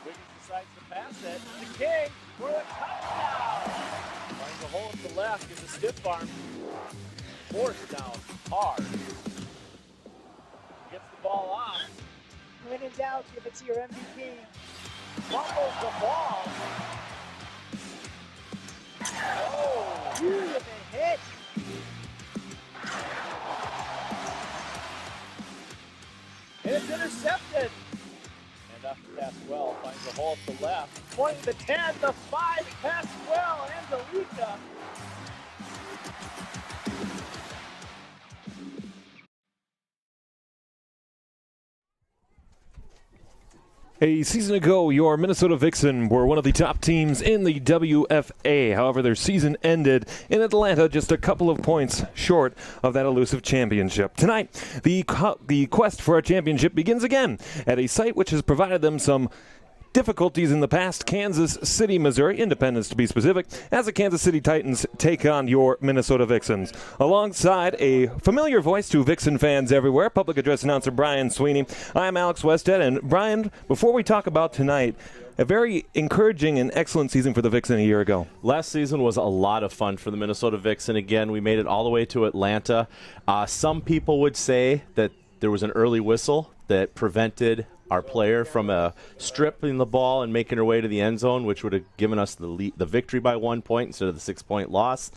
Wiggins decides to pass it to King for the touchdown. Finds a hole at the left, gets a stiff arm. Forced down hard. Gets the ball off. When in doubt, give it to your MVP. Fumbles the ball. Oh, Beautiful hit. and it's intercepted. And up to Pasquale, finds a hole at the left. 20 to 10, the 5, Pasquale, Angelica. A season ago, your Minnesota Vixen were one of the top teams in the WFA. However, their season ended in Atlanta just a couple of points short of that elusive championship. Tonight, the quest for a championship begins again at a site which has provided them some difficulties in the past, Kansas City, Missouri, Independence to be specific, as the Kansas City Titans take on your Minnesota Vixens. Alongside a familiar voice to Vixen fans everywhere, public address announcer Brian Sweeney, I'm Alex Westhead. And Brian, before we talk about tonight, a very encouraging and excellent season for the Vixen a year ago. Last season was a lot of fun for the Minnesota Vixen. Again, we made it all the way to Atlanta. Some people would say that there was an early whistle that prevented our player from stripping the ball and making her way to the end zone, which would have given us the victory by 1 point instead of the 6-point loss.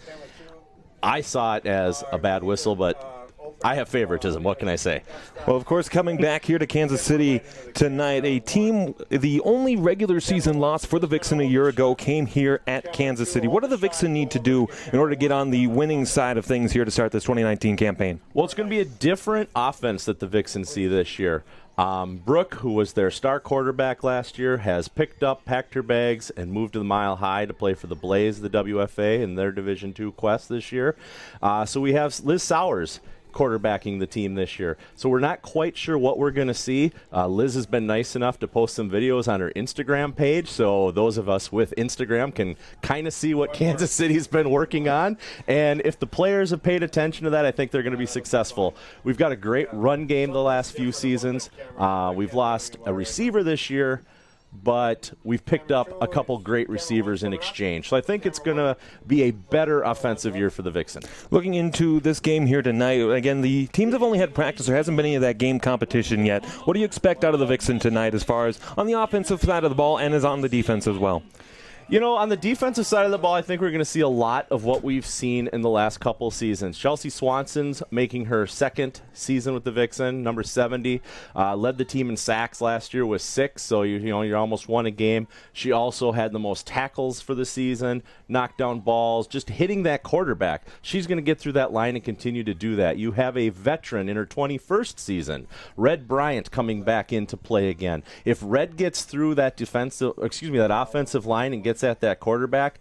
I saw it as a bad whistle, but I have favoritism. What can I say? Well, of course, coming back here to Kansas City tonight, a team, the only regular season loss for the Vixen a year ago came here at Kansas City. What do the Vixen need to do in order to get on the winning side of things here to start this 2019 campaign? Well, it's going to be a different offense that the Vixen see this year. Brooke, who was their star quarterback last year, has packed her bags, and moved to the Mile High to play for the Blaze, the WFA, in their Division II quest this year. So we have Liz Sowers quarterbacking the team this year. So we're not quite sure what we're going to see. Liz has been nice enough to post some videos on her Instagram page, so those of us with Instagram can kind of see what Kansas City's been working on. And if the players have paid attention to that, I think they're going to be successful. We've got a great run game the last few seasons. We've lost a receiver this year, but we've picked up a couple great receivers in exchange. So I think it's going to be a better offensive year for the Vixen. Looking into this game here tonight, again, the teams have only had practice. There hasn't been any of that game competition yet. What do you expect out of the Vixen tonight as far as on the offensive side of the ball and as on the defense as well? You know, on the defensive side of the ball, I think we're going to see a lot of what we've seen in the last couple of seasons. Chelsea Swanson's making her second season with the Vixen, number 70. Led the team in sacks last year with 6, so you almost won a game. She also had the most tackles for the season, knocked down balls, just hitting that quarterback. She's going to get through that line and continue to do that. You have a veteran in her 21st season, Red Bryant, coming back into play again. If Red gets through that that offensive line and gets at that quarterback,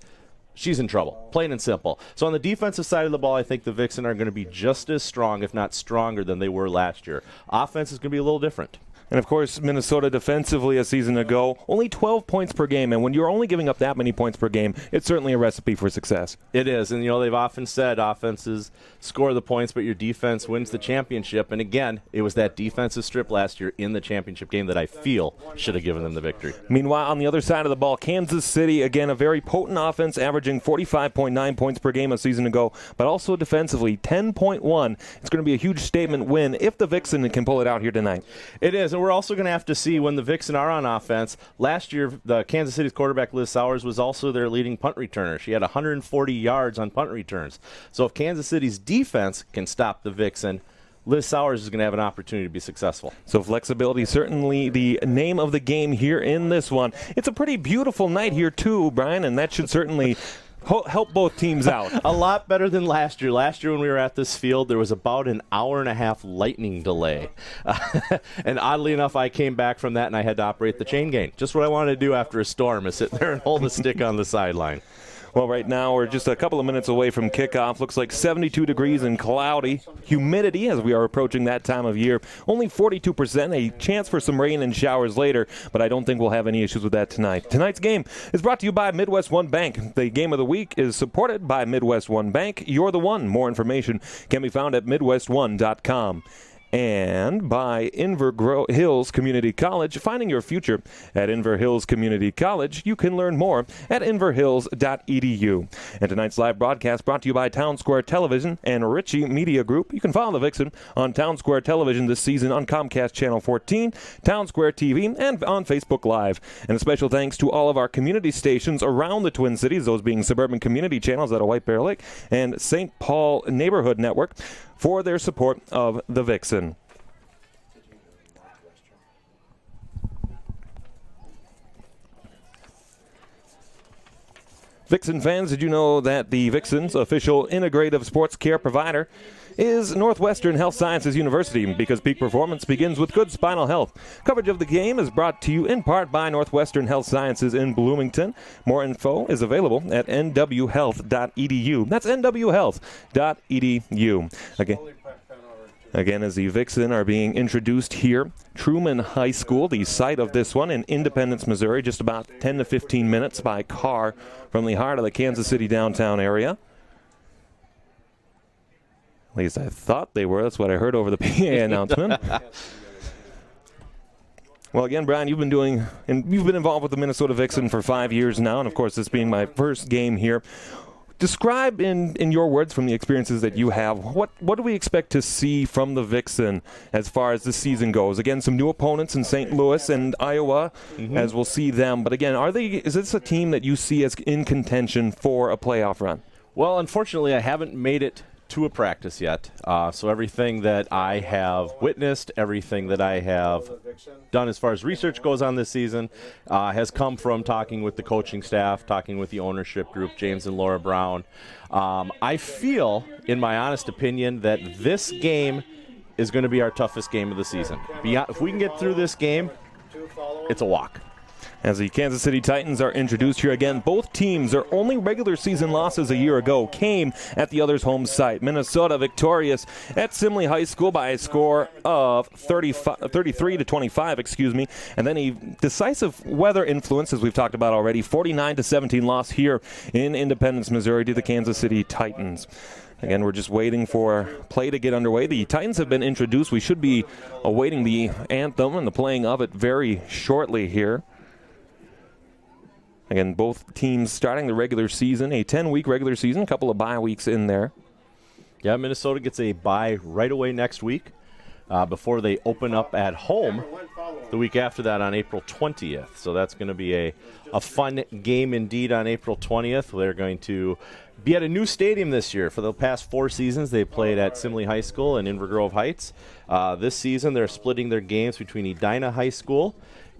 she's in trouble, plain and simple. So on the defensive side of the ball, I think the Vixen are going to be just as strong, if not stronger, than they were last year. Offense is going to be a little different. And, of course, Minnesota defensively a season ago, only 12 points per game. And when you're only giving up that many points per game, it's certainly a recipe for success. It is. And, they've often said offenses score the points, but your defense wins the championship. And, again, it was that defensive strip last year in the championship game that I feel should have given them the victory. Meanwhile, on the other side of the ball, Kansas City, again, a very potent offense, averaging 45.9 points per game a season ago, but also defensively, 10.1. It's going to be a huge statement win if the Vixen can pull it out here tonight. It is. And we're also going to have to see when the Vixen are on offense. Last year, the Kansas City's quarterback, Liz Sowers, was also their leading punt returner. She had 140 yards on punt returns. So if Kansas City's defense can stop the Vixen, Liz Sowers is going to have an opportunity to be successful. So flexibility, certainly the name of the game here in this one. It's a pretty beautiful night here too, Brian, and that should certainly help both teams out. A lot better than last year. Last year when we were at this field, there was about an hour-and-a-half lightning delay. And oddly enough, I came back from that and I had to operate the chain gang. Just what I wanted to do after a storm is sit there and hold a stick on the sideline. Well, right now we're just a couple of minutes away from kickoff. Looks like 72 degrees and cloudy. Humidity as we are approaching that time of year. Only 42%. A chance for some rain and showers later, but I don't think we'll have any issues with that tonight. Tonight's game is brought to you by Midwest One Bank. The game of the week is supported by Midwest One Bank. You're the one. More information can be found at MidwestOne.com. and by Inver Hills Community College. Finding your future at Inver Hills Community College. You can learn more at inverhills.edu. And tonight's live broadcast brought to you by Town Square Television and Ritchie Media Group. You can follow the Vixen on Town Square Television this season on Comcast Channel 14, Town Square TV, and on Facebook Live. And a special thanks to all of our community stations around the Twin Cities, those being Suburban Community Channels out of White Bear Lake and St. Paul Neighborhood Network, for their support of the Vixen. Vixen fans, did you know that the Vixen's official integrative sports care provider is Northwestern Health Sciences University, because peak performance begins with good spinal health. Coverage of the game is brought to you in part by Northwestern Health Sciences in Bloomington. More info is available at nwhealth.edu. That's nwhealth.edu. Again, as the Vixen are being introduced here, Truman High School, the site of this one in Independence, Missouri, just about 10 to 15 minutes by car from the heart of the Kansas City downtown area. At least I thought they were. That's what I heard over the PA announcement. Well, again, Brian, you've been involved with the Minnesota Vixen for 5 years now, and of course, this being my first game here. Describe in your words, from the experiences that you have, what do we expect to see from the Vixen as far as the season goes? Again, some new opponents in St. Louis and Iowa, as we'll see them. But again, is this a team that you see as in contention for a playoff run? Well, unfortunately, I haven't made it to a practice yet. So everything that I have witnessed, everything that I have done as far as research goes on this season, has come from talking with the coaching staff, talking with the ownership group, James and Laura Brown. I feel, in my honest opinion, that this game is going to be our toughest game of the season. If we can get through this game, it's a walk. As the Kansas City Titans are introduced here again, both teams, their only regular season losses a year ago came at the other's home site. Minnesota victorious at Simley High School by a score of 33-25, and then a decisive weather influence, as we've talked about already, 49-17 loss here in Independence, Missouri to the Kansas City Titans. Again, we're just waiting for play to get underway. The Titans have been introduced. We should be awaiting the anthem and the playing of it very shortly here. Again, both teams starting the regular season, a 10-week regular season, a couple of bye weeks in there. Yeah, Minnesota gets a bye right away next week before they open up at home the week after that on April 20th. So that's going to be a fun game indeed on April 20th. They're going to be at a new stadium this year. For the past 4 seasons, they played at Simley High School in Inver Grove Heights. This season, they're splitting their games between Edina High School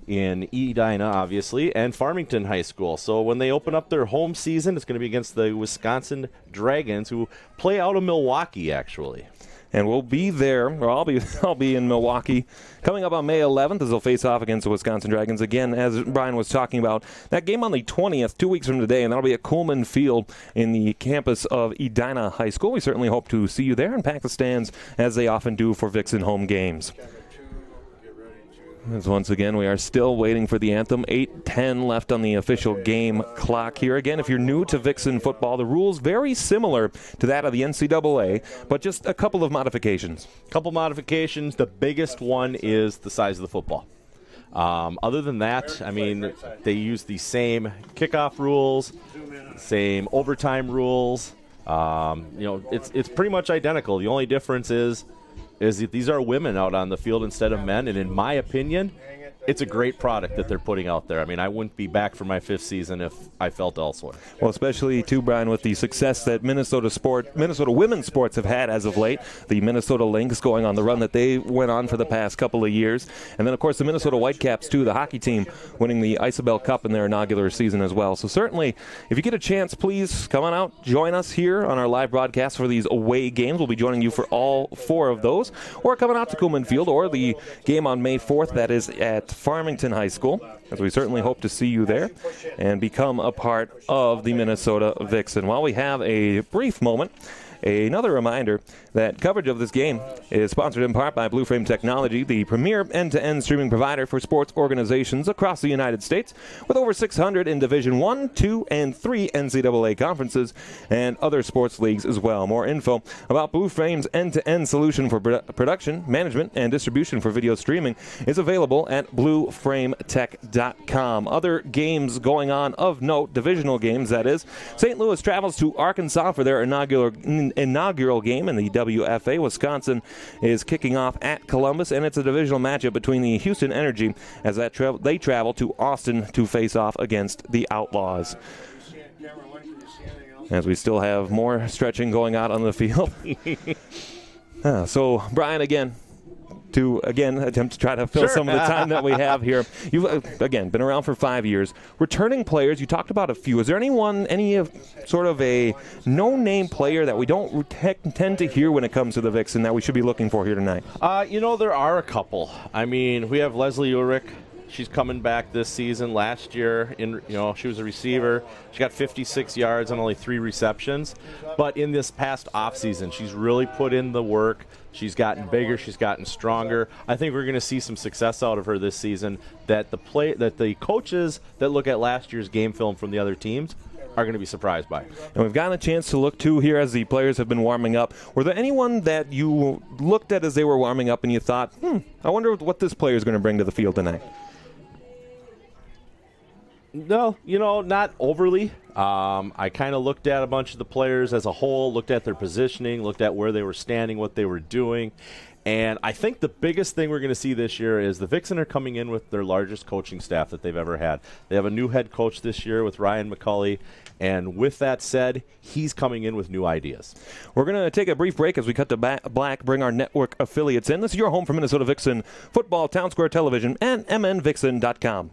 in Edina, obviously, and Farmington High School. So when they open up their home season, it's going to be against the Wisconsin Dragons, who play out of Milwaukee, actually. And we'll be there, or I'll be in Milwaukee coming up on May 11th as they'll face off against the Wisconsin Dragons. Again, as Brian was talking about, that game on the 20th, 2 weeks from today, and that'll be at Coleman Field in the campus of Edina High School. We certainly hope to see you there and pack the stands as they often do for Vixen home games. As once again, we are still waiting for the anthem. 8:10 left on the official game clock here. Again, if you're new to Vixen football, the rules very similar to that of the NCAA, but just a couple of modifications. The biggest one is the size of the football. Other than that, I mean, they use the same kickoff rules, same overtime rules. It's pretty much identical. The only difference is that these are women out on the field instead of men, and in my opinion, it's a great product that they're putting out there. I mean, I wouldn't be back for my 5th season if I felt elsewhere. Well, especially, too, Brian, with the success that Minnesota women's sports have had as of late. The Minnesota Lynx going on the run that they went on for the past couple of years. And then, of course, the Minnesota Whitecaps, too, the hockey team, winning the Isabel Cup in their inaugural season as well. So certainly, if you get a chance, please come on out, join us here on our live broadcast for these away games. We'll be joining you for all 4 of those. Or coming out to Coleman Field, or the game on May 4th, that is at Farmington High School, as we certainly hope to see you there and become a part of the Minnesota Vixen. While we have a brief moment Another reminder that coverage of this game is sponsored in part by Blue Frame Technology, the premier end-to-end streaming provider for sports organizations across the United States, with over 600 in Division I, II, and III NCAA conferences and other sports leagues as well. More info about Blue Frame's end-to-end solution for production, management, and distribution for video streaming is available at blueframetech.com. Other games going on of note, divisional games that is. St. Louis travels to Arkansas for their inaugural game in the WFA. Wisconsin is kicking off at Columbus, and it's a divisional matchup between the Houston Energy as they travel to Austin to face off against the Outlaws. As we still have more stretching going on the field. So, Brian, again, to attempt to try to fill some of the time that we have here. You've, again, been around for 5 years. Returning players, you talked about a few. Is there any of sort of a no-name player that we don't tend to hear when it comes to the Vixen that we should be looking for here tonight? There are a couple. I mean, we have Leslie Ulrich. She's coming back this season. Last year, she was a receiver. She got 56 yards on only 3 receptions. But in this past offseason, she's really put in the work. She's gotten bigger. She's gotten stronger. I think we're going to see some success out of her this season. That the coaches that look at last year's game film from the other teams are going to be surprised by. And we've gotten a chance to look, too, here as the players have been warming up. Were there anyone that you looked at as they were warming up and you thought, I wonder what this player is going to bring to the field tonight? No, not overly. I kind of looked at a bunch of the players as a whole, looked at their positioning, looked at where they were standing, what they were doing. And I think the biggest thing we're going to see this year is the Vixen are coming in with their largest coaching staff that they've ever had. They have a new head coach this year with Ryan McCulley. And with that said, he's coming in with new ideas. We're going to take a brief break as we cut to black, bring our network affiliates in. This is your home for Minnesota Vixen football, Town Square Television, and MNVixen.com.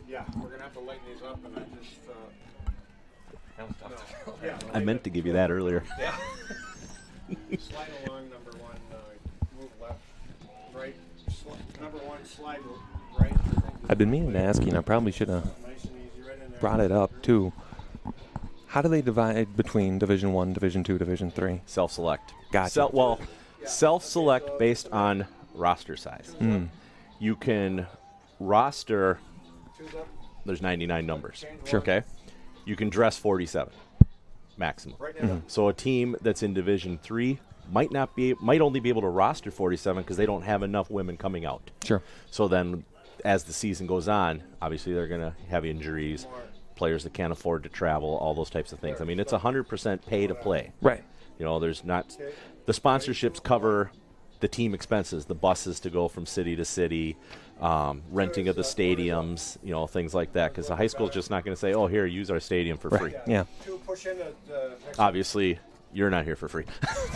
Yeah, we're going to have to lighten these up, and I just... I meant to give you that earlier. Yeah. Slide along, number 1, move left, right. Number 1, slide right. I've been meaning to ask you, and I probably should have brought it up, too. How do they divide between Division I, Division II, Division III? Self-select. Gotcha. Self-select based on roster size. You can roster... There's 99 numbers. Sure. Okay. You can dress 47 maximum. So a team that's in Division 3 might only be able to roster 47 because they don't have enough women coming out. Sure. So then as the season goes on, obviously they're going to have injuries, players that can't afford to travel, all those types of things. I mean, it's 100% pay to play. Right. There's not – the sponsorships cover the team expenses, the buses to go from city to city, renting of the stadiums, things like that, because the high school is just not going to say, oh, here, use our stadium for free. Yeah. Obviously, you're not here for free.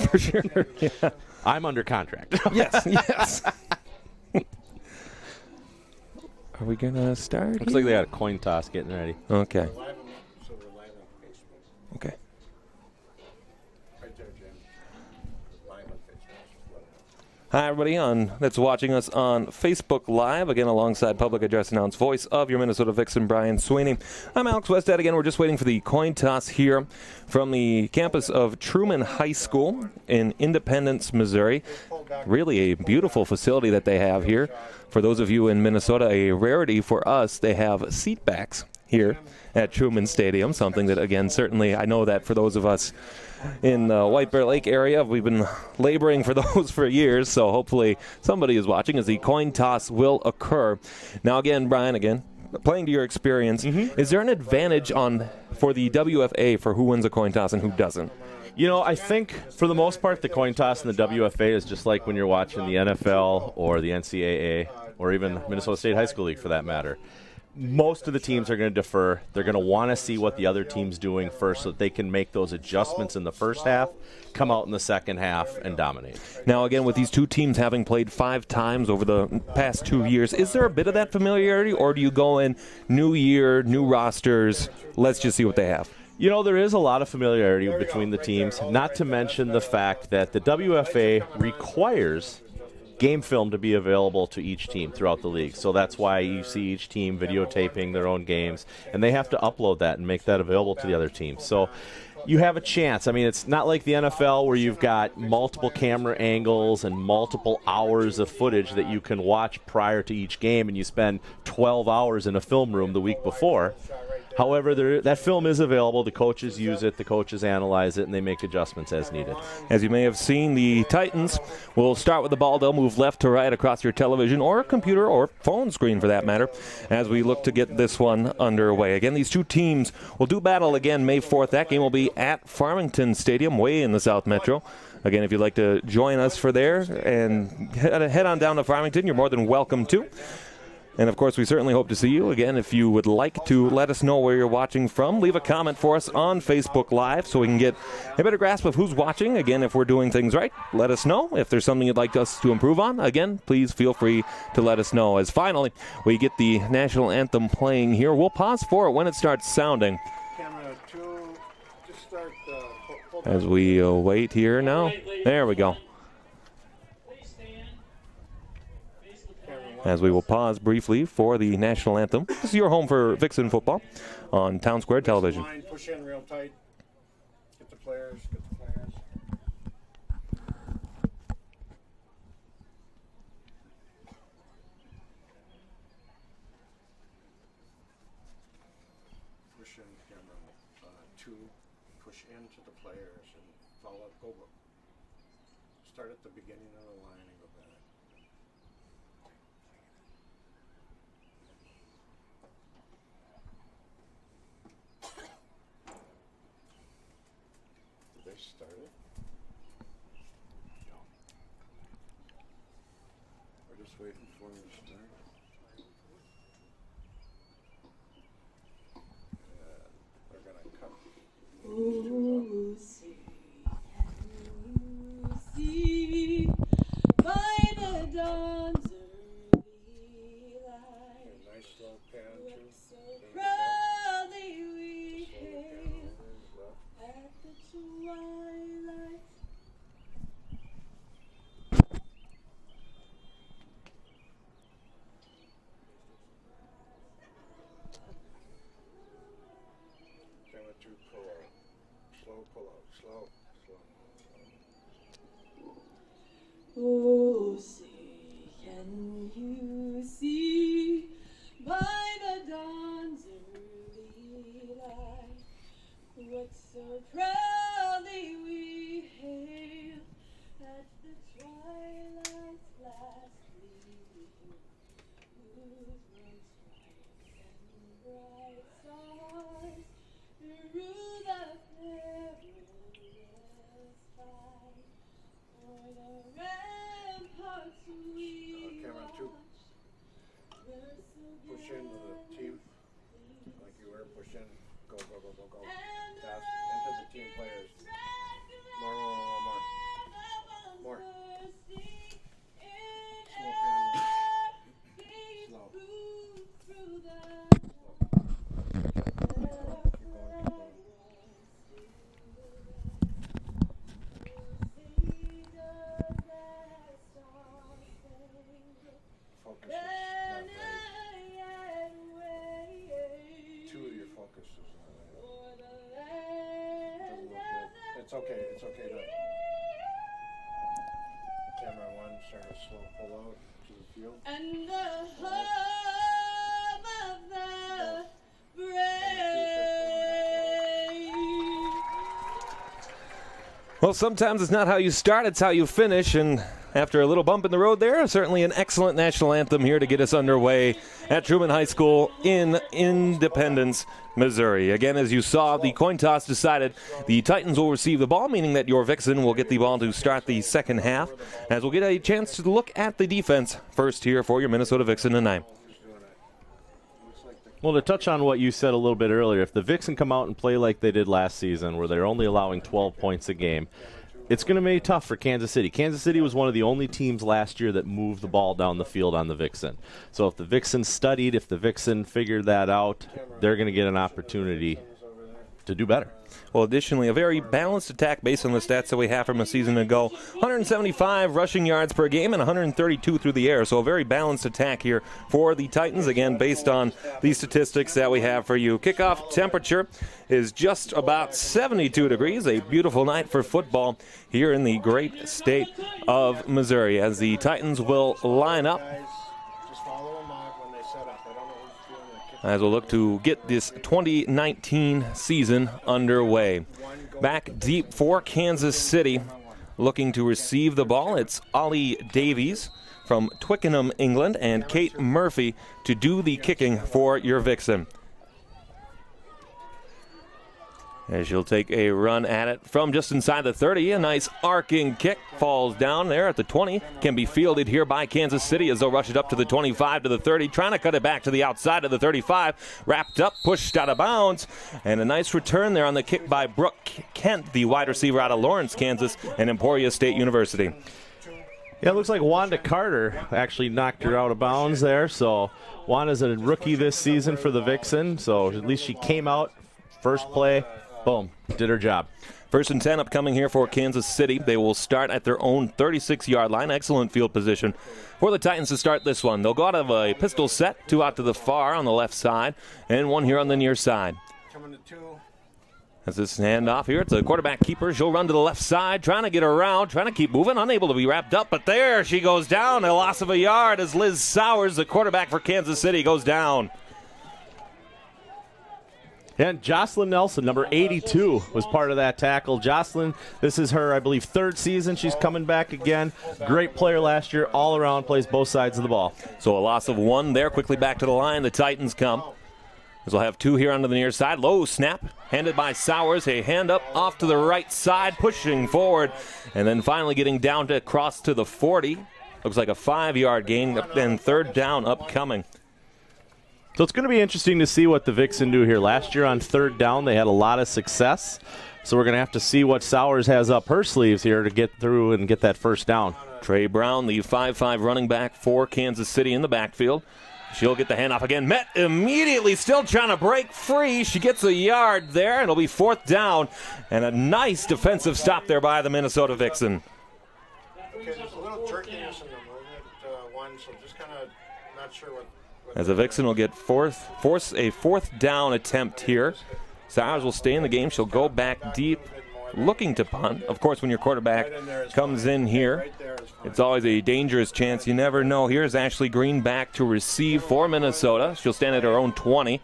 For sure. Yeah. I'm under contract. Yes. Are we going to start? Looks like they got a coin toss getting ready. Okay. Okay. Hi, everybody that's watching us on Facebook Live, again, alongside public address announced voice of your Minnesota Vixen, Brian Sweeney. I'm Alex Westad. Again, we're just waiting for the coin toss here from the campus of Truman High School in Independence, Missouri. Really a beautiful facility that they have here. For those of you in Minnesota, a rarity for us, they have seat backs here at Truman Stadium, something that, again, certainly I know that for those of us in the White Bear Lake area, we've been laboring for those for years, so hopefully somebody is watching as the coin toss will occur. Now, again, Brian, playing to your experience, is there an advantage for the WFA for who wins a coin toss and who doesn't? I think for the most part, the coin toss in the WFA is just like when you're watching the NFL or the NCAA or even Minnesota State High School League for that matter. Most of the teams are going to defer. They're going to want to see what the other team's doing first so that they can make those adjustments in the first half, come out in the second half, and dominate. Now, again, with these two teams having played 5 times over the past 2 years, is there a bit of that familiarity, or do you go in new year, new rosters, let's just see what they have? You know, there is a lot of familiarity between the teams, not to mention the fact that the WFA requires game film to be available to each team throughout the league. So that's why you see each team videotaping their own games, and they have to upload that and make that available to the other team. So you have a chance. I mean, it's not like the NFL where you've got multiple camera angles and multiple hours of footage that you can watch prior to each game, and you spend 12 hours in a film room the week before. However, that film is available. The coaches use it, the coaches analyze it, and they make adjustments as needed. As you may have seen, the Titans will start with the ball. They'll move left to right across your television or computer or phone screen for that matter as we look to get this one underway. Again, these two teams will do battle again May 4th. That game will be at Farmington Stadium way in the South Metro. Again, if you'd like to join us for there and head on down to Farmington, you're more than welcome to. And, of course, we certainly hope to see you. Again, if you would like to let us know where you're watching from, leave a comment for us on Facebook Live so we can get a better grasp of who's watching. Again, if we're doing things right, let us know. If there's something you'd like us to improve on, again, please feel free to let us know. As finally, we get the national anthem playing here. We'll pause for it when it starts sounding. Camera 2, just start As we wait here now. There we go. As we will pause briefly for the national anthem. This is your home for Vixen football on Town Square Television. Push in real tight. Get the players, Push in camera 2, push into the players and follow up. Go. Start at the beginning of the line and go back. Did they start it? We're just waiting for them to start. They're gonna cut. Oh, see by the dawn's early light, Nice slow pan too. so proudly we hail at the twilight. Camera 2 pull out. Slow pull out. Slow. Oh, say, can you see by the dawn's early light what so proudly we hail at the twilight's last gleam, whose bright stars through the perilous fight o'er the ramparts we Camera 2. watch, were so Push into the team. Like you were. Push in. Go. and Pass into the team players. More. More. Slow pan. Slow. Through the Keep going. Focus is not right. 2 of your focus is not right. Doesn't look good. It's okay to. Camera 1, start a slow pull out to the field. and the home of the brave. Well, sometimes it's not how you start, it's how you finish. And after a little bump in the road there, certainly an excellent national anthem here to get us underway at Truman High School in Independence, Missouri. Again, as you saw, the coin toss decided the Titans will receive the ball, meaning that your Vixen will get the ball to start the second half, as we'll get a chance to look at the defense first here for your Minnesota Vixen tonight. Well, to touch on what you said a little bit earlier, if the Vixen come out and play like they did last season, where they're only allowing 12 points a game, it's going to be tough for Kansas City. Kansas City was one of the only teams last year that moved the ball down the field on the Vixen. So if the Vixen studied, if the Vixen figured that out, they're going to get an opportunity to do better. Well, additionally, a very balanced attack based on the stats that we have from a season ago. 175 rushing yards per game and 132 through the air. So a very balanced attack here for the Titans, again, based on the statistics that we have for you. Kickoff temperature is just about 72 degrees. A beautiful night for football here in the great state of Missouri as the Titans will line up. Guys, just follow them out when they set up. I don't know who's doing the kick. As we'll look to get this 2019 season underway. Back deep for Kansas City, looking to receive the ball. It's Ollie Davies from Twickenham, England, and Kate Murphy to do the kicking for your Vixen. As she'll take a run at it from just inside the 30. A nice arcing kick falls down there at the 20. Can be fielded here by Kansas City as they'll rush it up to the 25 to the 30. Trying to cut it back to the outside of the 35. Wrapped up, pushed out of bounds. And a nice return there on the kick by Brooke Kent, the wide receiver out of Lawrence, Kansas, and Emporia State University. Yeah, it looks like Wanda Carter actually knocked her out of bounds there. So Wanda's a rookie this season for the Vixen. So at least she came out first play. Boom, did her job. First and 10 upcoming here for Kansas City. They will start at their own 36-yard line. Excellent field position for the Titans to start this one. They'll go out of a pistol set, two out to the far on the left side, and one here on the near side. Coming to two. As this handoff here, it's a quarterback keeper. She'll run to the left side, trying to get around, trying to keep moving, unable to be wrapped up. But there she goes down, a loss of a yard as Liz Sowers, the quarterback for Kansas City, goes down. And Jocelyn Nelson, number 82, was part of that tackle. Jocelyn, this is her, I believe, third season. She's coming back again. Great player last year, all around, plays both sides of the ball. So a loss of one there. Quickly back to the line. The Titans come. As we'll have two here onto the near side. Low snap, handed by Sowers. A hand up off to the right side, pushing forward. And then finally getting down to cross to the 40. Looks like a 5-yard gain, and third down upcoming. So it's going to be interesting to see what the Vixen do here. Last year on third down, they had a lot of success. So we're going to have to see what Sowers has up her sleeves here to get through and get that first down. Trey Brown, the 5'5 running back for Kansas City in the backfield. She'll get the handoff again. Met immediately, still trying to break free. She gets a yard there, and it'll be fourth down. And a nice defensive stop there by the Minnesota Vixen. Okay, there's a little jerkiness in the movement, one, so just kind of not sure what. As the Vixen will get force a fourth down attempt here. Sowers will stay in the game. She'll go back deep, looking to punt. Of course, when your quarterback comes in here, it's always a dangerous chance. You never know. Here's Ashley Green back to receive for Minnesota. She'll stand at her own 20.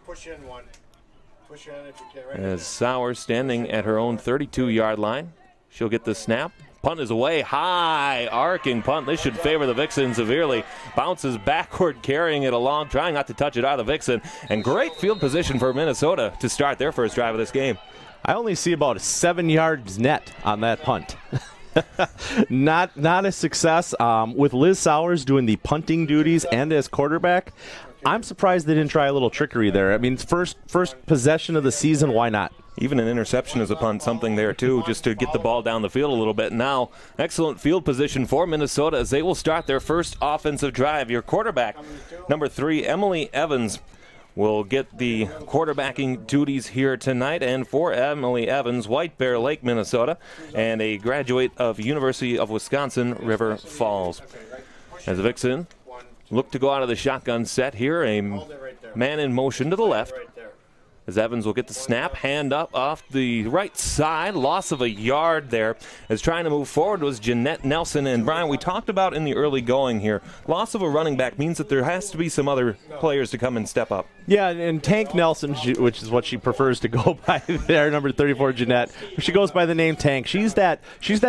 Push in one. Push in if you can. Right As Sowers standing at her own 32-yard line. She'll get the snap. Punt is away. High arcing punt. This should favor the Vixen severely. Bounces backward, carrying it along, trying not to touch it out of the Vixen. And great field position for Minnesota to start their first drive of this game. I only see about 7 yards net on that punt. not a success. With Liz Sowers doing the punting duties and as quarterback, I'm surprised they didn't try a little trickery there. I mean, first possession of the season, why not? Even an interception is a punt, something there too, just to get the ball down the field a little bit. Now, excellent field position for Minnesota as they will start their first offensive drive. Your quarterback, number 3, Emily Evans, will get the quarterbacking duties here tonight. And for Emily Evans, White Bear Lake, Minnesota, and a graduate of University of Wisconsin, River Falls. As the Vixen look to go out of the shotgun set here, a man in motion to the left. As Evans will get the snap, hand up off the right side. Loss of a yard there. As trying to move forward was Jeanette Nelson. And Brian, we talked about in the early going here, loss of a running back means that there has to be some other players to come and step up. Yeah, and Tank Nelson, which is what she prefers to go by there, number 34, Jeanette. She goes by the name Tank. She's that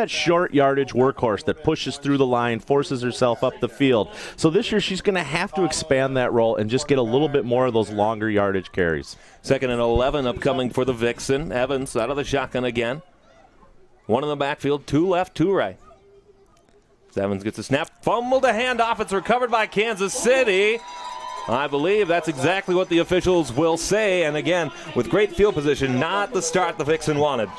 short yardage workhorse that pushes through the line, forces herself up the field. So this year she's going to have to expand that role and just get a little bit more of those longer yardage carries. Second and 11 upcoming for the Vixen. Evans out of the shotgun again. One in the backfield, 2 left, 2 right. As Evans gets a snap, fumbled a handoff. It's recovered by Kansas City. I believe that's exactly what the officials will say. And again, with great field position, not the start the Vixen wanted.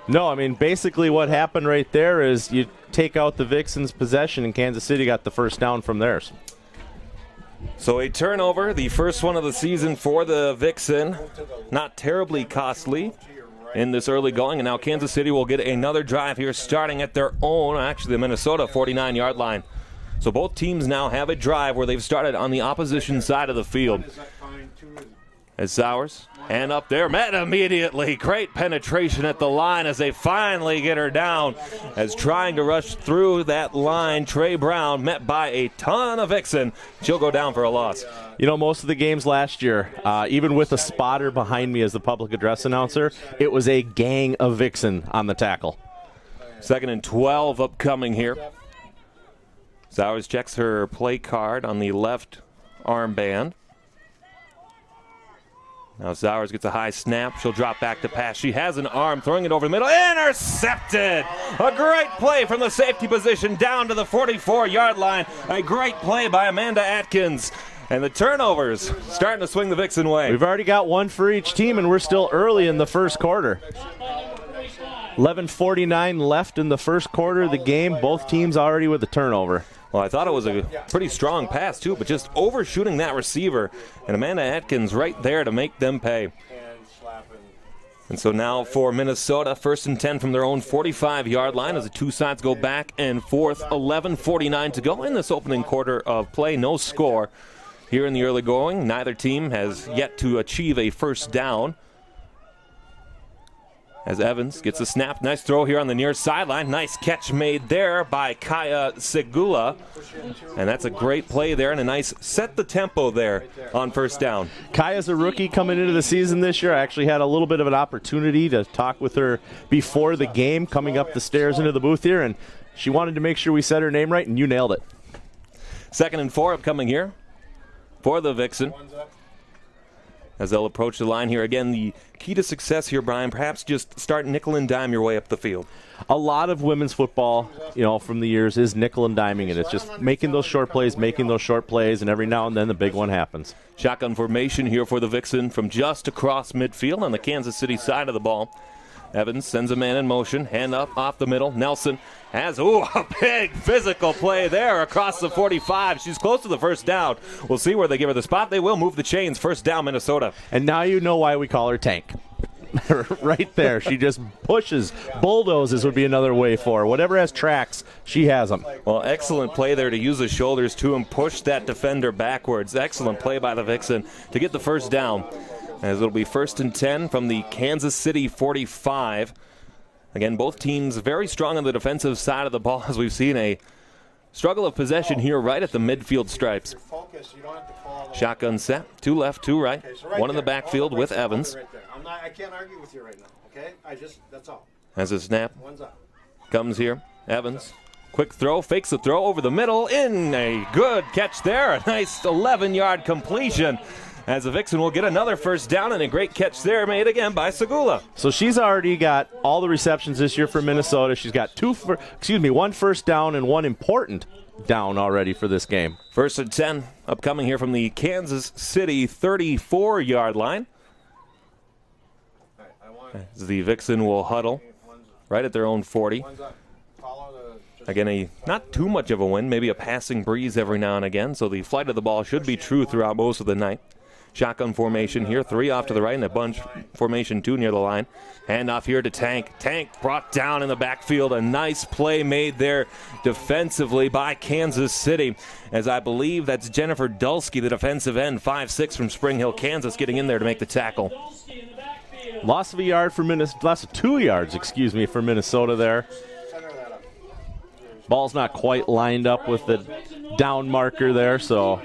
No, I mean, basically what happened right there is you take out the Vixen's possession and Kansas City got the first down from theirs. So a turnover, the first one of the season for the Vixen. Not terribly costly in this early going. And now Kansas City will get another drive here starting at their own, actually the Minnesota 49-yard line. So both teams now have a drive where they've started on the opposition side of the field. As Sowers, and up there, met immediately. Great penetration at the line as they finally get her down. As trying to rush through that line, Trey Brown met by a ton of Vixen. She'll go down for a loss. You know, most of the games last year, even with a spotter behind me as the public address announcer, it was a gang of Vixen on the tackle. 2nd and 12 upcoming here. Sowers checks her play card on the left armband. Now Sowers gets a high snap. She'll drop back to pass. She has an arm, throwing it over the middle. Intercepted! A great play from the safety position down to the 44-yard line. A great play by Amanda Atkins. And the turnovers starting to swing the Vixen way. We've already got one for each team, and we're still early in the first quarter. 11:49 left in the first quarter of the game. Both teams already with the turnover. Well, I thought it was a pretty strong pass, too, but just overshooting that receiver. And Amanda Atkins right there to make them pay. And so now for Minnesota, 1st and 10 from their own 45-yard line as the two sides go back and forth. 11:49 to go in this opening quarter of play. No score here in the early going. Neither team has yet to achieve a first down. As Evans gets a snap. Nice throw here on the near sideline. Nice catch made there by Kaya Segula. And that's a great play there and a nice set the tempo there on first down. Kaya's a rookie coming into the season this year. I actually had a little bit of an opportunity to talk with her before the game, coming up the stairs into the booth here, and she wanted to make sure we said her name right, and you nailed it. 2nd and 4 upcoming here for the Vixen. As they'll approach the line here. Again, the key to success here, Brian, perhaps just start nickel and dime your way up the field. A lot of women's football, you know, from the years is nickel and diming, and it's just making those short plays, and every now and then the big one happens. Shotgun formation here for the Vixen from just across midfield on the Kansas City side of the ball. Evans sends a man in motion, hand up off the middle. Nelson has, a big physical play there across the 45. She's close to the first down. We'll see where they give her the spot. They will move the chains. First down, Minnesota. And now you know why we call her Tank. Right there. She just pushes. Bulldozes would be another way for her. Whatever has tracks, she has them. Well, excellent play there to use the shoulders to and push that defender backwards. Excellent play by the Vixen to get the first down. As it'll be 1st and 10 from the Kansas City 45. Again, both teams very strong on the defensive side of the ball as we've seen a struggle of possession here right at the midfield stripes. Shotgun set, 2 left, 2 right. One in the backfield with Evans. I can't argue with you right now, okay? That's all. As a snap comes here, Evans. Quick throw, fakes the throw over the middle. In a good catch there. A nice 11-yard completion. As the Vixen will get another first down and a great catch there made again by Segula. So she's already got all the receptions this year for Minnesota. She's got 1 first down and 1 important down already for this game. 1st and 10 upcoming here from the Kansas City 34-yard line. As the Vixen will huddle right at their own 40. Again, not too much of a wind, maybe a passing breeze every now and again, so the flight of the ball should be true throughout most of the night. Shotgun formation here, 3 off to the right, and a bunch formation 2 near the line. Hand off here to Tank. Tank brought down in the backfield. A nice play made there defensively by Kansas City. As I believe that's Jennifer Dulski, the defensive end, 5'6" from Spring Hill, Kansas, getting in there to make the tackle. Loss of 2 yards for Minnesota there. Ball's not quite lined up with the down marker there, so...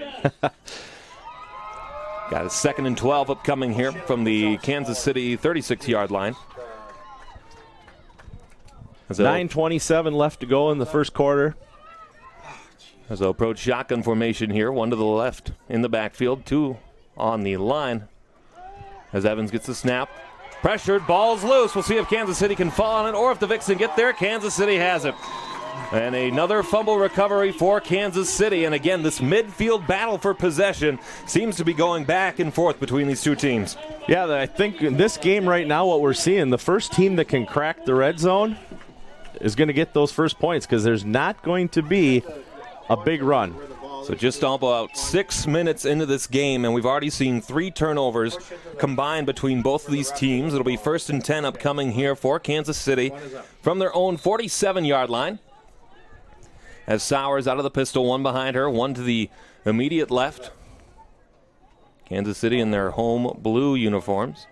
Got a 2nd and 12 upcoming here from the Kansas City 36-yard line. 9:27 left to go in the first quarter. As they'll approach shotgun formation here, 1 to the left in the backfield, 2 on the line. As Evans gets the snap. Pressured, ball's loose. We'll see if Kansas City can fall on it or if the Vixen get there. Kansas City has it. And another fumble recovery for Kansas City. And again, this midfield battle for possession seems to be going back and forth between these two teams. Yeah, I think in this game right now what we're seeing, the first team that can crack the red zone is going to get those first points because there's not going to be a big run. So just about 6 minutes into this game, and we've already seen 3 turnovers combined between both of these teams. It'll be 1st and 10 upcoming here for Kansas City from their own 47-yard line. As Sowers out of the pistol, one behind her, one to the immediate left. Kansas City in their home blue uniforms.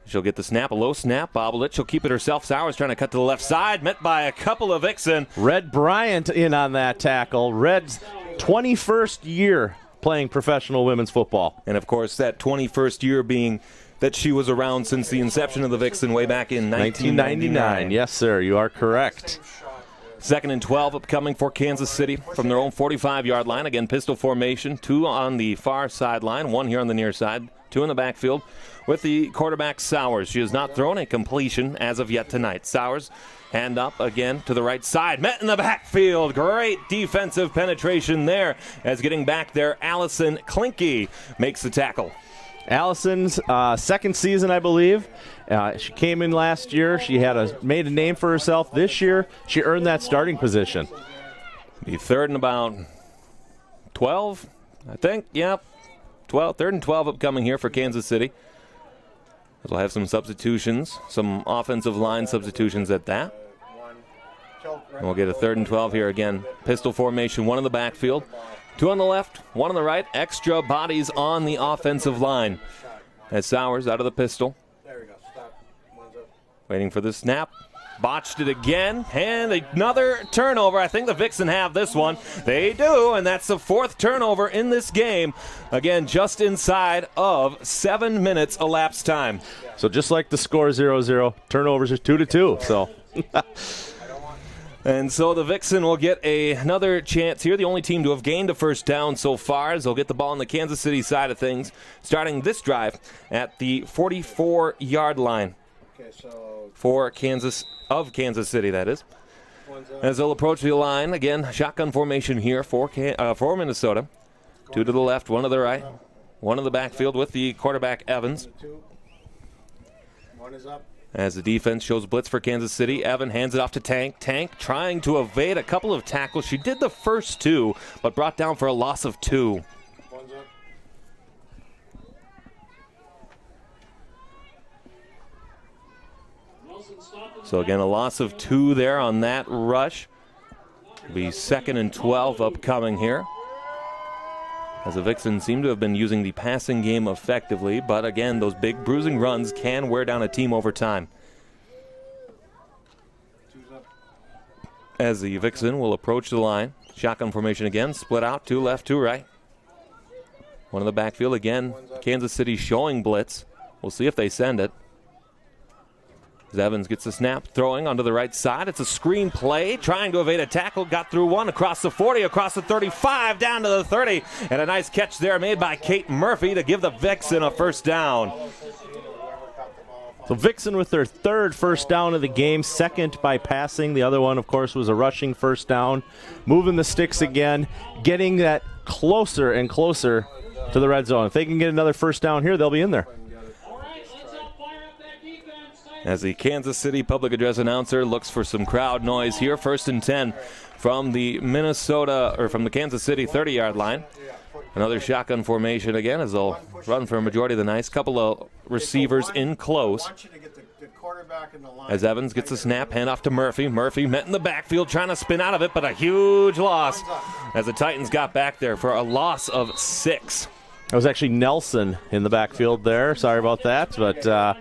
She'll get the snap, a low snap, bobble it. She'll keep it herself. Sowers trying to cut to the left side, met by a couple of Vixen. Red Bryant in on that tackle. Red's 21st year playing professional women's football. And, of course, that 21st year being that she was around since the inception of the Vixen way back in 1999. Yes, sir, you are correct. 2nd and 12 upcoming for Kansas City from their own 45-yard line. Again, pistol formation, 2 on the far sideline, 1 here on the near side, 2 in the backfield with the quarterback Sowers. She has not thrown a completion as of yet tonight. Sowers, hand up again to the right side, met in the backfield. Great defensive penetration there as getting back there, Allison Klinke makes the tackle. Allison's second season, I believe. She came in last year. She had made a name for herself. This year, she earned that starting position. Be 3rd and about 12, I think. Yep, 3rd and 12 upcoming here for Kansas City. We'll have some substitutions, some offensive line substitutions at that. And we'll get a 3rd and 12 here again. Pistol formation, 1 in the backfield. 2 on the left, 1 on the right. Extra bodies on the offensive line. As Sowers out of the pistol. Waiting for the snap. Botched it again. And another turnover. I think the Vixen have this one. They do, and that's the 4th turnover in this game. Again, just inside of 7 minutes elapsed time. So just like the score 0-0, turnovers are 2-2. So... And so the Vixen will get another chance here. The only team to have gained a first down so far, as they'll get the ball on the Kansas City side of things, starting this drive at the 44-yard line for Kansas City, that is. As they'll approach the line, again, shotgun formation here for Minnesota. 2 to the left, 1 to the right, 1 in the backfield with the quarterback Evans. 1 is up. As the defense shows blitz for Kansas City, Evan hands it off to Tank. Tank trying to evade a couple of tackles. She did the first 2, but brought down for a loss of 2. One's up. So again, a loss of 2 there on that rush. It'll be 2nd and 12 upcoming here. As the Vixens seem to have been using the passing game effectively, but again, those big bruising runs can wear down a team over time. As the Vixen will approach the line, shotgun formation again, split out, 2 left, 2 right. 1 in the backfield again. Kansas City showing blitz. We'll see if they send it. As Evans gets the snap, throwing onto the right side. It's a screen play, trying to evade a tackle. Got through 1, across the 40, across the 35, down to the 30. And a nice catch there made by Kate Murphy to give the Vixen a first down. So Vixen with their 3rd first down of the game, 2nd by passing. The other one, of course, was a rushing first down. Moving the sticks again, getting that closer and closer to the red zone. If they can get another first down here, they'll be in there. As the Kansas City public address announcer looks for some crowd noise here. 1st and 10 from the from the Kansas City 30-yard line. Another shotgun formation again as they'll run for a majority of the night. Couple of receivers in close. As Evans gets the snap, handoff to Murphy. Murphy met in the backfield trying to spin out of it, but a huge loss as the Titans got back there for a loss of 6. That was actually Nelson in the backfield there. Sorry about that, but...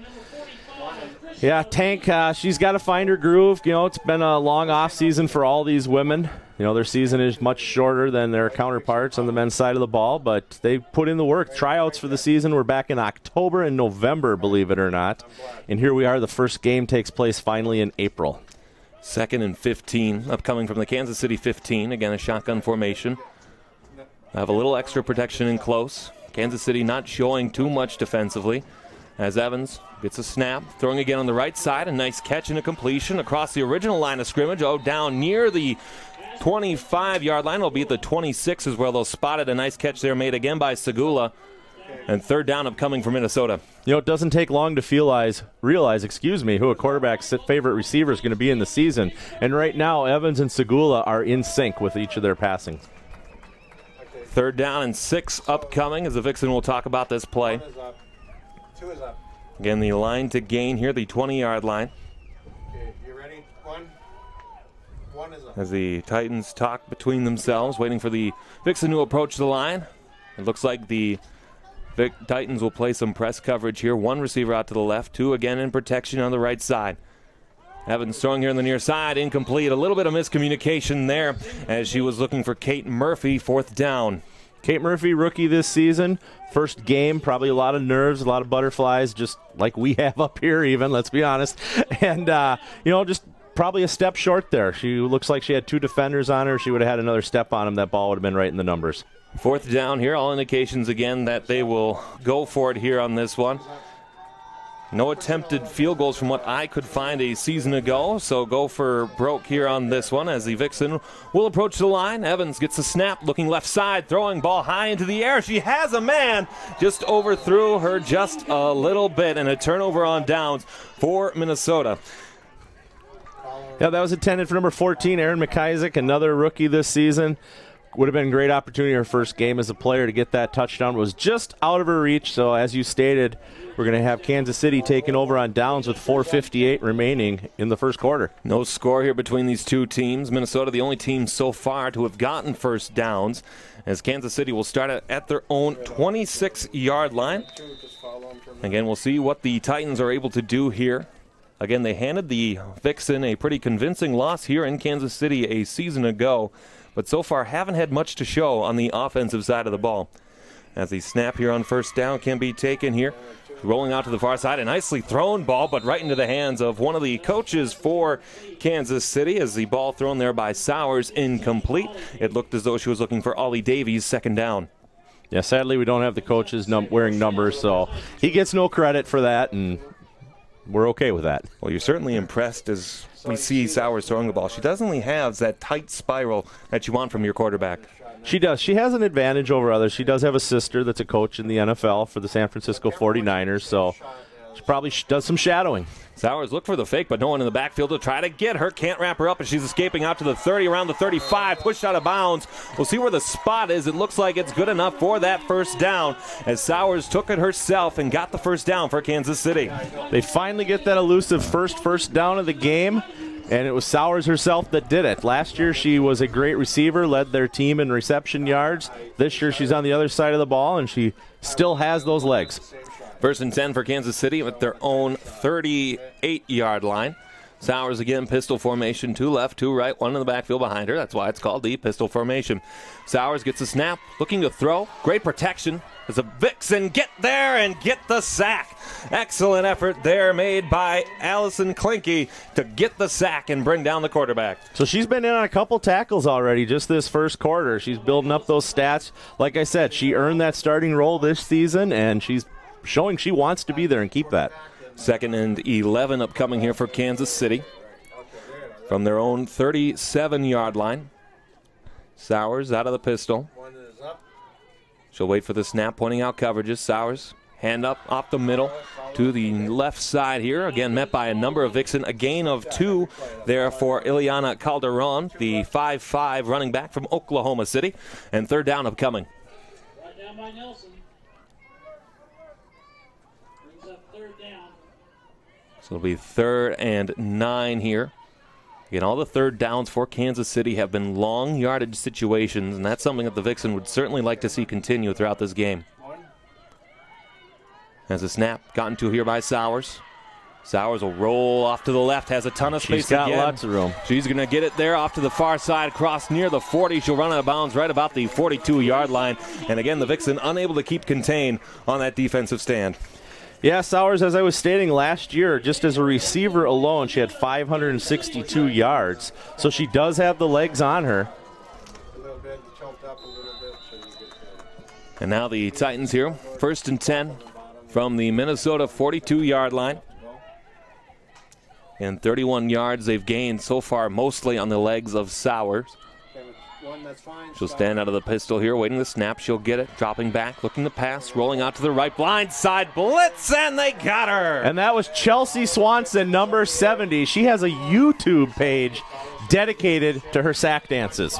Yeah, Tank, she's got to find her groove. You know, it's been a long off season for all these women. You know, their season is much shorter than their counterparts on the men's side of the ball, but they put in the work. Tryouts for the season were back in October and November, believe it or not. And here we are. The first game takes place finally in April. 2nd and 15, upcoming from the Kansas City 15. Again, a shotgun formation. Have a little extra protection in close. Kansas City not showing too much defensively. As Evans gets a snap, throwing again on the right side. A nice catch and a completion across the original line of scrimmage. Oh, down near the 25-yard line. Will be at the 26 is where they'll spot it. A nice catch there made again by Segula. And 3rd down upcoming for Minnesota. You know, it doesn't take long to realize, who a quarterback's favorite receiver is going to be in the season. And right now, Evans and Segula are in sync with each of their passing. 3rd down and 6 upcoming as the Vixen will talk about this play. 1 is up. 2 is up. Again, the line to gain here, the 20-yard line. Okay, you ready? 1. 1 is up. As the Titans talk between themselves, waiting for the Vixen to approach the line. It looks like the Titans will play some press coverage here. 1 receiver out to the left, 2 again in protection on the right side. Evans throwing here on the near side, incomplete. A little bit of miscommunication there as she was looking for Kate Murphy, 4th down. Kate Murphy, rookie this season. First game, probably a lot of nerves, a lot of butterflies, just like we have up here even, let's be honest. And, just probably a step short there. She looks like she had 2 defenders on her. She would have had another step on him. That ball would have been right in the numbers. 4th down here. All indications again that they will go for it here on this one. No attempted field goals from what I could find a season ago, so go for broke here on this one as the Vixen will approach the line. Evans gets a snap, looking left side, throwing ball high into the air. She has a man, just overthrew her just a little bit, and a turnover on downs for Minnesota. Yeah, that was intended for number 14, Erin McIsaac, another rookie this season. Would have been a great opportunity her first game as a player to get that touchdown. It was just out of her reach, so as you stated, we're going to have Kansas City taking over on downs with 4:58 remaining in the first quarter. No score here between these two teams. Minnesota, the only team so far to have gotten first downs, as Kansas City will start at their own 26-yard line. Again, we'll see what the Titans are able to do here. Again, they handed the Vixen a pretty convincing loss here in Kansas City a season ago, but so far haven't had much to show on the offensive side of the ball. As the snap here on first down can be taken here. Rolling out to the far side, a nicely thrown ball, but right into the hands of one of the coaches for Kansas City as the ball thrown there by Sowers incomplete. It looked as though she was looking for Ollie Davies, 2nd down. Yeah, sadly we don't have the coaches wearing numbers, so he gets no credit for that, and we're okay with that. Well, you're certainly impressed as we see Sowers throwing the ball. She doesn't only have that tight spiral that you want from your quarterback. She does. She has an advantage over others. She does have a sister that's a coach in the NFL for the San Francisco 49ers, so she probably does some shadowing. Sowers looked for the fake, but no one in the backfield to try to get her. Can't wrap her up as she's escaping out to the 30, around the 35, pushed out of bounds. We'll see where the spot is. It looks like it's good enough for that first down as Sowers took it herself and got the first down for Kansas City. They finally get that elusive first down of the game. And it was Sowers herself that did it. Last year she was a great receiver, led their team in reception yards. This year she's on the other side of the ball, and she still has those legs. 1st and 10 for Kansas City with their own 38-yard line. Sowers again, pistol formation, 2 left, 2 right, 1 in the backfield behind her. That's why it's called the pistol formation. Sowers gets a snap, looking to throw. Great protection as a Vixen get there and get the sack. Excellent effort there made by Allison Klinke to get the sack and bring down the quarterback. So she's been in on a couple tackles already just this first quarter. She's building up those stats. Like I said, she earned that starting role this season, and she's showing she wants to be there and keep that. 2nd and 11 upcoming here for Kansas City from their own 37-yard line. Sowers out of the pistol. She'll wait for the snap, pointing out coverages. Sowers, hand up off the middle to the left side here. Again, met by a number of Vixen. A gain of 2 there for Ileana Calderon, the 5'5" running back from Oklahoma City. And 3rd down upcoming. Right down by Nelson. Brings up 3rd down. So it'll be 3rd and 9 here. Again, all the 3rd downs for Kansas City have been long yardage situations, and that's something that the Vixen would certainly like to see continue throughout this game. As a snap gotten to here by Sowers. Sowers will roll off to the left, has a ton of space. She's got again. lots of room. She's going to get it there off to the far side, cross near the 40. She'll run out of bounds right about the 42-yard line. And again, the Vixen unable to keep contain on that defensive stand. Yeah, Sowers, as I was stating last year, just as a receiver alone, she had 562 yards. So she does have the legs on her. And now the Titans here, 1st and 10 from the Minnesota 42-yard line. And 31 yards they've gained so far, mostly on the legs of Sowers. She'll stand out of the pistol here, waiting the snap. She'll get it, dropping back, looking to pass, rolling out to the right, blind side blitz, and they got her. And that was Chelsea Swanson, number 70. She has a YouTube page dedicated to her sack dances.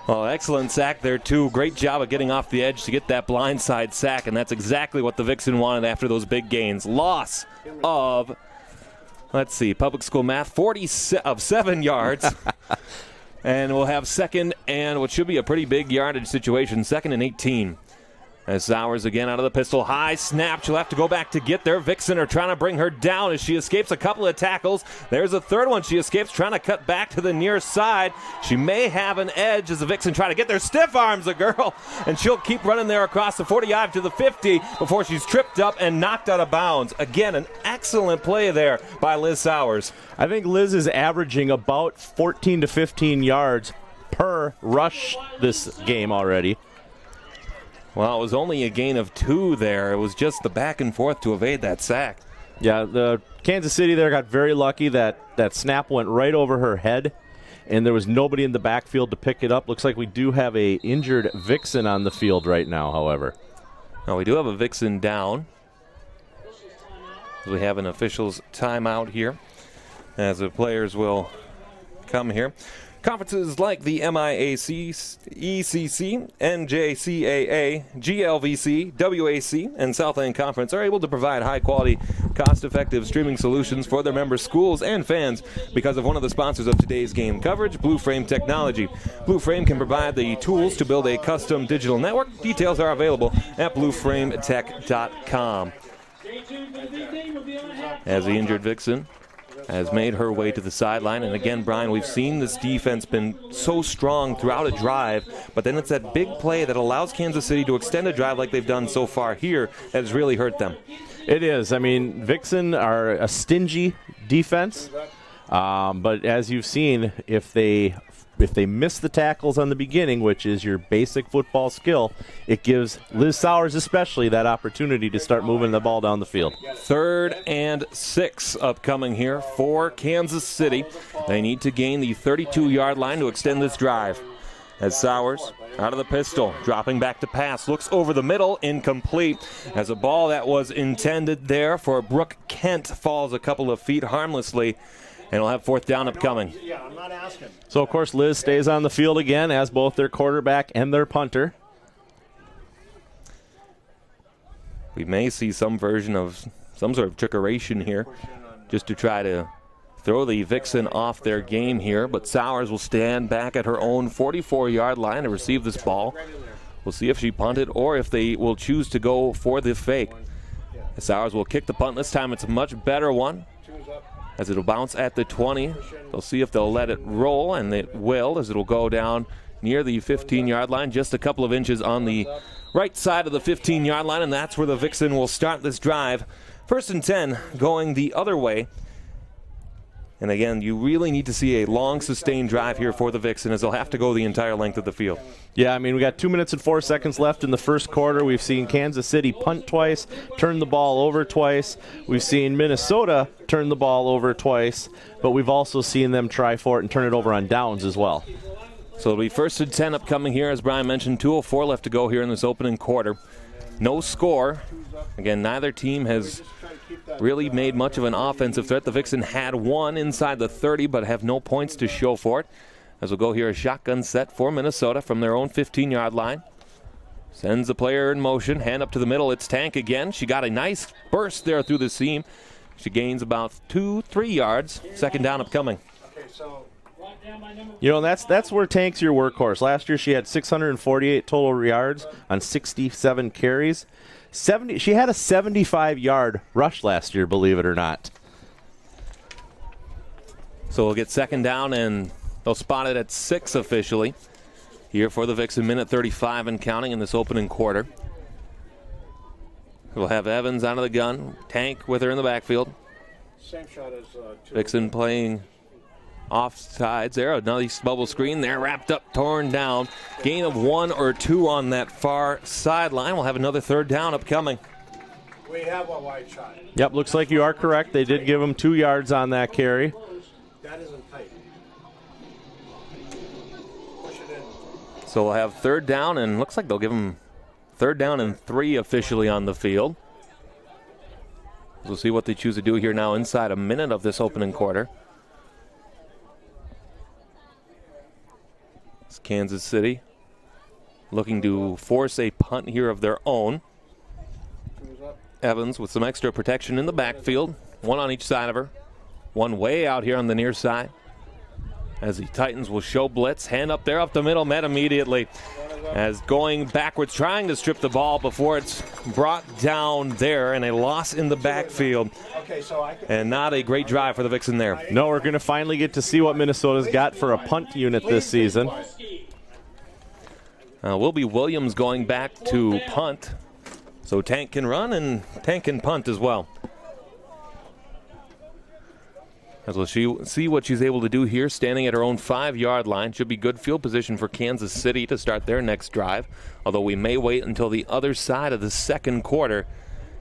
Oh, excellent sack there, too. Great job of getting off the edge to get that blindside sack, and that's exactly what the Vixen wanted after those big gains. Loss of, let's see, public school math, 7 yards. And we'll have second and what should be a pretty big yardage situation, 2nd and 18. As Sowers again out of the pistol. High snap. She'll have to go back to get there. Vixen are trying to bring her down as she escapes a couple of tackles. There's a third one. She escapes, trying to cut back to the near side. She may have an edge as the Vixen try to get there. Stiff arms the girl, and she'll keep running there across the 45 to the 50 before she's tripped up and knocked out of bounds. Again, an excellent play there by Liz Sowers. I think Liz is averaging about 14 to 15 yards per rush this game already. Well, it was only a gain of 2 there. It was just the back and forth to evade that sack. Yeah, the Kansas City there got very lucky that snap went right over her head, and there was nobody in the backfield to pick it up. Looks like we do have a injured Vixen on the field right now, however. Now, we do have a Vixen down. We have an official's timeout here as the players will come here. Conferences like the MIAC, ECC, NJCAA, GLVC, WAC, and Southland Conference are able to provide high-quality, cost-effective streaming solutions for their member schools and fans because of one of the sponsors of today's game coverage, Blue Frame Technology. Blue Frame can provide the tools to build a custom digital network. Details are available at blueframetech.com. Stay tuned for the big game. We'll be on a half. As the injured Vixen has made her way to the sideline. And again, Brian, we've seen this defense been so strong throughout a drive, but then it's that big play that allows Kansas City to extend a drive like they've done so far here that has really hurt them. It is. I mean, Vixen are a stingy defense, but as you've seen, if they miss the tackles on the beginning, which is your basic football skill, it gives Liz Sowers especially that opportunity to start moving the ball down the field. 3rd and 6 upcoming here for Kansas City. They need to gain the 32-yard line to extend this drive. As Sowers, out of the pistol, dropping back to pass, looks over the middle, incomplete, as a ball that was intended there for Brooke Kent falls a couple of feet harmlessly. And we'll have 4th down upcoming. Yeah, I'm not asking. So, of course, Liz stays on the field again as both their quarterback and their punter. We may see some version of some sort of trickeration here just to try to throw the Vixen off their game here. But Sowers will stand back at her own 44-yard line to receive this ball. We'll see if she punted or if they will choose to go for the fake. Sowers will kick the punt. This time it's a much better one, as it'll bounce at the 20. They'll see if they'll let it roll, and it will, as it'll go down near the 15-yard line, just a couple of inches on the right side of the 15-yard line, and that's where the Vixen will start this drive. 1st and 10 going the other way. And again, you really need to see a long, sustained drive here for the Vixen, as they'll have to go the entire length of the field. Yeah, I mean, we got 2 minutes and 4 seconds left in the first quarter. We've seen Kansas City punt twice, turn the ball over twice. We've seen Minnesota turn the ball over twice, but we've also seen them try for it and turn it over on downs as well. So it'll be 1st and 10 upcoming here, as Brian mentioned. 2:04 left to go here in this opening quarter. No score. Again, neither team has really made much of an offensive threat. The Vixen had one inside the 30, but have no points to show for it. As we'll go here, a shotgun set for Minnesota from their own 15-yard line. Sends the player in motion, hand up to the middle. It's Tank again. She got a nice burst there through the seam. She gains about 2-3 yards. 2nd down upcoming. You know, that's where Tank's your workhorse. Last year she had 648 total yards on 67 carries. She had a 75-yard rush last year, believe it or not. So we'll get 2nd down, and they'll spot it at 6 officially here for the Vixen. Minute 35 and counting in this opening quarter. We'll have Evans out of the gun. Tank with her in the backfield. Same shot as Vixen playing off sides there. Another bubble screen there, wrapped up, torn down. Gain of 1 or 2 on that far sideline. We'll have another 3rd down upcoming. We have a wide shot. Yep, looks like you are correct. They did give him 2 yards on that carry. That isn't tight. Push it in. So we'll have 3rd down, and looks like they'll give them 3rd down and 3 officially on the field. We'll see what they choose to do here now inside a minute of this opening quarter. Kansas City looking to force a punt here of their own. Evans with some extra protection in the backfield. One on each side of her. One way out here on the near side. As the Titans will show blitz. Hand up there up the middle, met immediately. As going backwards, trying to strip the ball before it's brought down there, and a loss in the backfield. And not a great drive for the Vixen there. No, we're going to finally get to see what Minnesota's got for a punt unit this season. Will be Williams going back to punt. So Tank can run and Tank can punt as well. As we'll see what she's able to do here, standing at her own 5-yard line. Should be good field position for Kansas City to start their next drive. Although we may wait until the other side of the second quarter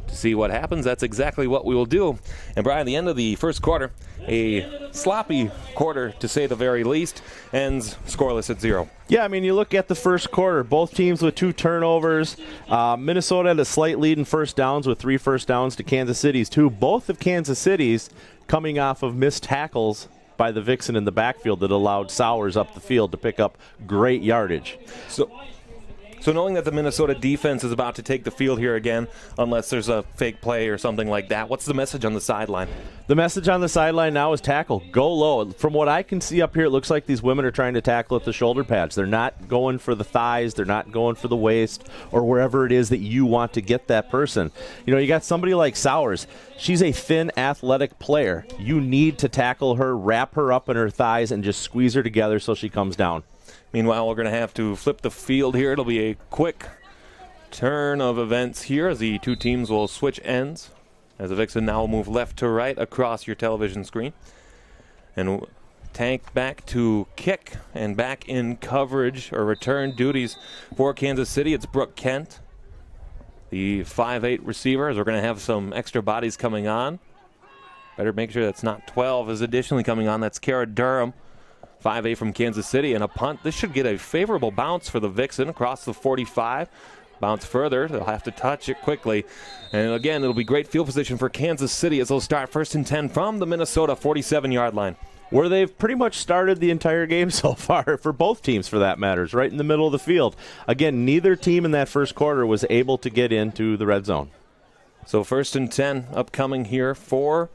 to see what happens. That's exactly what we will do. And Brian, the end of the first quarter, a sloppy quarter to say the very least, ends scoreless at 0. Yeah, I mean, you look at the first quarter, both teams with 2 turnovers. Minnesota had a slight lead in first downs with 3 first downs to Kansas City's 2. Both of Kansas City's coming off of missed tackles by the Vixen in the backfield that allowed Sowers up the field to pick up great yardage. So knowing that the Minnesota defense is about to take the field here again, unless there's a fake play or something like that, what's the message on the sideline? The message on the sideline now is tackle. Go low. From what I can see up here, it looks like these women are trying to tackle at the shoulder pads. They're not going for the thighs. They're not going for the waist or wherever it is that you want to get that person. You know, you got somebody like Sowers. She's a thin, athletic player. You need to tackle her, wrap her up in her thighs, and just squeeze her together so she comes down. Meanwhile, we're going to have to flip the field here. It'll be a quick turn of events here as the two teams will switch ends. As the Vixen now will move left to right across your television screen. And Tank back to kick and back in coverage or return duties for Kansas City. It's Brooke Kent, the 5'8 receiver, as we're going to have some extra bodies coming on. Better make sure that's not 12 is additionally coming on. That's Kara Durham. 5'8 from Kansas City, and a punt. This should get a favorable bounce for the Vixen across the 45. Bounce further. They'll have to touch it quickly. And again, it'll be great field position for Kansas City as they'll start 1st and 10 from the Minnesota 47-yard line. Where they've pretty much started the entire game so far, for both teams for that matter, right in the middle of the field. Again, neither team in that first quarter was able to get into the red zone. So 1st and 10 upcoming here for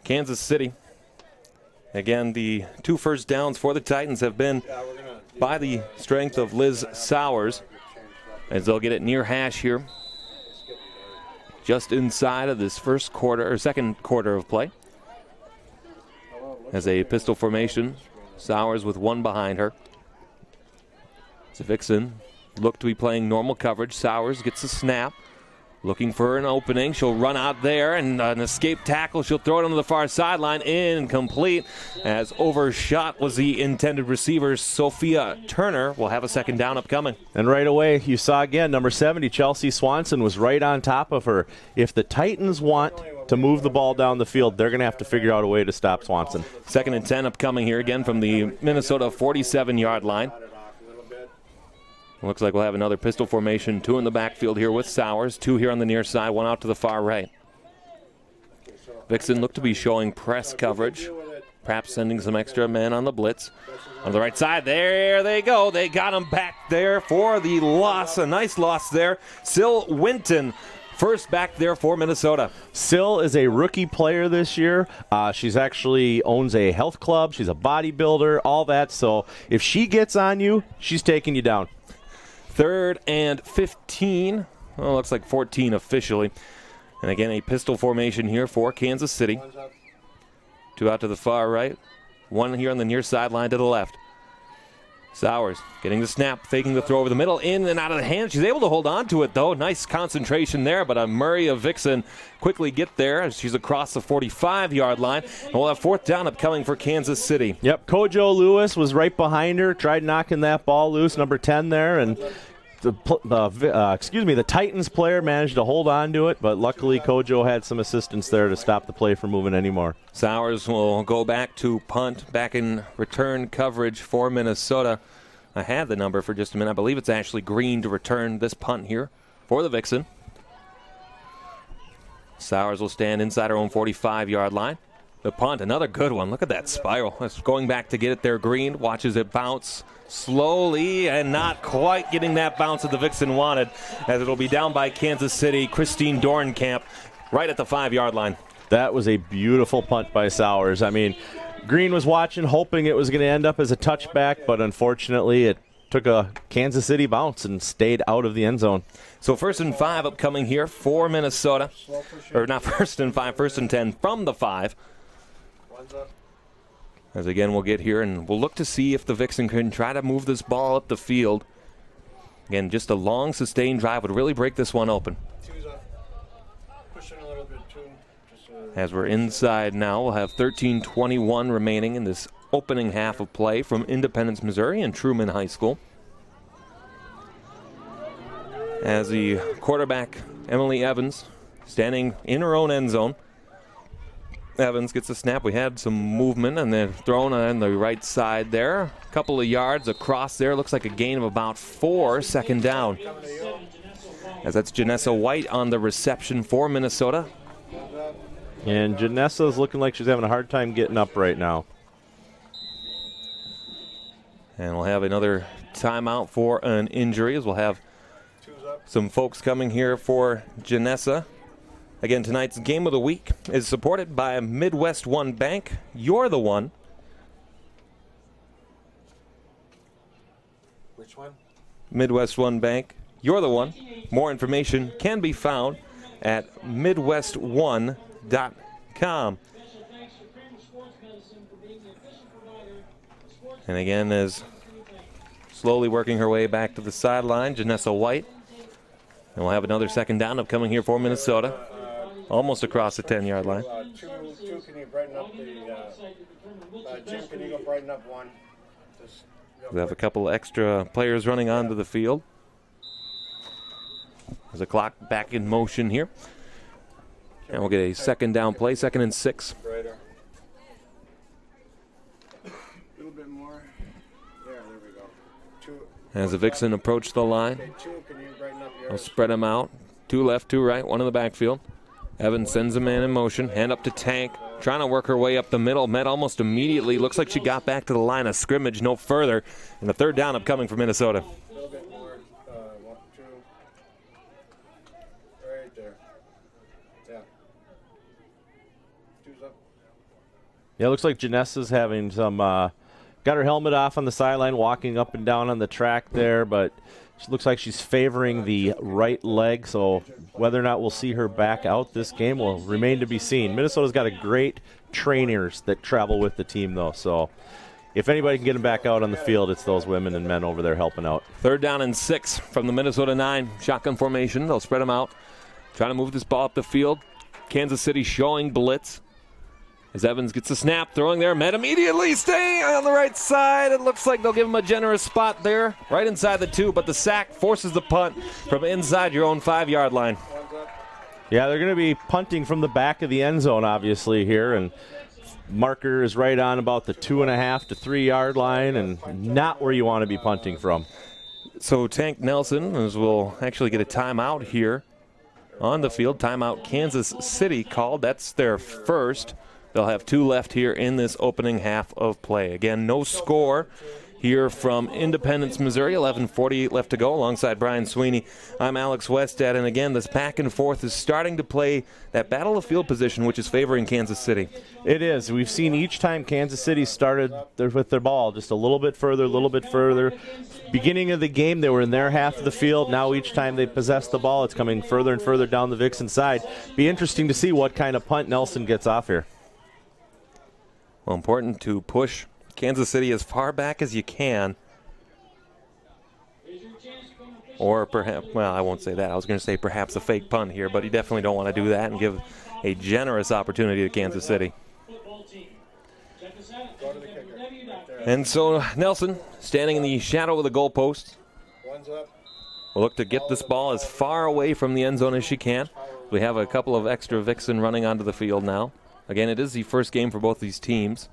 Kansas City. Again, the 2 first downs for the Titans have been by the strength of Liz Sowers, as they'll get it near hash here, just inside of this first quarter or second quarter of play. As a pistol formation, Sowers with 1 behind her. The Vixen look to be playing normal coverage. Sowers gets a snap. Looking for an opening. She'll run out there and an escape tackle. She'll throw it onto the far sideline. Incomplete. As overshot was the intended receiver. Sophia Turner will have a 2nd down upcoming. And right away, you saw again, number 70, Chelsea Swanson, was right on top of her. If the Titans want to move the ball down the field, they're going to have to figure out a way to stop Swanson. 2nd and 10 upcoming here again from the Minnesota 47-yard line. Looks like we'll have another pistol formation. 2 in the backfield here with Sowers. 2 here on the near side. 1 out to the far right. Vixen look to be showing press coverage. Perhaps sending some extra men on the blitz. On the right side, there they go. They got him back there for the loss. A nice loss there. Syl Winton, first back there for Minnesota. Syl is a rookie player this year. She's actually owns a health club. She's a bodybuilder, all that. So if she gets on you, she's taking you down. 3rd and 15. Well, looks like 14 officially. And again, a pistol formation here for Kansas City. 2 out to the far right. 1 here on the near sideline to the left. Sowers getting the snap, faking the throw over the middle, in and out of the hand. She's able to hold on to it, though. Nice concentration there, but a Murray of Vixen quickly get there as she's across the 45-yard line. And we'll have 4th down upcoming for Kansas City. Yep, Kojo Lewis was right behind her, tried knocking that ball loose, number 10 there, and the Titans player managed to hold on to it, but luckily Kojo had some assistance there to stop the play from moving anymore. Sowers will go back to punt, back in return coverage for Minnesota. I had the number for just a minute. I believe it's Ashley Green to return this punt here for the Vixen. Sowers will stand inside her own 45-yard line. The punt, another good one. Look at that spiral. It's going back to get it there. Green watches it bounce slowly and not quite getting that bounce that the Vixen wanted, as it'll be down by Kansas City. Christine Dornkamp right at the 5-yard line. That was a beautiful punt by Sowers. I mean, Green was watching, hoping it was going to end up as a touchback, but unfortunately it took a Kansas City bounce and stayed out of the end zone. So 1st and 5 upcoming here for Minnesota. Or not 1st and 5, 1st and 10 from the 5. As again, we'll get here and we'll look to see if the Vixen can try to move this ball up the field. Again, just a long, sustained drive would really break this one open. As we're inside now, we'll have 13:21 remaining in this opening half of play from Independence, Missouri and Truman High School. As the quarterback, Emily Evans, standing in her own end zone. Evans gets a snap. We had some movement and then thrown on the right side there. A couple of yards across there. Looks like a gain of about 4, 2nd down. As that's Janessa White on the reception for Minnesota. And Janessa's looking like she's having a hard time getting up right now. And we'll have another timeout for an injury, as we'll have some folks coming here for Janessa. Again, tonight's game of the week is supported by Midwest One Bank. You're the one. Which one? Midwest One Bank. You're the one. More information can be found at MidwestOne.com. And again, is slowly working her way back to the sideline, Janessa White. And we'll have another 2nd down upcoming here for Minnesota. Almost across the 10-yard line. Two, can you brighten up the, Jim, can you go brighten up one? We have a couple extra players running onto the field. There's a clock back in motion here. And we'll get a 2nd down play, 2nd and 6. Brighter. A little bit more. There we go. Two. As the Vixen approach the line, Okay, two, can you brighten up yours? they'll spread them out. 2 left, 2 right, 1 in the backfield. Evans sends a man in motion, hand up to Tank, trying to work her way up the middle. Met almost immediately. Looks like she got back to the line of scrimmage, no further. And the 3rd down upcoming for Minnesota. A little bit more. 1, 2. Right there. Yeah. Two's up. Yeah, it looks like Janessa's having some, got her helmet off on the sideline, walking up and down on the track there, but she looks like she's favoring the right leg, so whether or not we'll see her back out this game will remain to be seen. Minnesota's got a great trainers that travel with the team, though, so if anybody can get them back out on the field, it's those women and men over there helping out. 3rd down and 6 from the Minnesota 9. Shotgun formation. They'll spread them out. Trying to move this ball up the field. Kansas City showing blitz. As Evans gets a snap, throwing there, Met immediately staying on the right side. It looks like they'll give him a generous spot there, right inside the 2, but the sack forces the punt from inside your own 5-yard line. Yeah, they're going to be punting from the back of the end zone, obviously, here, and marker is right on about the 2.5 to 3-yard line, and not where you want to be punting from. So Tank Nelson will actually get a timeout here on the field. Timeout Kansas City called. That's their first. They'll have 2 left here in this opening half of play. Again, no score here from Independence, Missouri. 11:48 left to go alongside Brian Sweeney. I'm Alex Westad, and again, this back and forth is starting to play that battle of field position, which is favoring Kansas City. It is. We've seen each time Kansas City started with their ball just a little bit further, a little bit further. Beginning of the game, they were in their half of the field. Now each time they possess the ball, it's coming further and further down the Vixen side. Be interesting to see what kind of punt Nelson gets off here. Well, important to push Kansas City as far back as you can. Or perhaps, well, I won't say that. I was going to say perhaps a fake punt here, but you definitely don't want to do that and give a generous opportunity to Kansas City. And so Nelson, standing in the shadow of the goalpost, will look to get this ball as far away from the end zone as she can. We have a couple of extra Vixen running onto the field now. Again, it is the first game for both these teams.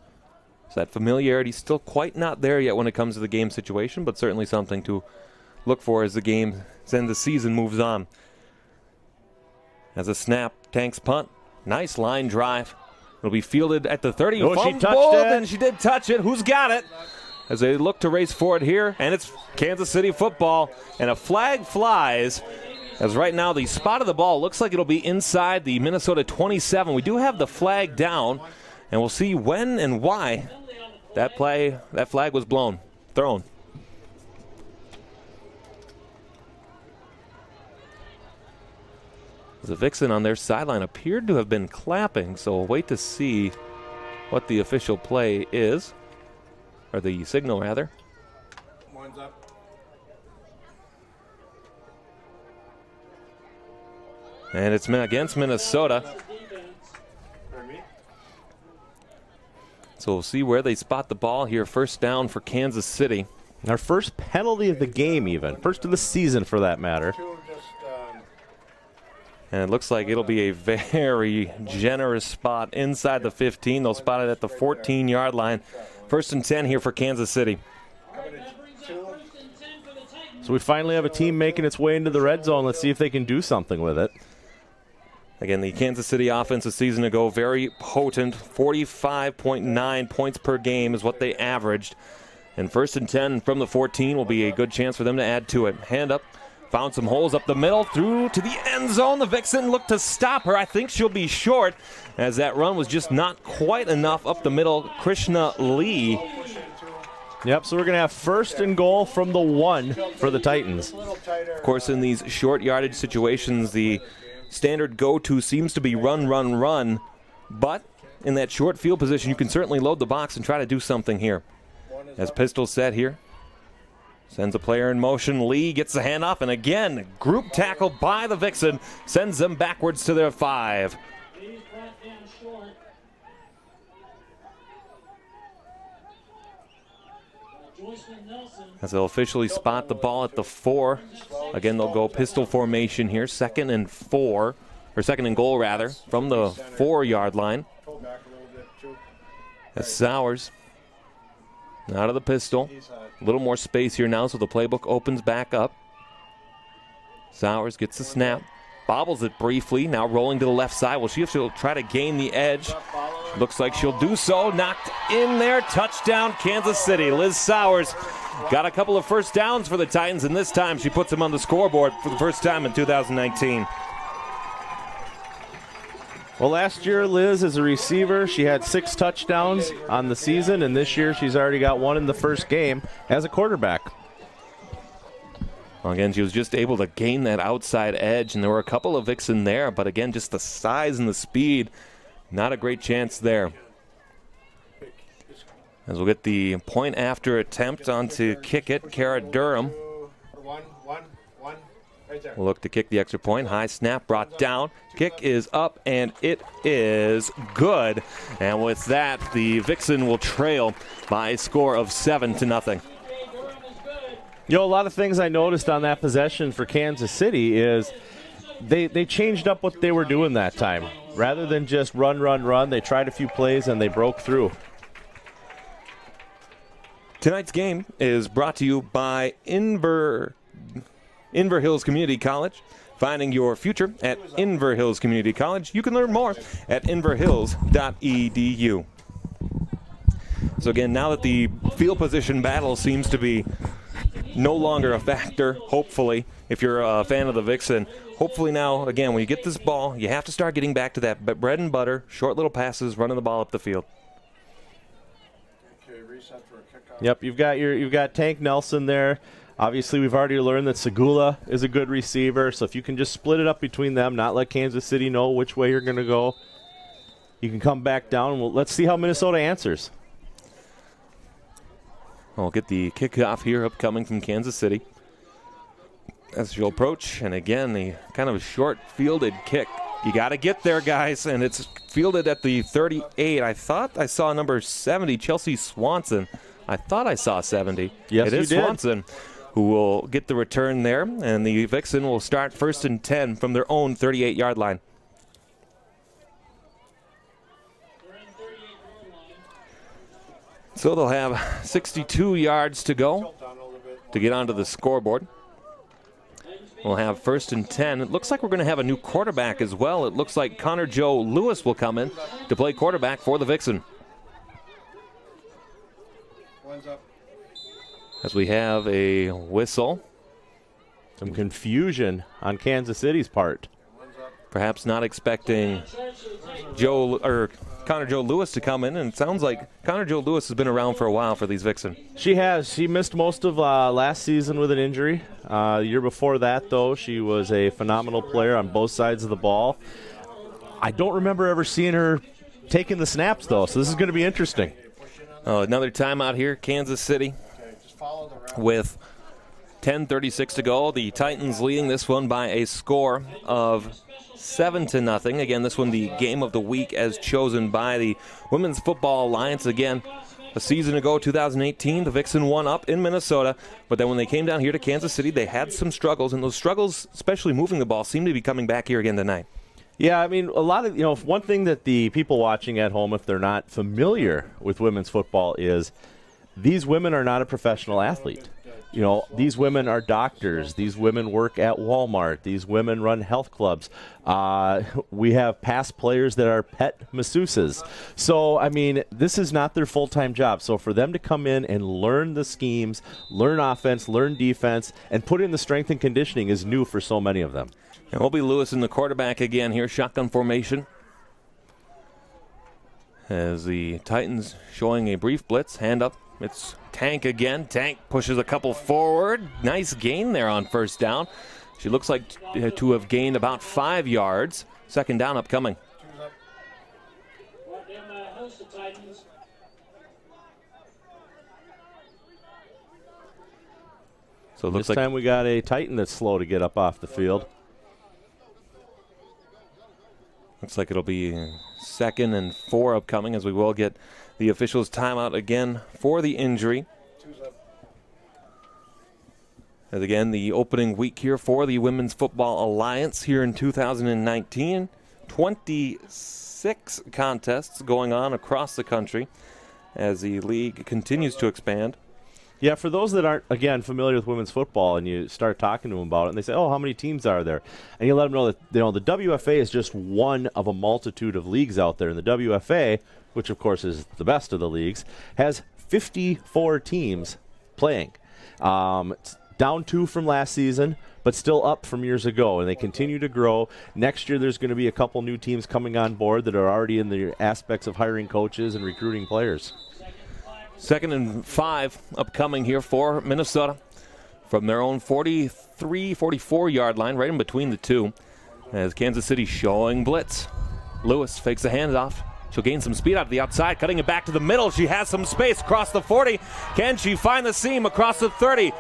So that familiarity still quite not there yet when it comes to the game situation, but certainly something to look for as the game and the season moves on. As a snap, Tank's punt. Nice line drive. It'll be fielded at the 30. Oh, she touched it. And she did touch it. Who's got it? as they look to race forward here, and it's Kansas City football, and a flag flies. As right now the spot of the ball looks like it'll be inside the Minnesota 27. We do have the flag down, and we'll see when and why that flag was thrown. The Vixen on their sideline appeared to have been clapping, so we'll wait to see what the official play is, or the signal rather. One's up. And it's against Minnesota. So we'll see where they spot the ball here. First down for Kansas City. Our first penalty of the game even. First of the season for that matter. And it looks like it'll be a very generous spot inside the 15. They'll spot it at the 14-yard line. First and 10 here for Kansas City. So we finally have a team making its way into the red zone. Let's see if they can do something with it. Again, the Kansas City offense a season ago, very potent. 45.9 points per game is what they averaged. And first and 10 from the 14 will be a good chance for them to add to it. Hand up. Found some holes up the middle, through to the end zone. The Vixen looked to stop her. I think she'll be short, as that run was just not quite enough up the middle. Krishna Lee. Yep, so we're going to have first and goal from the 1 for the Titans. Of course, in these short yardage situations, the standard go-to seems to be run, run, run. But in that short field position, you can certainly load the box and try to do something here. As pistol set here. Sends a player in motion. Lee gets the handoff, and again, group tackle by the Vixen sends them backwards to their 5. As they'll officially spot the ball at the 4. Again, they'll go pistol formation here. Second and goal rather, from the 4-yard line. That's Sowers. Out of the pistol. A little more space here now, so the playbook opens back up. Sowers gets the snap. Bobbles it briefly. Now rolling to the left side. We'll see if she'll try to gain the edge. Looks like she'll do so. Knocked in there. Touchdown, Kansas City. Liz Sowers got a couple of first downs for the Titans, and this time she puts them on the scoreboard for the first time in 2019. Well, last year, Liz, as a receiver, she had 6 touchdowns on the season, and this year she's already got 1 in the first game as a quarterback. Well, again, she was just able to gain that outside edge, and there were a couple of Vixen there, but again, just the size and the speed, not a great chance there. As we'll get the point after attempt on to kick it, Cara Durham. We'll look to kick the extra point. High snap brought down. Kick is up, and it is good. And with that, the Vixen will trail by a score of 7-0. You know, a lot of things I noticed on that possession for Kansas City is they changed up what they were doing that time. Rather than just run, run, run, they tried a few plays and they broke through. Tonight's game is brought to you by Inver Hills Community College. Finding your future at Inver Hills Community College. You can learn more at inverhills.edu. So again, now that the field position battle seems to be no longer a factor, hopefully, if you're a fan of the Vixen, hopefully now, again, when you get this ball, you have to start getting back to that bread and butter, short little passes, running the ball up the field. Okay, reset for a kickoff. Yep, you've got Tank Nelson there. Obviously, we've already learned that Segula is a good receiver, so if you can just split it up between them, not let Kansas City know which way you're going to go, you can come back down. Let's see how Minnesota answers. We'll get the kickoff here upcoming from Kansas City. As she'll approach, and again, the kind of short fielded kick. You got to get there, guys, and it's fielded at the 38. I thought I saw number 70, Chelsea Swanson. I thought I saw 70. Yes, it is you did. Swanson who will get the return there, and the Vixen will start first and 10 from their own 38-yard line. So they'll have 62 yards to go to get onto the scoreboard. We'll have first and 10. It looks like we're going to have a new quarterback as well. It looks like Connor Joe Lewis will come in to play quarterback for the Vixen. One's up. as we have a whistle. Some confusion on Kansas City's part. Perhaps not expecting Connor Joe Lewis to come in, and it sounds like Connor Joe Lewis has been around for a while for these Vixen. She has. She missed most of last season with an injury. The year before that, though, she was a phenomenal player on both sides of the ball. I don't remember ever seeing her taking the snaps, though, so this is going to be interesting. Another timeout here, Kansas City, with 10:36 to go. The Titans leading this one by a score of 7-0. Again, this one the game of the week as chosen by the Women's Football Alliance. Again, a season ago, 2018, the Vixen won up in Minnesota, but then when they came down here to Kansas City, they had some struggles, and those struggles, especially moving the ball, seem to be coming back here again tonight. Yeah, I mean, a lot of, one thing that the people watching at home, if they're not familiar with women's football, is these women are not a professional athlete. These women are doctors. These women work at Walmart. These women run health clubs. We have past players that are pet masseuses. So, I mean, this is not their full-time job. So for them to come in and learn the schemes, learn offense, learn defense, and put in the strength and conditioning is new for so many of them. And Hobie Lewis in the quarterback again here, shotgun formation. As the Titans showing a brief blitz, hand up. It's Tank again. Tank pushes a couple forward. Nice gain there on first down. She looks like to have gained about 5 yards. Second down upcoming. So it looks this like time we got a Titan that's slow to get up off the field. Looks like it'll be 2nd and 4 upcoming, as we will get the officials' timeout again for the injury. As again, the opening week here for the Women's Football Alliance here in 2019. 26 contests going on across the country as the league continues to expand. Yeah, for those that aren't, again, familiar with women's football, and you start talking to them about it, and they say, how many teams are there? And you let them know that the WFA is just one of a multitude of leagues out there. And the WFA, which, of course, is the best of the leagues, has 54 teams playing. It's down 2 from last season, but still up from years ago, and they continue to grow. Next year there's going to be a couple new teams coming on board that are already in the aspects of hiring coaches and recruiting players. 2nd and 5 upcoming here for Minnesota from their own 43, 44-yard line, right in between the two, as Kansas City showing blitz. Lewis fakes the handoff. She'll gain some speed out of the outside, cutting it back to the middle. She has some space across the 40. Can she find the seam across the 30?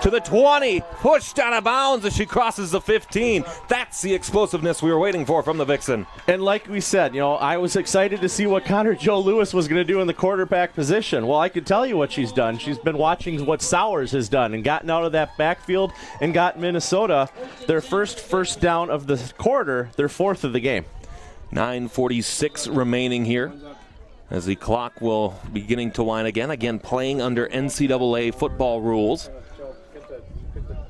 To the 20, pushed out of bounds as she crosses the 15. That's the explosiveness we were waiting for from the Vixen. And like we said, I was excited to see what Connor Joe Lewis was going to do in the quarterback position. Well, I can tell you what she's done. She's been watching what Sowers has done and gotten out of that backfield and got Minnesota their first down of the quarter, their 4th of the game. 9:46 remaining here as the clock will be beginning to wind again playing under NCAA football rules.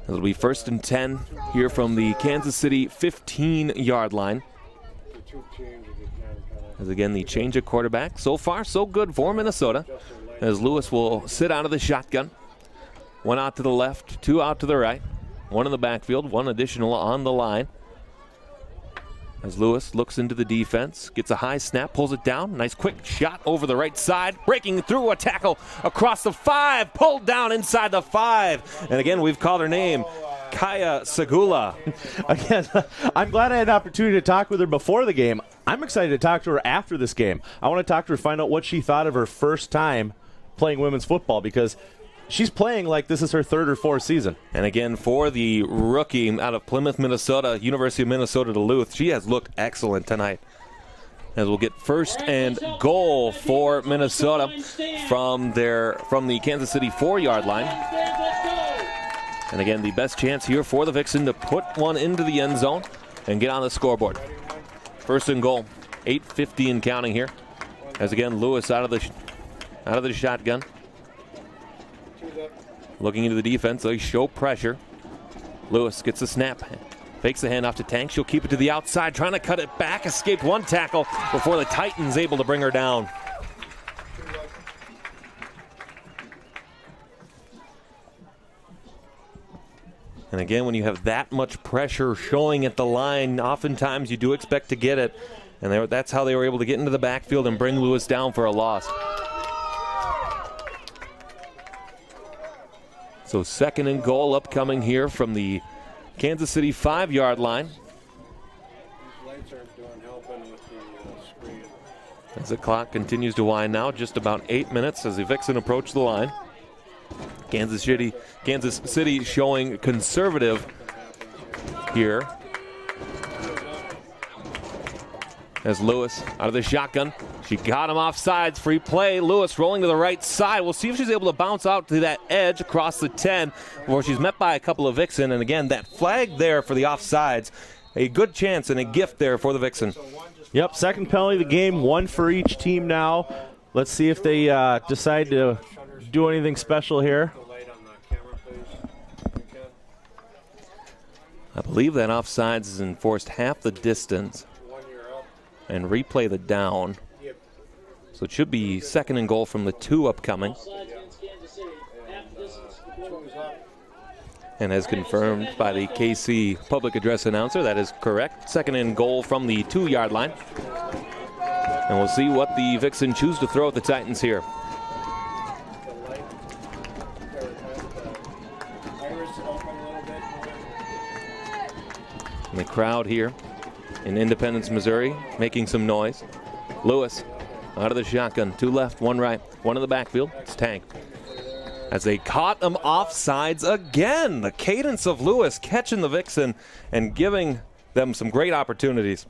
It'll be 1st and 10 here from the Kansas City 15-yard line. As again, the change of quarterback. So far, so good for Minnesota, as Lewis will sit out of the shotgun. 1 out to the left, 2 out to the right. 1 in the backfield, 1 additional on the line. As Lewis looks into the defense, gets a high snap, pulls it down. Nice quick shot over the right side, breaking through a tackle across the 5, pulled down inside the 5. And again, we've called her name, Kaya Segula. Again, I'm glad I had an opportunity to talk with her before the game. I'm excited to talk to her after this game. I want to talk to her, find out what she thought of her first time playing women's football, because she's playing like this is her 3rd or 4th season. And again, for the rookie out of Plymouth, Minnesota, University of Minnesota Duluth, she has looked excellent tonight. As we'll get 1st and goal for Minnesota from the Kansas City 4-yard line. And again, the best chance here for the Vixen to put one into the end zone and get on the scoreboard. 1st and goal, 8:50 and counting here. As again, Lewis out of the shotgun. Looking into the defense, they show pressure. Lewis gets the snap, fakes the handoff to Tank. She'll keep it to the outside, trying to cut it back. Escaped 1 tackle before the Titans able to bring her down. And again, when you have that much pressure showing at the line, oftentimes you do expect to get it. And that's how they were able to get into the backfield and bring Lewis down for a loss. So 2nd and goal upcoming here from the Kansas City 5-yard line. These lights aren't doing helping with the screen. As the clock continues to wind now, just about 8 minutes as the Vixen approach the line. Kansas City showing conservative here. As Lewis out of the shotgun. She got him off sides. Free play. Lewis rolling to the right side. We'll see if she's able to bounce out to that edge across the 10 before she's met by a couple of Vixen. And again, that flag there for the offsides. A good chance and a gift there for the Vixen. Yep, 2nd penalty of the game, 1 for each team now. Let's see if they decide to do anything special here. The light on the camera, please. You can. I believe that offsides is enforced half the distance. 1 year up. And replay the down. Yep. So it should be 2nd and goal from the 2 upcoming. Slides against Kansas City. Half the distance. 2's up. And as confirmed by the KC public address announcer, that is correct. 2nd and goal from the 2-yard line. And we'll see what the Vixen choose to throw at the Titans here. The light. There, the iris open a little bit more. And the crowd here in Independence, Missouri, making some noise. Lewis out of the shotgun. 2 left, 1 right, 1 in the backfield. It's Tank. As they caught him offsides again. The cadence of Lewis catching the Vixen and giving them some great opportunities.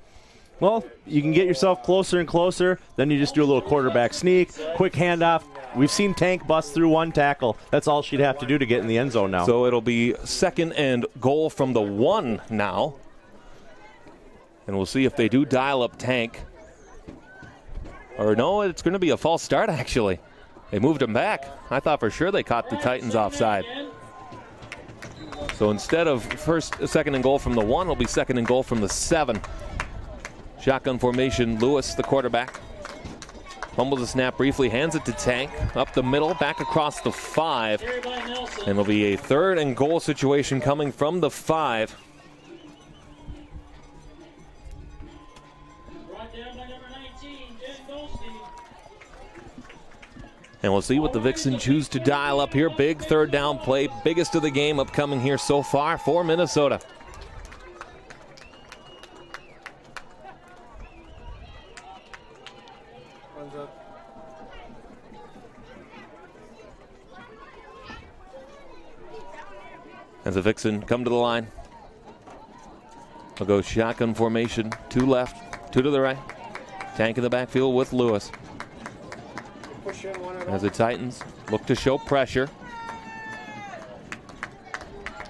Well, you can get yourself closer and closer. Then you just do a little quarterback sneak, quick handoff. We've seen Tank bust through 1 tackle. That's all she'd have to do to get in the end zone now. So it'll be 2nd and goal from the 1 now. And we'll see if they do dial up Tank. Or no, it's going to be a false start, actually. They moved him back. I thought for sure they caught the Titans offside. So instead of 2nd and goal from the 1, it'll be 2nd and goal from the 7. Shotgun formation, Lewis, the quarterback. Fumbles the snap briefly, hands it to Tank. Up the middle, back across the 5. And it'll be a 3rd and goal situation coming from the 5. Brought down by number 19, Jen Goldstein. And we'll see what the Vixen choose to dial up here. Big 3rd down play, biggest of the game upcoming here so far for Minnesota. One's up. As the Vixen come to the line. They'll go shotgun formation, 2 left, 2 to the right. Tank in the backfield with Lewis. Push in 1 and As the Titans look to show pressure.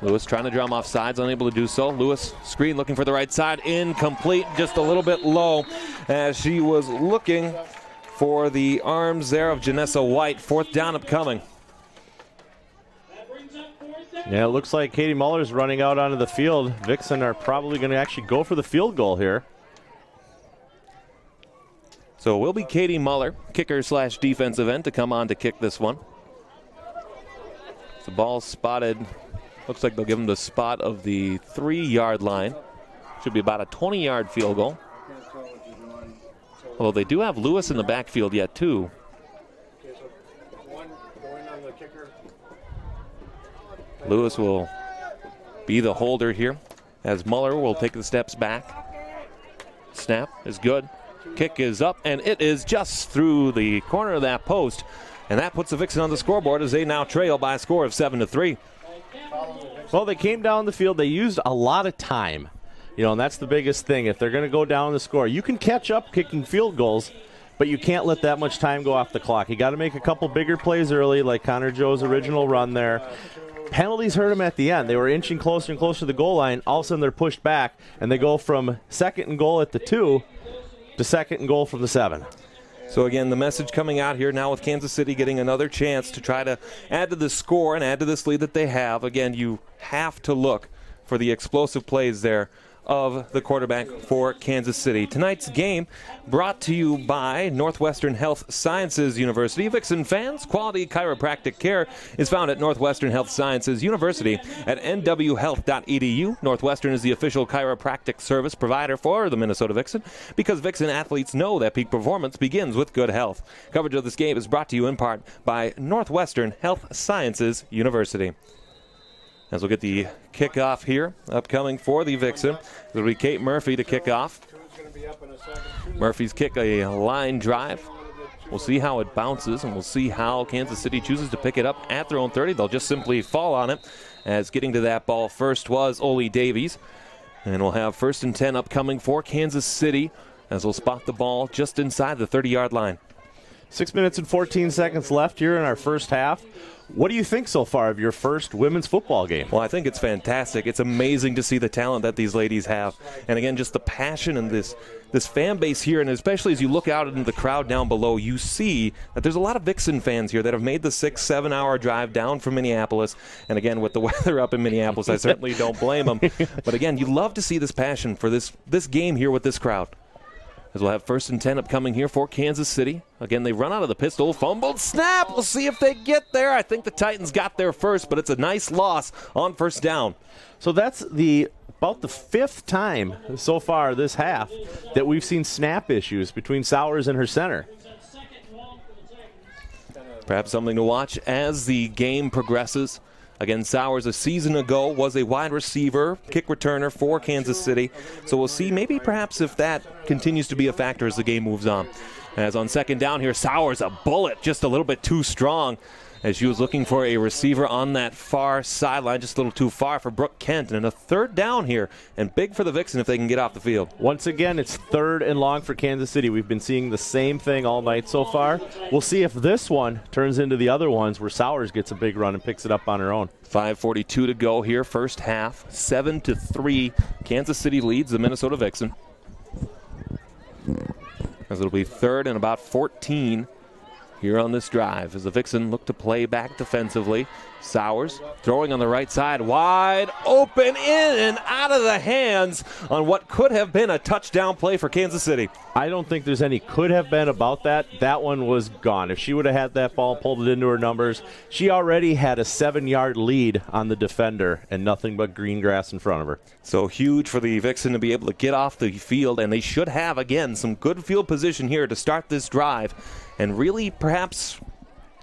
Lewis trying to drum off sides, unable to do so. Lewis screen looking for the right side, incomplete, just a little bit low as she was looking for the arms there of Janessa White. 4th down upcoming. That brings up 4th down. Yeah, it looks like Katie Muller's running out onto the field. Vixen are probably going to actually go for the field goal here. So it will be Katie Muller, kicker/defensive end, to come on to kick this one. The ball spotted. Looks like they'll give him the spot of the 3-yard line. Should be about a 20-yard field goal. I can't tell what you're doing. So, Although they do have Lewis in the backfield yet, too. okay, so 1 going on the kicker. Lewis will be the holder here as Muller will take the steps back. Snap is good. Kick is up, and it is just through the corner of that post. And that puts the Vixen on the scoreboard as they now trail by a score of 7-3. Well, they came down the field. They used a lot of time. You know, and that's the biggest thing. If they're going to go down the score, you can catch up kicking field goals, but you can't let that much time go off the clock. You got to make a couple bigger plays early, like Connor Joe's original run there. Penalties hurt them at the end. They were inching closer and closer to the goal line. All of a sudden, they're pushed back, and they go from 2nd and goal at the 2 to 2nd and goal from the 7. So again, the message coming out here now with Kansas City getting another chance to try to add to the score and add to this lead that they have. Again, you have to look for the explosive plays there of the quarterback for Kansas City. Tonight's game brought to you by Northwestern Health Sciences University. Vixen fans, quality chiropractic care is found at Northwestern Health Sciences University at nwhealth.edu. Northwestern is the official chiropractic service provider for the Minnesota Vixen because Vixen athletes know that peak performance begins with good health. Coverage of this game is brought to you in part by Northwestern Health Sciences University. As we'll get the kickoff here, upcoming for the Vixen. It'll be Kate Murphy to kick off. Murphy's kick a line drive. We'll see how it bounces, and we'll see how Kansas City chooses to pick it up at their own 30. They'll just simply fall on it, as getting to that ball first was Oli Davies. And we'll have 1st and 10 upcoming for Kansas City, as we'll spot the ball just inside the 30-yard line. 6 minutes and 14 seconds left here in our first half. What do you think so far of your first women's football game? Well, I think it's fantastic. It's amazing to see the talent that these ladies have. And again, just the passion and this fan base here, and especially as you look out into the crowd down below, you see that there's a lot of Vixen fans here that have made the 6-7 hour drive down from Minneapolis. And again, with the weather up in Minneapolis, I certainly don't blame them. But again, you love to see this passion for this game here with this crowd. As we'll have 1st and 10 upcoming here for Kansas City. Again, they run out of the pistol, fumbled, snap. We'll see if they get there. I think the Titans got there first, but it's a nice loss on 1st down. So that's about the 5th time so far this half that we've seen snap issues between Sowers and her center. Perhaps something to watch as the game progresses. Again, Sowers a season ago was a wide receiver, kick returner for Kansas City. So we'll see maybe perhaps if that continues to be a factor as the game moves on. As on 2nd down here, Sowers, a bullet, just a little bit too strong as she was looking for a receiver on that far sideline, just a little too far for Brooke Kent. And a 3rd down here, and big for the Vixen if they can get off the field. Once again, it's 3rd and long for Kansas City. We've been seeing the same thing all night so far. We'll see if this one turns into the other ones where Sowers gets a big run and picks it up on her own. 5:42 to go here, first half. 7-3, Kansas City leads the Minnesota Vixen. As it'll be 3rd and about 14 here on this drive as the Vixen look to play back defensively. Sowers throwing on the right side, wide open, in and out of the hands on what could have been a touchdown play for Kansas City. I don't think there's any could have been about that. That one was gone. If she would have had that ball, pulled it into her numbers, she already had a 7-yard lead on the defender and nothing but green grass in front of her. So huge for the Vixen to be able to get off the field, and they should have, again, some good field position here to start this drive and really perhaps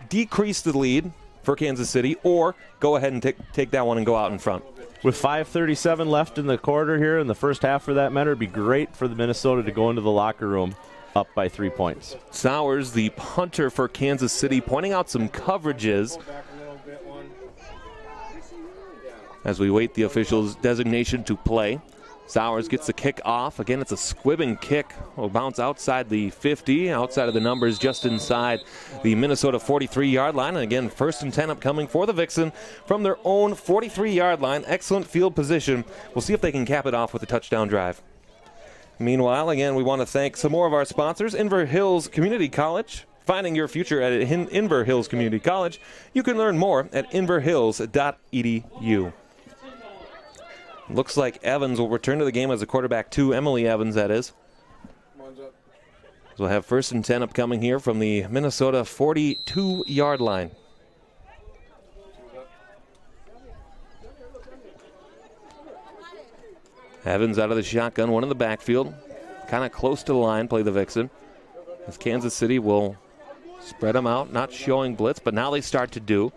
decrease the lead for Kansas City, or go ahead and take that one and go out in front. With 5:37 left in the quarter here, in the first half for that matter, it'd be great for the Minnesota to go into the locker room up by 3 points. Sowers, the punter for Kansas City, pointing out some coverages as we wait the official's designation to play. Sowers gets the kick off. Again, it's a squibbing kick. Will bounce outside the 50, outside of the numbers, just inside the Minnesota 43-yard line. And again, 1st and 10 upcoming for the Vixen from their own 43-yard line. Excellent field position. We'll see if they can cap it off with a touchdown drive. Meanwhile, again, we want to thank some more of our sponsors. Inver Hills Community College. Finding your future at Inver Hills Community College. You can learn more at inverhills.edu. Looks like Evans will return to the game as a quarterback too. Emily Evans, that is. So we'll have 1st and 10 upcoming here from the Minnesota 42-yard line. Evans out of the shotgun, one in the backfield. Kind of close to the line, play the Vixen. As Kansas City will spread them out, not showing blitz, but now they start to do.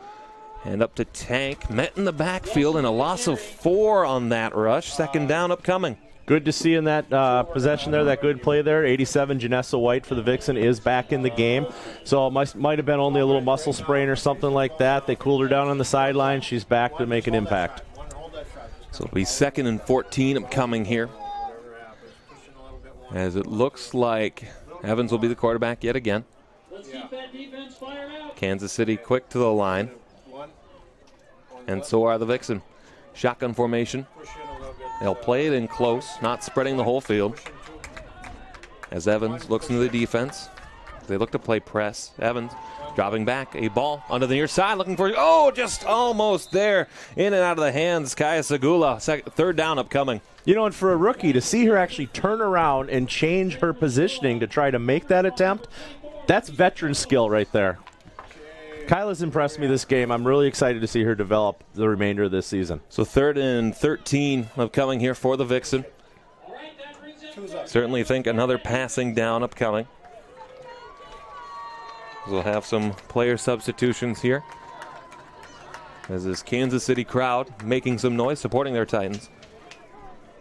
And up to Tank, met in the backfield, and a loss of 4 on that rush. 2nd down upcoming. Good to see in that possession there, that good play there. 87, Janessa White for the Vixen is back in the game. So it might have been only a little muscle sprain or something like that. They cooled her down on the sideline. She's back to make an impact. So it'll be 2nd and 14 upcoming here. As it looks like Evans will be the quarterback yet again. Let's keep that defense fired out. Kansas City quick to the line. And so are the Vixen. Shotgun formation. They'll play it in close, not spreading the whole field. As Evans looks into the defense. They look to play press. Evans Dropping back, a ball under the near side, looking for, just almost there. In and out of the hands, Kaya Segula. Third down upcoming. You know, and for a rookie, to see her actually turn around and change her positioning to try to make that attempt, that's veteran skill right there. Kyla's impressed me this game. I'm really excited to see her develop the remainder of this season. So 3rd and 13 upcoming here for the Vixen. Certainly think another passing down upcoming. We'll have some player substitutions here, as this Kansas City crowd making some noise supporting their Titans.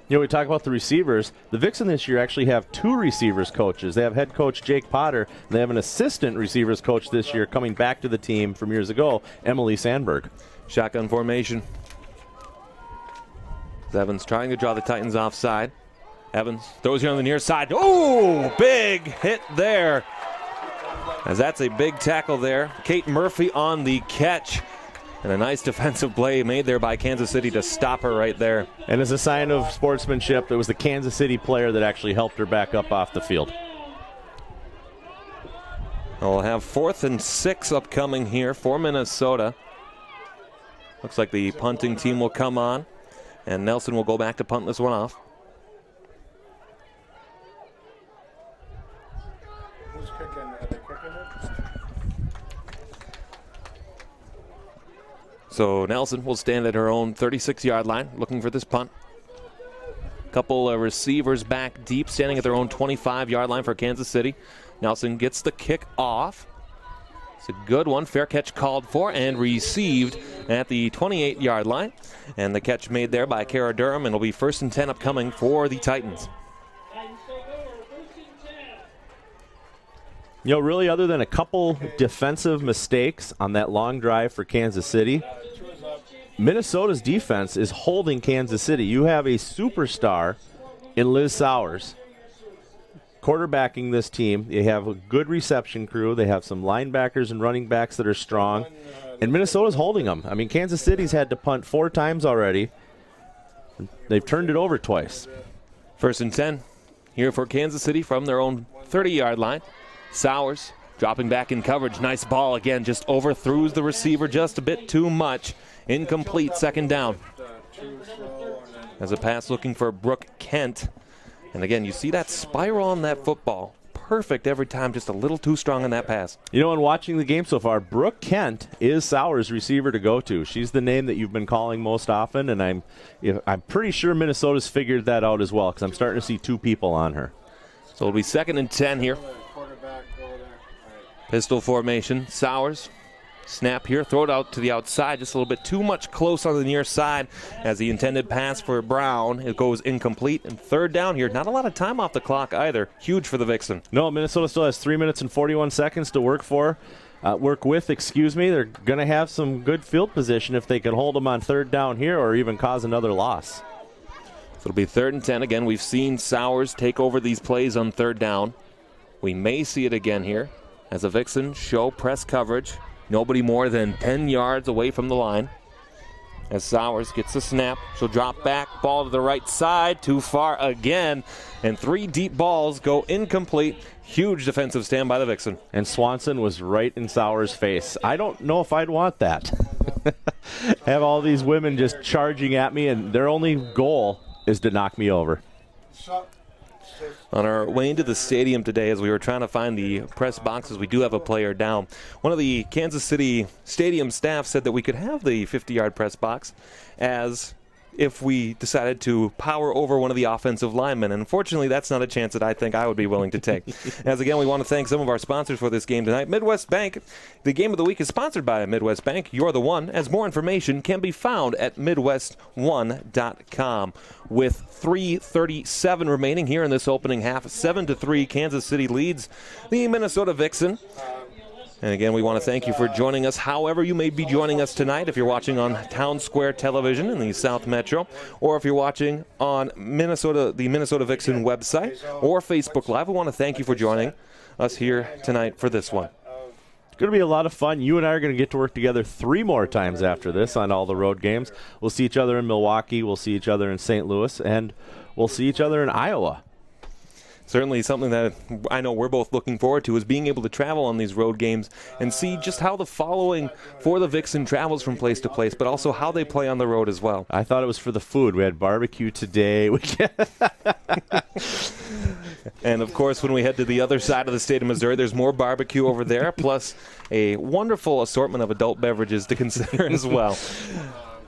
You know, we talk about the receivers. The Vixen this year actually have 2 receivers coaches. They have head coach Jake Potter, and they have an assistant receivers coach this year coming back to the team from years ago, Emily Sandberg. Shotgun formation. Evans trying to draw the Titans offside. Evans throws here on the near side. Oh, big hit there. As that's a big tackle there. Kate Murphy on the catch. And a nice defensive play made there by Kansas City to stop her right there. And as a sign of sportsmanship, it was the Kansas City player that actually helped her back up off the field. We'll have 4th and 6 upcoming here for Minnesota. Looks like the punting team will come on, and Nelson will go back to punt this one off. Who's kicking? Are they kicking it? So Nelson will stand at her own 36-yard line looking for this punt. Couple of receivers back deep, standing at their own 25-yard line for Kansas City. Nelson gets the kick off. It's a good one. Fair catch called for and received at the 28-yard line. And the catch made there by Kara Durham, and it'll be 1st and 10 upcoming for the Titans. You know, really, other than a couple defensive mistakes on that long drive for Kansas City, Minnesota's defense is holding Kansas City. You have a superstar in Liz Sowers quarterbacking this team. They have a good reception crew. They have some linebackers and running backs that are strong. And Minnesota's holding them. I mean, Kansas City's had to punt 4 times already. They've turned it over twice. 1st and 10 here for Kansas City from their own 30-yard line. Sowers dropping back in coverage. Nice ball again. Just overthrows the receiver just a bit too much. Incomplete, 2nd down. As a pass looking for Brooke Kent. And again, you see that spiral on that football. Perfect every time, just a little too strong on that pass. You know, in watching the game so far, Brooke Kent is Sowers' receiver to go to. She's the name that you've been calling most often, and I'm pretty sure Minnesota's figured that out as well, because I'm starting to see 2 people on her. So it'll be 2nd and 10 here. Quarterback over there. Pistol formation. Sowers. Snap here. Throw it out to the outside. Just a little bit too much close on the near side as the intended pass for Brown. It goes incomplete. And 3rd down here. Not a lot of time off the clock either. Huge for the Vixen. No, Minnesota still has 3 minutes and 41 seconds to work with. They're going to have some good field position if they can hold them on 3rd down here or even cause another loss. So it'll be 3rd and 10. Again, we've seen Sowers take over these plays on 3rd down. We may see it again here as the Vixen show press coverage. Nobody more than 10 yards away from the line. As Sowers gets the snap, she'll drop back, ball to the right side, too far again, and 3 deep balls go incomplete. Huge defensive stand by the Vixen. And Swanson was right in Sowers' face. I don't know if I'd want that. Have all these women just charging at me, and their only goal is to knock me over. On our way into the stadium today, as we were trying to find the press boxes, we do have a player down. One of the Kansas City stadium staff said that we could have the 50-yard press box as if we decided to power over one of the offensive linemen. And unfortunately, that's not a chance that I think I would be willing to take. As again, we want to thank some of our sponsors for this game tonight. Midwest Bank, the game of the week is sponsored by Midwest Bank. You're the one, as more information can be found at MidwestOne.com. With 3:37 remaining here in this opening half, 7-3, Kansas City leads the Minnesota Vixen. And again, we want to thank you for joining us, however you may be joining us tonight, if you're watching on Town Square Television in the South Metro, or if you're watching on the Minnesota Vixen website, or Facebook Live. We want to thank you for joining us here tonight for this one. It's going to be a lot of fun. You and I are going to get to work together 3 more times after this on all the road games. We'll see each other in Milwaukee, we'll see each other in St. Louis, and we'll see each other in Iowa. certainly something that I know we're both looking forward to is being able to travel on these road games and see just how the following for the Vixen travels from place to place, but also how they play on the road as well. I thought it was for the food. We had barbecue today. And, of course, when we head to the other side of the state of Missouri, there's more barbecue over there, plus a wonderful assortment of adult beverages to consider as well.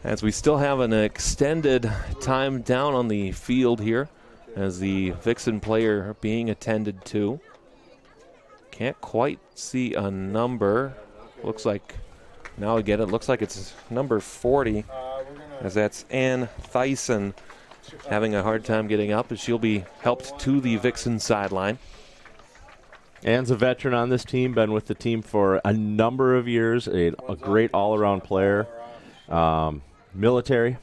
As we still have an extended time down on the field here as the Vixen player being attended to. Can't quite see a number. Looks like, now I get it, looks like it's number 40, as that's Ann Thyssen having a hard time getting up as she'll be helped to the Vixen sideline. Ann's a veteran on this team, been with the team for a number of years, a great all-around player, military,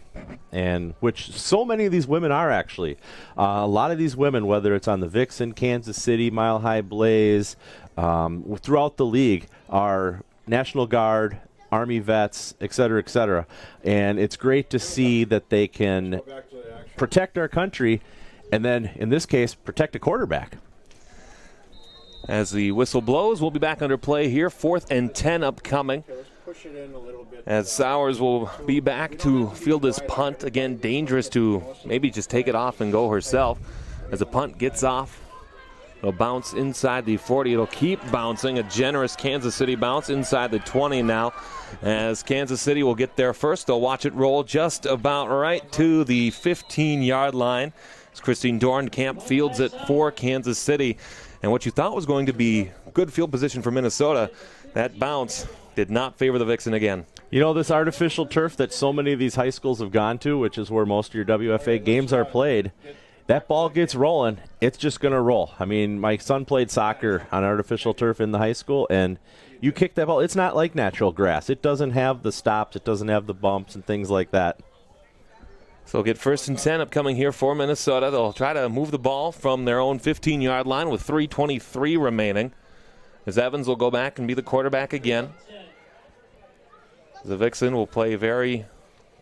and which so many of these women are actually. A lot of these women, whether it's on the Vixen, Kansas City, Mile High Blaze, throughout the league, are National Guard, Army vets, et cetera, and it's great to see that they can protect our country and then, in this case, protect a quarterback. As the whistle blows, we'll be back under play here. 4th and 10 upcoming. As Sowers will be back to field this punt. Again, dangerous to maybe just take it off and go herself. As the punt gets off, it'll bounce inside the 40. It'll keep bouncing. A generous Kansas City bounce inside the 20 now. As Kansas City will get there first, they'll watch it roll just about right to the 15-yard line. As Christine Dornkamp fields it for Kansas City. And what you thought was going to be good field position for Minnesota, that bounce did not favor the Vixen again. You know, this artificial turf that so many of these high schools have gone to, which is where most of your WFA games are played, that ball gets rolling, it's just going to roll. I mean, my son played soccer on artificial turf in the high school, and you kick that ball, it's not like natural grass. It doesn't have the stops, it doesn't have the bumps and things like that. So we'll get 1st and 10 upcoming here for Minnesota. They'll try to move the ball from their own 15-yard line with 3:23 remaining. As Evans will go back and be the quarterback again. The Vixen will play very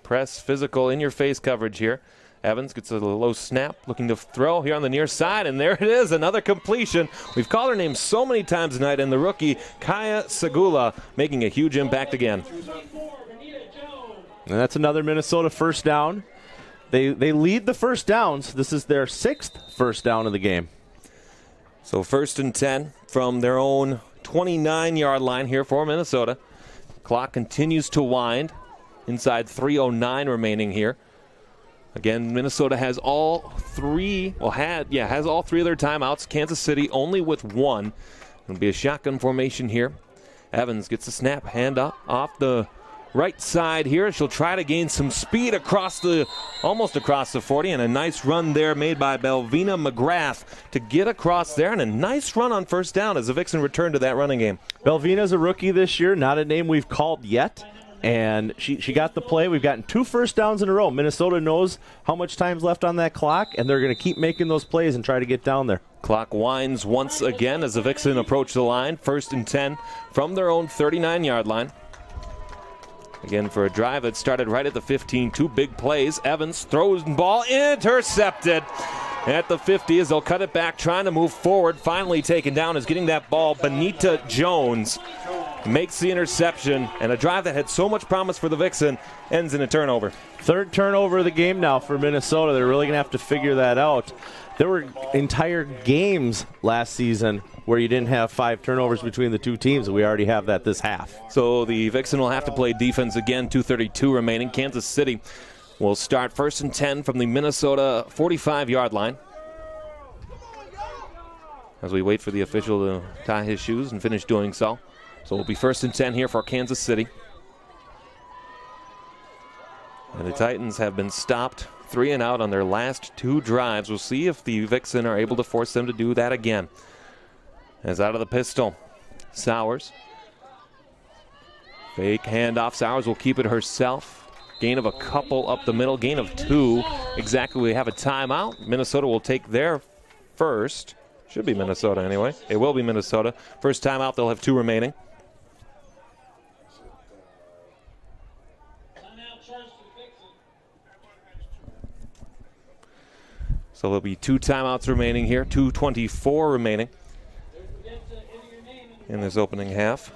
press, physical, in-your-face coverage here. Evans gets a low snap, looking to throw here on the near side, and there it is, another completion. We've called her name so many times tonight, and the rookie, Kaya Segula, making a huge impact again. And that's another Minnesota first down. They lead the first downs. This is their 6th first down of the game. So 1st and 10 from their own 29-yard line here for Minnesota. Clock continues to wind. Inside 3:09 remaining here. Again, Minnesota has all three, has all three of their timeouts. Kansas City only with one. It'll be a shotgun formation here. Evans gets the snap, hand up off the right side here. She'll try to gain some speed almost across the 40, and a nice run there made by Belvina McGrath to get across there, and a nice run on first down as the Vixen return to that running game. Belvina's a rookie this year, not a name we've called yet. And she got the play. We've gotten 2 first downs in a row. Minnesota knows how much time's left on that clock, and they're going to keep making those plays and try to get down there. Clock winds once again as the Vixen approach the line. 1st and 10 from their own 39-yard line. Again, for a drive that started right at the 15. 2 big plays. Evans throws the ball, intercepted at the 50 as they'll cut it back, trying to move forward. Finally taken down is getting that ball. Benita Jones makes the interception, and a drive that had so much promise for the Vixen ends in a turnover. 3rd turnover of the game now for Minnesota. They're really going to have to figure that out. There were entire games last season where you didn't have 5 turnovers between the two teams, and we already have that this half. So the Vixen will have to play defense again, 2:32 remaining. Kansas City will start 1st and 10 from the Minnesota 45-yard line. As we wait for the official to tie his shoes and finish doing so. So it'll be 1st and 10 here for Kansas City. And the Titans have been stopped 3 and out on their last 2 drives. We'll see if the Vixen are able to force them to do that again. As out of the pistol, Sowers. Fake handoff. Sowers will keep it herself. Gain of a couple up the middle. Gain of 2. Exactly. We have a timeout. Minnesota will take their first. Should be Minnesota anyway. It will be Minnesota. First timeout. They'll have 2 remaining. So there'll be 2 timeouts remaining here, 2:24 remaining in this opening half.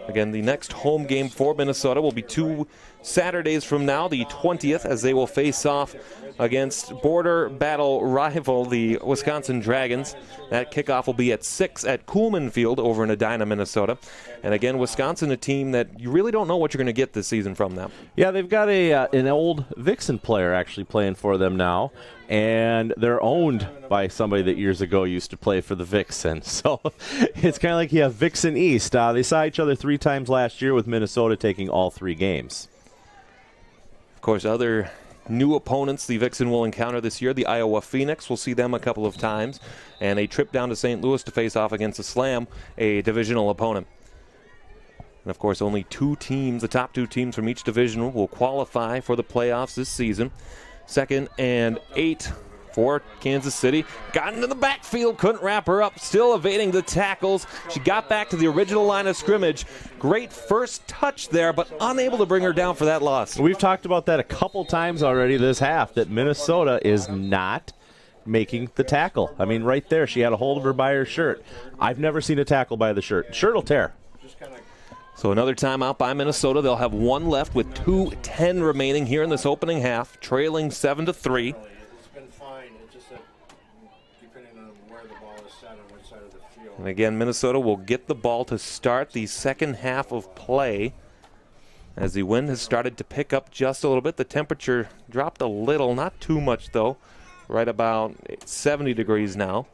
Again, the next home game for Minnesota will be 2 Saturdays from now, the 20th, as they will face off against border battle rival, the Wisconsin Dragons. That kickoff will be at 6 at Coolman Field over in Edina, Minnesota. And again, Wisconsin, a team that you really don't know what you're going to get this season from them. Yeah, they've got an old Vixen player actually playing for them now, and they're owned by somebody that years ago used to play for the Vixen. So it's kind of like you have Vixen East. They saw each other 3 times last year, with Minnesota taking all 3 games. Of course, other new opponents the Vixen will encounter this year, the Iowa Phoenix. We'll see them a couple of times. And a trip down to St. Louis to face off against the Slam, a divisional opponent. And, of course, only 2 teams, the top 2 teams from each division, will qualify for the playoffs this season. 2nd and 8 for Kansas City. Got into the backfield, couldn't wrap her up, still evading the tackles. She got back to the original line of scrimmage. Great first touch there, but unable to bring her down for that loss. We've talked about that a couple times already this half, that Minnesota is not making the tackle. I mean, right there, she had a hold of her by her shirt. I've never seen a tackle by the shirt. Shirt will tear. So another timeout by Minnesota. They'll have 1 left with 2:10 remaining here in this opening half, trailing 7-3. It's been fine. It's just that depending on where the ball is set on which side of the field. And again, Minnesota will get the ball to start the second half of play. As the wind has started to pick up just a little bit. The temperature dropped a little, not too much though. Right about 70 degrees now.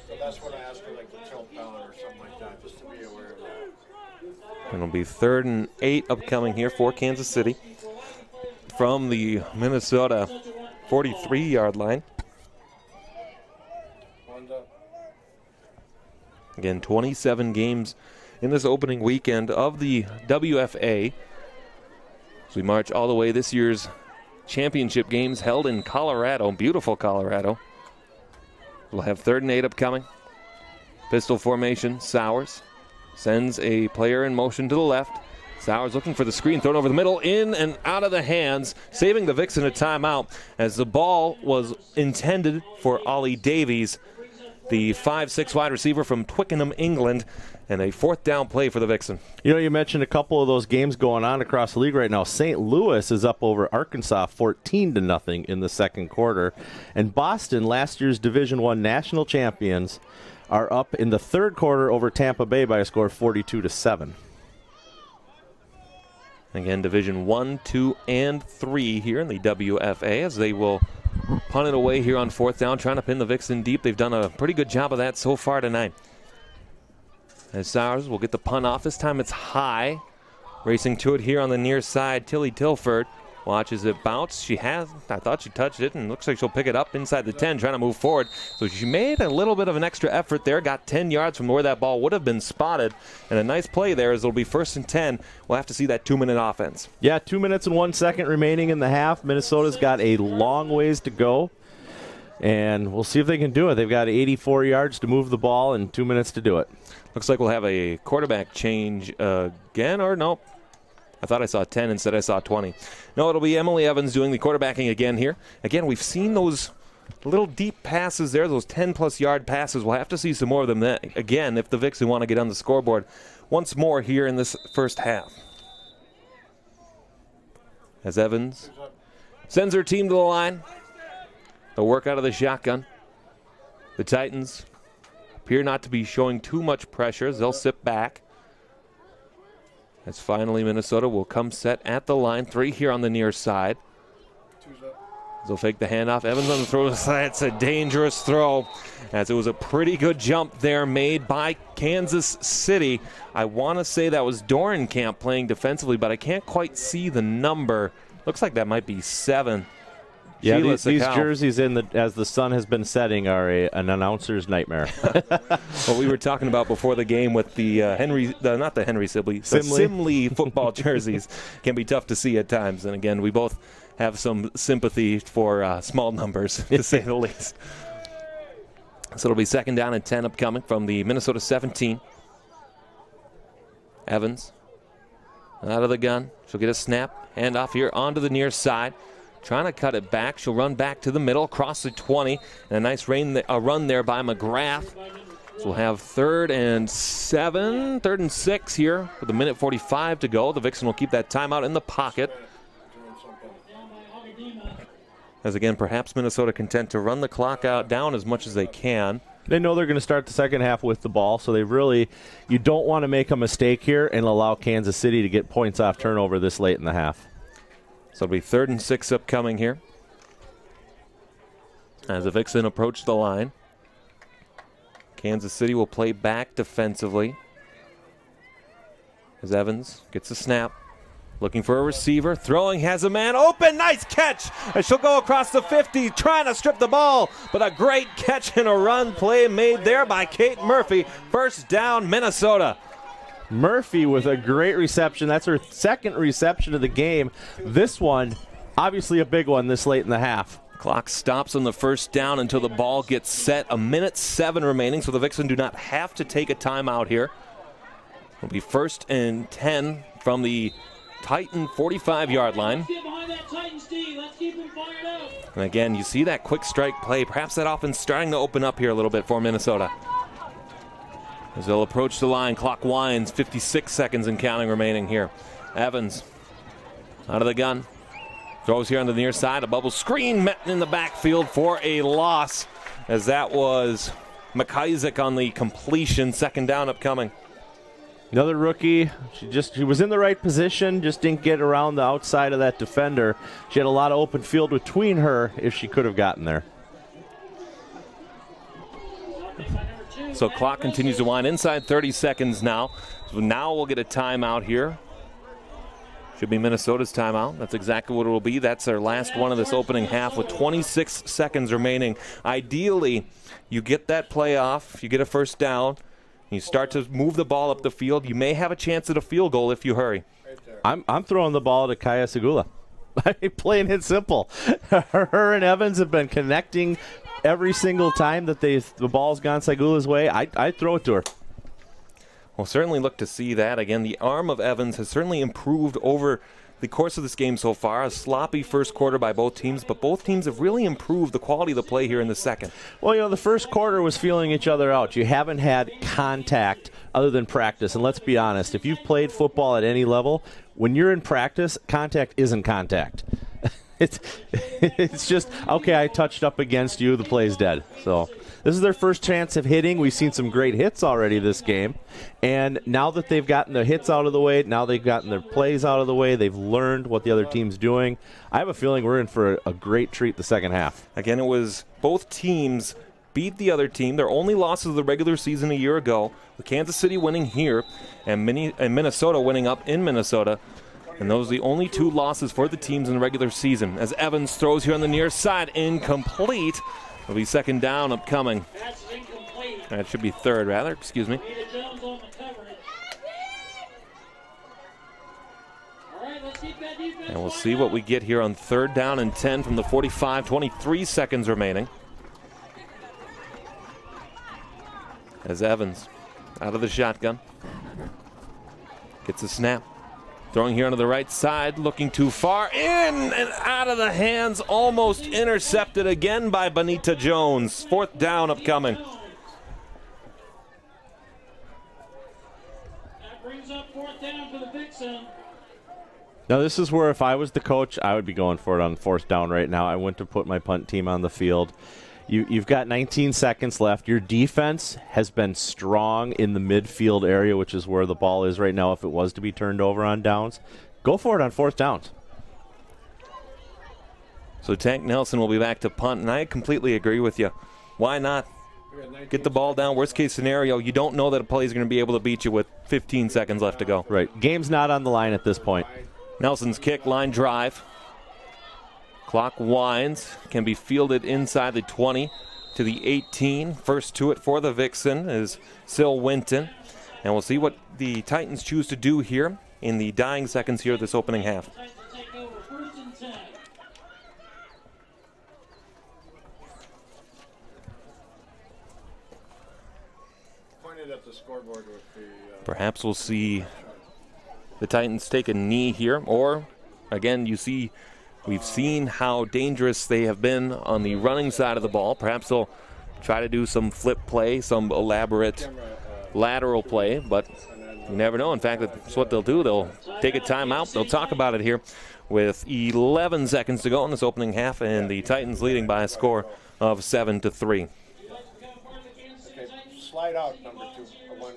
So that's what I asked her, like the tilt down or something like that, just to be aware of that. It'll be 3rd and 8 upcoming here for Kansas City from the Minnesota 43-yard line. Again, 27 games in this opening weekend of the WFA. As we march all the way, this year's championship games held in Colorado, beautiful Colorado. We'll have 3rd and 8 upcoming. Pistol formation, Sowers sends a player in motion to the left. Sowers looking for the screen, thrown over the middle, in and out of the hands, saving the Vixen a timeout as the ball was intended for Ollie Davies, the 5'6" wide receiver from Twickenham, England, and a 4th down play for the Vixen. You know, you mentioned a couple of those games going on across the league right now. St. Louis is up over Arkansas 14-0 in the second quarter. And Boston, last year's Division I national champions, are up in the third quarter over Tampa Bay by a score of 42-7. Again, Division 1, 2, and 3 here in the WFA as they will punt it away here on 4th down, trying to pin the Vixen deep. They've done a pretty good job of that so far tonight. As Sowers will get the punt off. This time it's high. Racing to it here on the near side, Tilly Tilford watches it bounce. I thought she touched it, and looks like she'll pick it up inside the 10, trying to move forward. So she made a little bit of an extra effort there, got 10 yards from where that ball would have been spotted. And a nice play there as it'll be 1st and 10. We'll have to see that 2-minute offense. Yeah, 2 minutes and 1 second remaining in the half. Minnesota's got a long ways to go. And we'll see if they can do it. They've got 84 yards to move the ball and 2 minutes to do it. Looks like we'll have a quarterback change again, or no. I thought I saw 10, instead I saw 20. No, it'll be Emily Evans doing the quarterbacking again here. Again, we've seen those little deep passes there, those 10-plus yard passes. We'll have to see some more of them again if the Vixen want to get on the scoreboard once more here in this first half. As Evans sends her team to the line. They'll work out of the shotgun. The Titans appear not to be showing too much pressure as they'll sit back. As finally Minnesota will come set at the line. 3 here on the near side. They'll fake the handoff. Evans on the throw side. It's a dangerous throw, as it was a pretty good jump there made by Kansas City. I want to say that was Dorenkamp playing defensively, but I can't quite see the number. Looks like that might be 7. Yeah, these jerseys as the sun has been setting are an announcer's nightmare. What we were talking about before the game with the not the Henry Sibley, the Simley football jerseys can be tough to see at times. And again, we both have some sympathy for small numbers, to say the least. So it'll be 2nd down and 10 upcoming from the Minnesota 17. Evans Out of the gun. She'll get a snap. Hand off here onto the near side. Trying to cut it back. She'll run back to the middle, across the 20. And a nice run there by McGrath. So we'll have 3rd and 7, 3rd and 6 here with a minute 45 to go. The Vixen will keep that timeout in the pocket. As again, perhaps Minnesota content to run the clock out down as much as they can. They know they're going to start the second half with the ball, so you don't want to make a mistake here and allow Kansas City to get points off turnover this late in the half. So it'll be 3rd and 6 upcoming here as the Vixen approach the line. Kansas City will play back defensively as Evans gets a snap. Looking for a receiver, throwing, has a man open, nice catch! And she'll go across the 50, trying to strip the ball, but a great catch and a run play made there by Kate Murphy. First down, Minnesota. Murphy with a great reception. That's her 2nd reception of the game. This one, obviously a big one this late in the half. Clock stops on the first down until the ball gets set. A minute 7 remaining, so the Vixen do not have to take a timeout here. It'll be 1st and 10 from the Titan 45-yard line. And again, you see that quick strike play. Perhaps that offense starting to open up here a little bit for Minnesota. As they'll approach the line, clock winds, 56 seconds and counting remaining here. Evans out of the gun. Throws here on the near side. A bubble screen met in the backfield for a loss, as that was McIsaac on the completion. 2nd down upcoming. Another rookie. She was in the right position, just didn't get around the outside of that defender. She had a lot of open field between her if she could have gotten there. So clock continues to wind inside 30 seconds now. So now we'll get a timeout here. Should be Minnesota's timeout. That's exactly what it will be. That's their last one of this opening half with 26 seconds remaining. Ideally, you get that play off, you get a first down, you start to move the ball up the field. You may have a chance at a field goal if you hurry. I'm throwing the ball to Kaya Segula. Plain and simple. Her and Evans have been connecting every single time that the ball's gone Segula's way. I throw it to her. We'll certainly look to see that. Again, the arm of Evans has certainly improved over the course of this game so far. A sloppy first quarter by both teams, but both teams have really improved the quality of the play here in the second. Well, the first quarter was feeling each other out. You haven't had contact other than practice. And let's be honest, if you've played football at any level, when you're in practice, contact isn't contact. It's just, okay, I touched up against you, the play's dead. So this is their first chance of hitting. We've seen some great hits already this game. And now that they've gotten their hits out of the way, now they've gotten their plays out of the way, they've learned what the other team's doing. I have a feeling we're in for a great treat the second half. Again, it was both teams beat the other team. Their only losses of the regular season a year ago, with Kansas City winning here and Minnesota winning up in Minnesota. And those are the only 2 losses for the teams in the regular season. As Evans throws here on the near side, incomplete. It'll be 2nd down upcoming. That's incomplete. That should be 3rd, rather. Excuse me. Ada Jones on the coverage. All right, let's keep that defense. And we'll see what we get here on 3rd down and 10 from the 45. 23 seconds remaining. As Evans out of the shotgun. Gets a snap. Throwing here onto the right side, looking too far, in and out of the hands, almost intercepted again by Bonita Jones. 4th down upcoming. That brings up 4th down for the Vixen. Now, this is where if I was the coach, I would be going for it on 4th down right now. I wouldn't have put my punt team on the field. You've got 19 seconds left. Your defense has been strong in the midfield area, which is where the ball is right now if it was to be turned over on downs. Go for it on 4th downs. So Tank Nelson will be back to punt, and I completely agree with you. Why not get the ball down? Worst case scenario, you don't know that a play is going to be able to beat you with 15 seconds left to go. Right. Game's not on the line at this point. Nelson's kick, line drive. Clock winds, can be fielded inside the 20 to the 18. First to it for the Vixen is Sil Winton. And we'll see what the Titans choose to do here in the dying seconds here of this opening half. Titans take over 1st and 10. Pointed at the scoreboard with the. Perhaps we'll see the Titans take a knee here, or again, we've seen how dangerous they have been on the running side of the ball. Perhaps they'll try to do some flip play, some elaborate lateral play, but you never know. In fact, that's what they'll do. They'll take a timeout. They'll talk about it here with 11 seconds to go in this opening half, and the Titans leading by a score of 7-3. Okay, slide out, number 2. 1,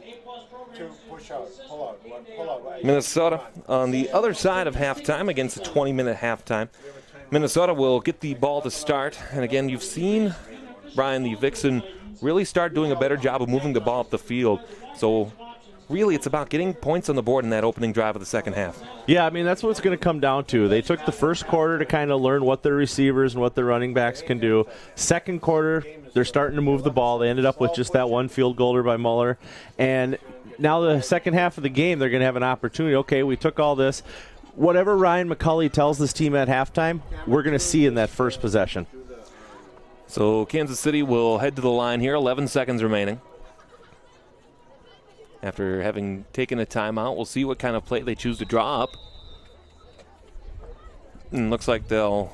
2, push out, pull out, 1, pull out. Minnesota on the other side of halftime against a 20-minute halftime. Minnesota will get the ball to start, and again, you've seen Brian, the Vixen, really start doing a better job of moving the ball up the field. So really, it's about getting points on the board in that opening drive of the second half. Yeah, I mean, that's what it's going to come down to. They took the first quarter to kind of learn what their receivers and what their running backs can do. Second quarter, they're starting to move the ball. They ended up with just that one field goaler by Muller. And now the second half of the game, they're going to have an opportunity. Okay, we took all this. Whatever Ryan McCulley tells this team at halftime, we're going to see in that first possession. So Kansas City will head to the line here, 11 seconds remaining. After having taken a timeout, we'll see what kind of play they choose to draw up. And looks like they'll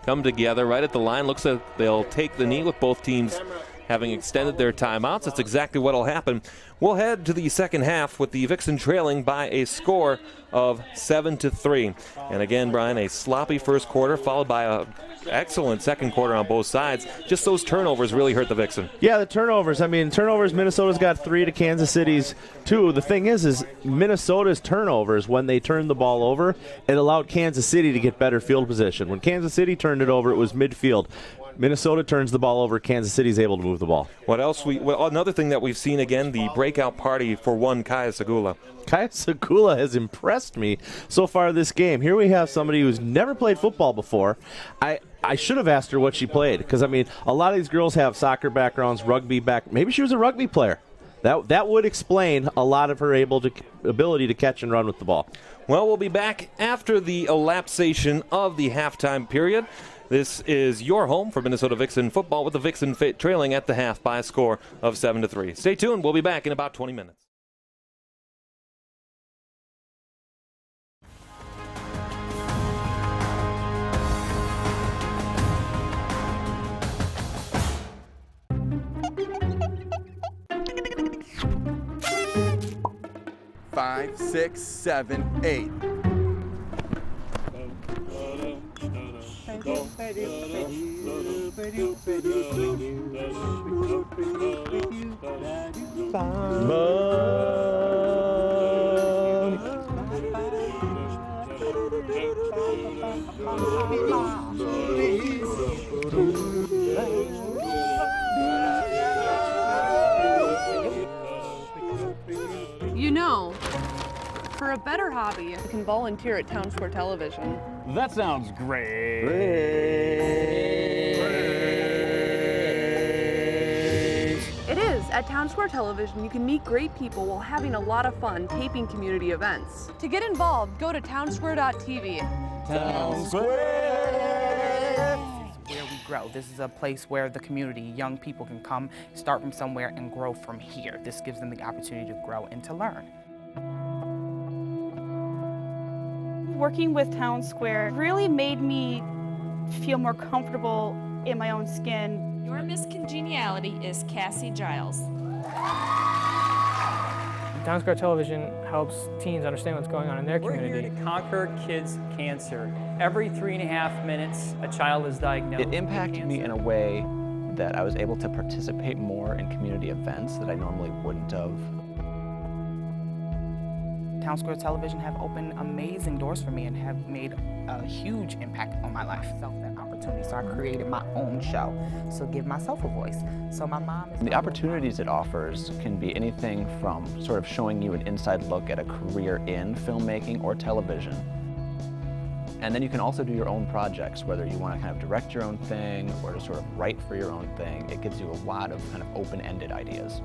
come together right at the line. Looks like they'll take the knee with both teams having extended their timeouts. That's exactly what will happen. We'll head to the second half with the Vixen trailing by a score of 7-3. And again, Brian, a sloppy first quarter followed by a excellent second quarter on both sides. Just those turnovers really hurt the Vixen. Yeah, the turnovers. I mean, turnovers, Minnesota's got 3 to Kansas City's 2. The thing is Minnesota's turnovers, when they turned the ball over, it allowed Kansas City to get better field position. When Kansas City turned it over, it was midfield. Minnesota turns the ball over. Kansas City's able to move the ball. What else? Another thing that we've seen again, the breakout party for one Kaya Segula. Kaya Segula has impressed me so far this game. Here we have somebody who's never played football before. I should have asked her what she played, because, I mean, a lot of these girls have soccer backgrounds, rugby back. Maybe she was a rugby player. That would explain a lot of her ability to catch and run with the ball. Well, we'll be back after the elapsation of the halftime period. This is your home for Minnesota Vixen football, with the Vixen trailing at the half by a score of 7-3. Stay tuned. We'll be back in about 20 minutes. Five, 6, 7, 8. You know, for a better hobby, you can volunteer at Town Square Television. That sounds great. It is. At Town Square Television, you can meet great people while having a lot of fun taping community events. To get involved, go to townsquare.tv. Town Square. Where we grow. This is a place where the community, young people can come, start from somewhere and grow from here. This gives them the opportunity to grow and to learn. Working with Town Square really made me feel more comfortable in my own skin. Your Miss Congeniality is Cassie Giles. Town Square Television helps teens understand what's going on in their community. We're here to conquer kids' cancer. Every 3.5 minutes, a child is diagnosed. It impacted me in a way that I was able to participate more in community events that I normally wouldn't have. Town Square Television have opened amazing doors for me and have made a huge impact on my life. I felt that opportunity, so I created my own show, so give myself a voice. So my mom is... The opportunities it offers can be anything from sort of showing you an inside look at a career in filmmaking or television. And then you can also do your own projects, whether you want to kind of direct your own thing or to sort of write for your own thing. It gives you a lot of kind of open-ended ideas.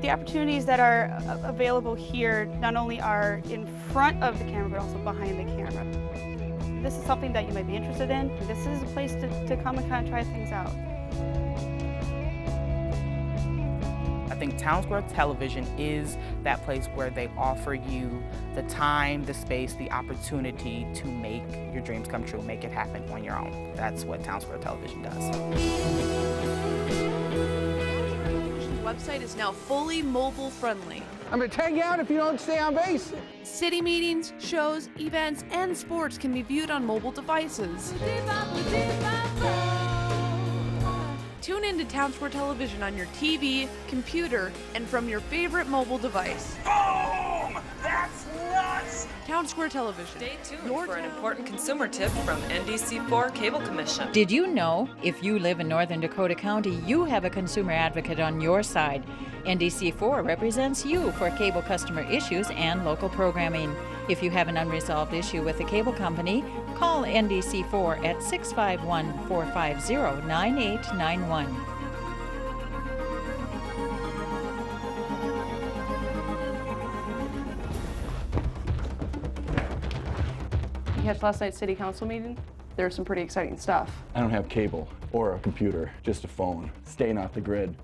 The opportunities that are available here not only are in front of the camera, but also behind the camera. This is something that you might be interested in. This is a place to come and kind of try things out. I I think Town Square Television is that place where they offer you the time, the space, the opportunity to make your dreams come true, make it happen on your own. That's what Town Square Television does. Website is now fully mobile friendly. I'm gonna tag you out if you don't stay on base. City meetings, shows, events, and sports can be viewed on mobile devices. Tune in to Town Square Television on your TV, computer, and from your favorite mobile device. Boom! That's nuts! Town Square Television. Stay tuned for an important consumer tip from NDC4 Cable Commission. Did you know if you live in Northern Dakota County, you have a consumer advocate on your side? NDC4 represents you for cable customer issues and local programming. If you have an unresolved issue with the cable company, call NDC4 at 651-450-9891. You catch last night's city council meeting? There was some pretty exciting stuff. I don't have cable or a computer, just a phone. Staying off the grid.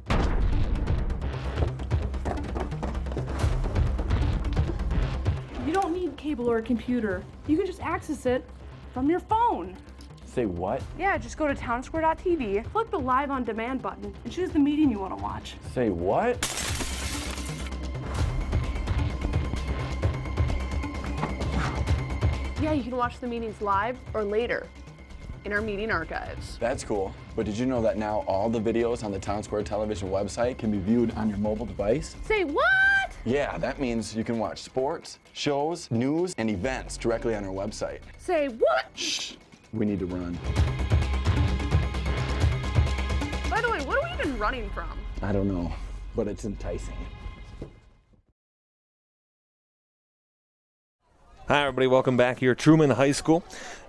You don't need cable or a computer. You can just access it from your phone. Say what? Yeah, just go to townsquare.tv, click the live on demand button, and choose the meeting you want to watch. Say what? Yeah, you can watch the meetings live or later in our meeting archives. That's cool. But did you know that now all the videos on the Town Square Television website can be viewed on your mobile device? Say what? Yeah, that means you can watch sports, shows, news, and events directly on our website. Say what? Shh, we need to run. By the way, what are we even running from? I don't know, but it's enticing. Hi, everybody. Welcome back here. Truman High School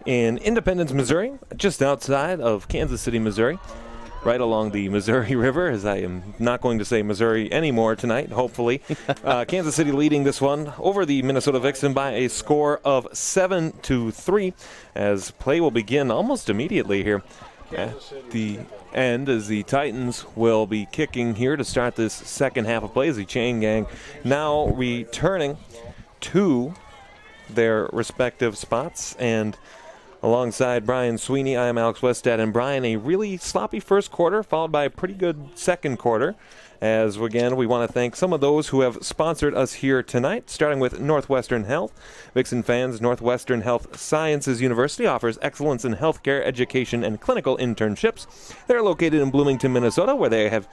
in Independence, Missouri, just outside of Kansas City, Missouri, right along the Missouri River, as I am not going to say Missouri anymore tonight, hopefully. Kansas City leading this one over the Minnesota Vixen by a score of 7-3, as play will begin almost immediately here at the end, as the Titans will be kicking here to start this second half of play, as the chain gang now returning to their respective spots. And alongside Brian Sweeney, I am Alex Westad. And Brian, a really sloppy first quarter, followed by a pretty good second quarter. As again, we want to thank some of those who have sponsored us here tonight, starting with Northwestern Health. Vixen fans, Northwestern Health Sciences University offers excellence in healthcare, education, and clinical internships. They're located in Bloomington, Minnesota, where they have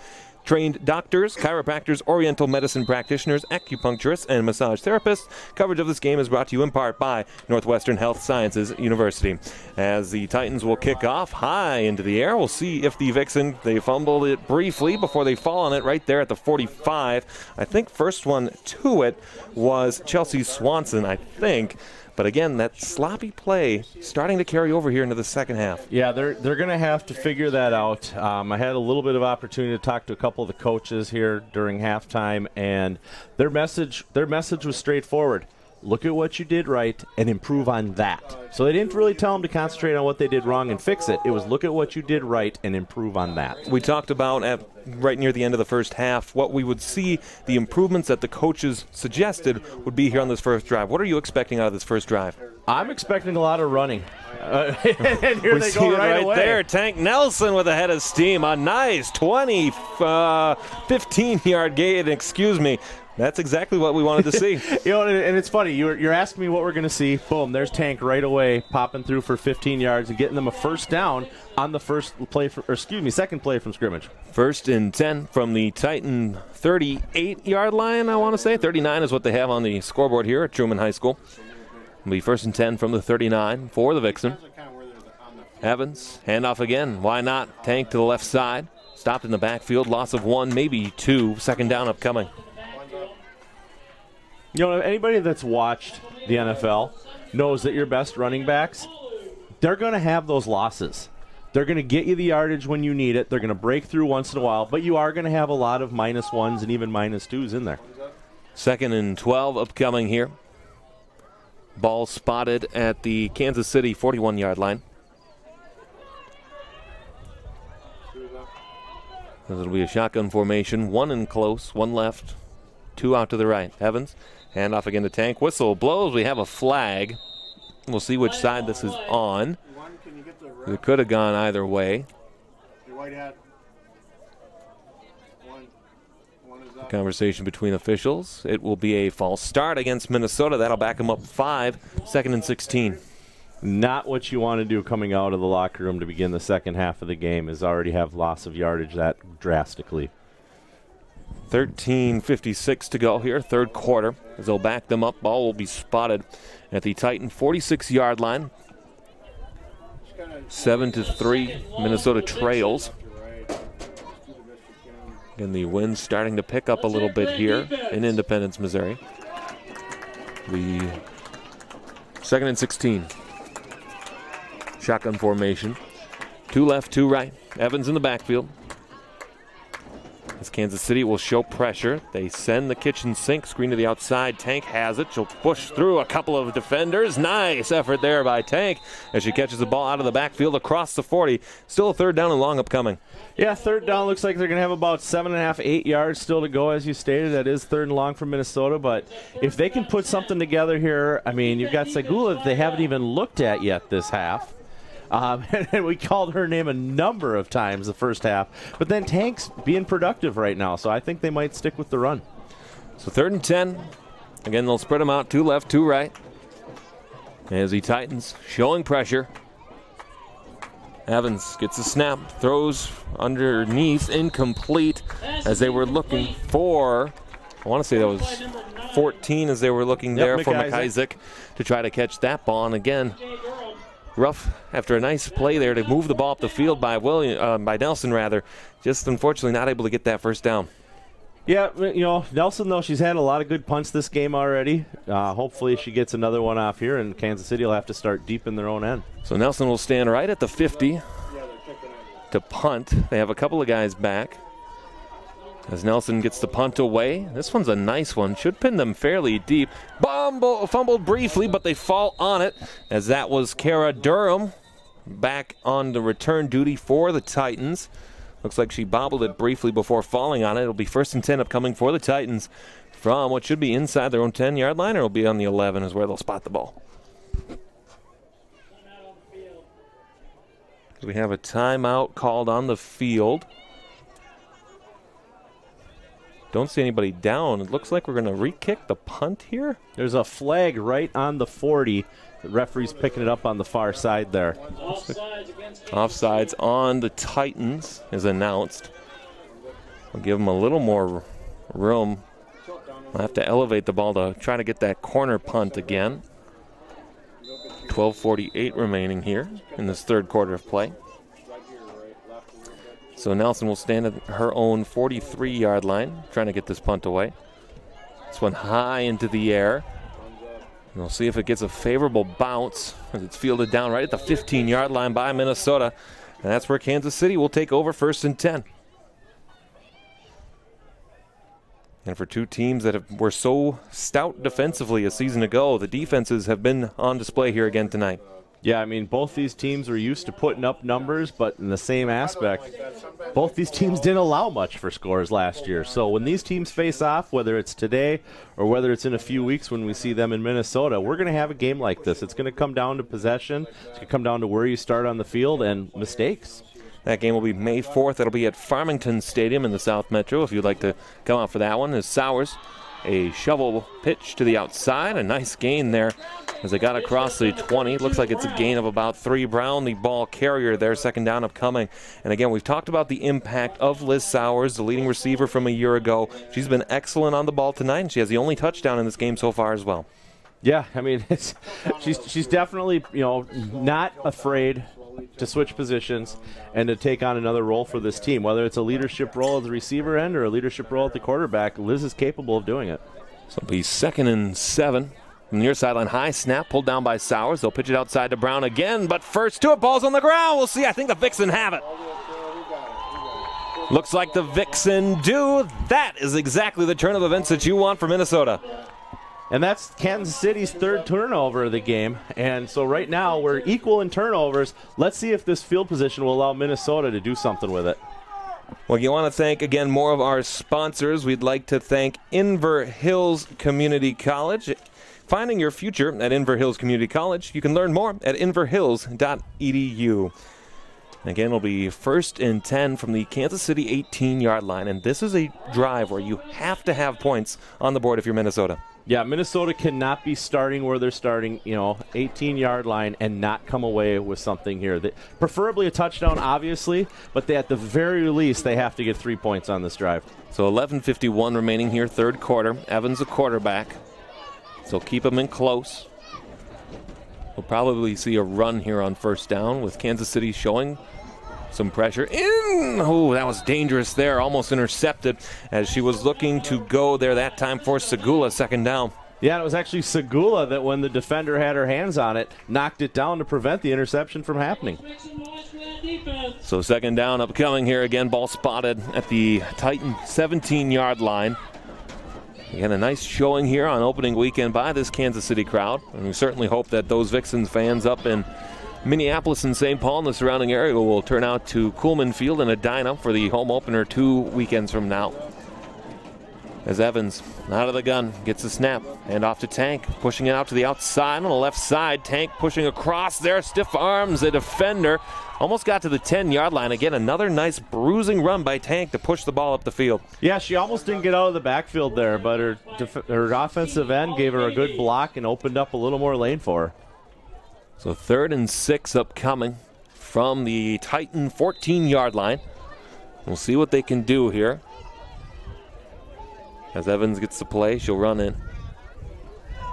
trained doctors, chiropractors, oriental medicine practitioners, acupuncturists, and massage therapists. Coverage of this game is brought to you in part by Northwestern Health Sciences University. As the Titans will kick off high into the air, we'll see if the Vixen, they fumbled it briefly before they fall on it right there at the 45. I think first one to it was Chelsea Swanson, I think. But again, that sloppy play starting to carry over here into the second half. Yeah, they're going to have to figure that out. I had a little bit of opportunity to talk to a couple of the coaches here during halftime, and their message was straightforward. Look at what you did right and improve on that. So they didn't really tell them to concentrate on what they did wrong and fix it. It was look at what you did right and improve on that. We talked about right near the end of the first half what we would see the improvements that the coaches suggested would be here on this first drive. What are you expecting out of this first drive? I'm expecting a lot of running. And here we they see go it right away. there. Tank Nelson with a head of steam. A nice 15-yard gain, excuse me. That's exactly what we wanted to see. And it's funny. You're asking me what we're going to see. Boom, there's Tank right away, popping through for 15 yards and getting them a first down on the second play from scrimmage. First and 10 from the Titan 38-yard line, I want to say. 39 is what they have on the scoreboard here at Truman High School. It'll be first and 10 from the 39 for the Vixen. Evans, handoff again. Why not? Tank to the left side. Stopped in the backfield. Loss of one, maybe two. Second down upcoming. You know, anybody that's watched the NFL knows that your best running backs, they're going to have those losses. They're going to get you the yardage when you need it. They're going to break through once in a while, but you are going to have a lot of -1s and even -2s in there. Second and 12 upcoming here. Ball spotted at the Kansas City 41-yard line. This will be a shotgun formation. One in close, one left, two out to the right. Evans, hand off again to Tank. Whistle blows. We have a flag. We'll see which side this is on. It could have gone either way. Conversation between officials. It will be a false start against Minnesota. That'll back them up 5, 2nd and 16. Not what you want to do coming out of the locker room to begin the second half of the game is already have loss of yardage that drastically. 13:56 to go here, third quarter. As they'll back them up, ball will be spotted at the Titan 46-yard line. 7-3, Minnesota trails. And the wind's starting to pick up a little bit here in Independence, Missouri. The 2nd and 16. Shotgun formation. 2 left, 2 right. Evans in the backfield. As Kansas City will show pressure. They send the kitchen sink screen to the outside. Tank has it. She'll push through a couple of defenders. Nice effort there by Tank as she catches the ball out of the backfield across the 40. Still a 3rd down and long upcoming. Yeah, 3rd down looks like they're going to have about 7.5, 8 yards still to go, as you stated. That is 3rd and long for Minnesota, but if they can put something together here, I mean, you've got Segula that they haven't even looked at yet this half. And we called her name a number of times the first half. But then Tank's being productive right now, so I think they might stick with the run. So 3rd and 10. Again, they'll spread them out, 2 left, 2 right. As the Titans showing pressure. Evans gets a snap, throws underneath, incomplete, as they were looking for, I want to say that was 14 as they were looking there for McIsaac to try to catch that ball. And again, Ruff, after a nice play there to move the ball up the field by Nelson, just unfortunately not able to get that 1st down. Yeah, you know, Nelson, though, she's had a lot of good punts this game already. Hopefully she gets another one off here, and Kansas City will have to start deep in their own end. So Nelson will stand right at the 50 to punt. They have a couple of guys back. As Nelson gets the punt away. This one's a nice one. Should pin them fairly deep. Fumbled briefly, but they fall on it, as that was Kara Durham back on the return duty for the Titans. Looks like she bobbled it briefly before falling on it. It'll be 1st and 10 upcoming for the Titans from what should be inside their own 10-yard line, or it'll be on the 11 is where they'll spot the ball. We have a timeout called on the field. Don't see anybody down. It looks like we're going to re-kick the punt here. There's a flag right on the 40. The referee's picking it up on the far side there. Offsides on the Titans is announced. We'll give them a little more room. I'll have to elevate the ball to try to get that corner punt again. 12:48 remaining here in this 3rd quarter of play. So Nelson will stand at her own 43-yard line, trying to get this punt away. This one high into the air. And we'll see if it gets a favorable bounce as it's fielded down right at the 15-yard line by Minnesota. And that's where Kansas City will take over 1st and 10. And for two teams that were so stout defensively a season ago, the defenses have been on display here again tonight. Yeah, I mean, both these teams were used to putting up numbers, but in the same aspect, both these teams didn't allow much for scores last year. So when these teams face off, whether it's today or whether it's in a few weeks when we see them in Minnesota, we're going to have a game like this. It's going to come down to possession. It's going to come down to where you start on the field and mistakes. That game will be May 4th. That'll be at Farmington Stadium in the South Metro. If you'd like to come out for that one, is Sowers. A shovel pitch to the outside. A nice gain there as they got across the 20. Looks like it's a gain of about 3. Brown, the ball carrier there, 2nd down upcoming. And again, we've talked about the impact of Liz Sowers, the leading receiver from a year ago. She's been excellent on the ball tonight, and she has the only touchdown in this game so far as well. Yeah, I mean, she's definitely, not afraid to switch positions and to take on another role for this team. Whether it's a leadership role at the receiver end or a leadership role at the quarterback, Liz is capable of doing it. So it'll be 2nd and 7. From the near sideline, high snap, pulled down by Sowers. They'll pitch it outside to Brown again, but first to it, ball's on the ground. We'll see. I think the Vixen have it. Looks like the Vixen do. That is exactly the turn of events that you want for Minnesota. And that's Kansas City's 3rd turnover of the game. And so right now we're equal in turnovers. Let's see if this field position will allow Minnesota to do something with it. Well, you want to thank, again, more of our sponsors. We'd like to thank Inver Hills Community College. Finding your future at Inver Hills Community College. You can learn more at inverhills.edu. Again, it'll be 1st and 10 from the Kansas City 18-yard line. And this is a drive where you have to have points on the board if you're Minnesota. Yeah, Minnesota cannot be starting where they're starting, 18-yard line and not come away with something here. Preferably a touchdown, obviously, but at the very least, they have to get 3 points on this drive. So 11:51 remaining here, third quarter. Evans, the quarterback. So keep them in close. We'll probably see a run here on first down with Kansas City showing some pressure. Oh, that was dangerous there. Almost intercepted as she was looking to go there that time for Segula, second down. Yeah, it was actually Segula that when the defender had her hands on it, knocked it down to prevent the interception from happening. So second down upcoming here again. Ball spotted at the Titan 17-yard line. Again, a nice showing here on opening weekend by this Kansas City crowd. And we certainly hope that those Vixens fans up in Minneapolis and St. Paul and the surrounding area will turn out to Coolman Field and Edina for the home opener 2 weekends from now. As Evans, out of the gun, gets the snap. Hand off to Tank, pushing it out to the outside on the left side. Tank pushing across there, stiff arms, the defender. Almost got to the 10-yard line. Again, another nice bruising run by Tank to push the ball up the field. Yeah, she almost didn't get out of the backfield there, but her offensive end gave her a good block and opened up a little more lane for her. So 3rd and 6 upcoming from the Titan 14-yard line. We'll see what they can do here. As Evans gets the play, she'll run in.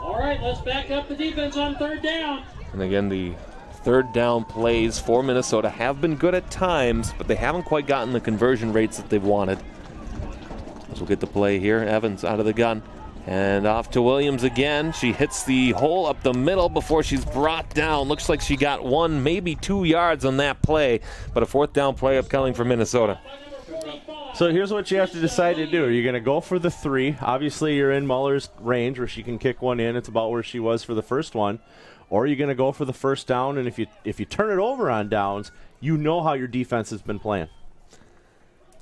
All right, let's back up the defense on third down. And again, the third down plays for Minnesota have been good at times, but they haven't quite gotten the conversion rates that they've wanted. So we'll get the play here. Evans out of the gun. And off to Williams again. She hits the hole up the middle before she's brought down. Looks like she got 1, maybe 2 yards on that play, but a 4th down play upcoming for Minnesota. So here's what you have to decide to do. Are you going to go for the 3? Obviously, you're in Muller's range where she can kick one in. It's about where she was for the first one. Or are you going to go for the first down? And if you turn it over on downs, you know how your defense has been playing.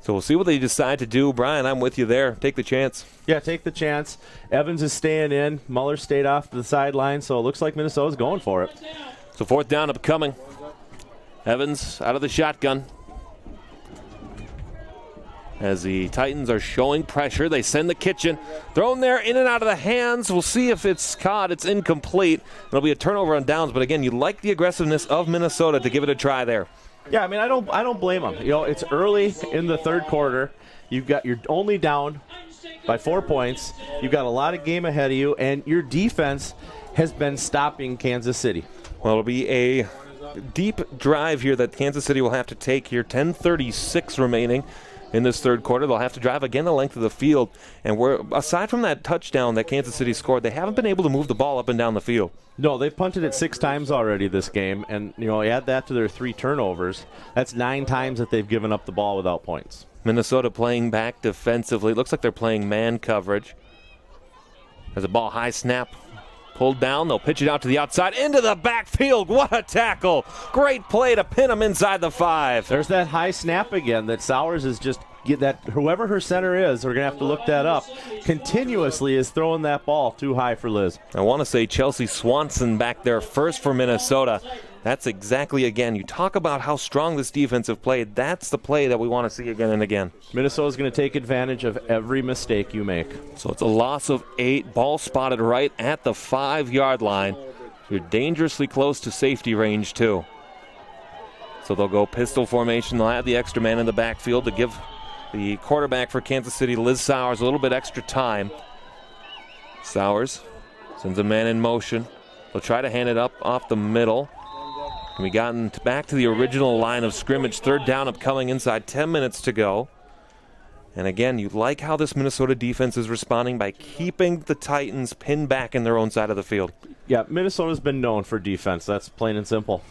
So we'll see what they decide to do. Brian, I'm with you there. Take the chance. Yeah, take the chance. Evans is staying in. Muller stayed off to the sideline, so it looks like Minnesota's going for it. So 4th down upcoming. Evans out of the shotgun. As the Titans are showing pressure, they send the kitchen. Thrown there, in and out of the hands. We'll see if it's caught. It's incomplete. It'll be a turnover on downs, but again, you like the aggressiveness of Minnesota to give it a try there. Yeah, I mean, I don't blame them. It's early in the third quarter. You're only down by 4 points. You've got a lot of game ahead of you, and your defense has been stopping Kansas City. Well, it'll be a deep drive here that Kansas City will have to take here. 10:36 remaining in this third quarter. They'll have to drive again the length of the field. And aside from that touchdown that Kansas City scored, they haven't been able to move the ball up and down the field. No, they've punted it 6 times already this game. And, add that to their 3 turnovers. That's 9 times that they've given up the ball without points. Minnesota playing back defensively. It looks like they're playing man coverage. There's a ball high snap. Pulled down. They'll pitch it out to the outside. Into the backfield. What a tackle. Great play to pin him inside the 5. There's that high snap again that Sowers is just whoever her center is, we're going to have to look that up, continuously is throwing that ball too high for Liz. I want to say Chelsea Swanson back there first for Minnesota. That's exactly, again, you talk about how strong this defense have played. That's the play that we want to see again and again. Minnesota's going to take advantage of every mistake you make. So it's a loss of 8. Ball spotted right at the 5-yard line. You're dangerously close to safety range, too. So they'll go pistol formation. They'll have the extra man in the backfield to give the quarterback for Kansas City, Liz Sowers, a little bit extra time. Sowers sends a man in motion. They'll try to hand it up off the middle. And we gotten back to the original line of scrimmage. 3rd down upcoming inside 10 minutes to go. And again, you like how this Minnesota defense is responding by keeping the Titans pinned back in their own side of the field. Yeah, Minnesota's been known for defense. That's plain and simple.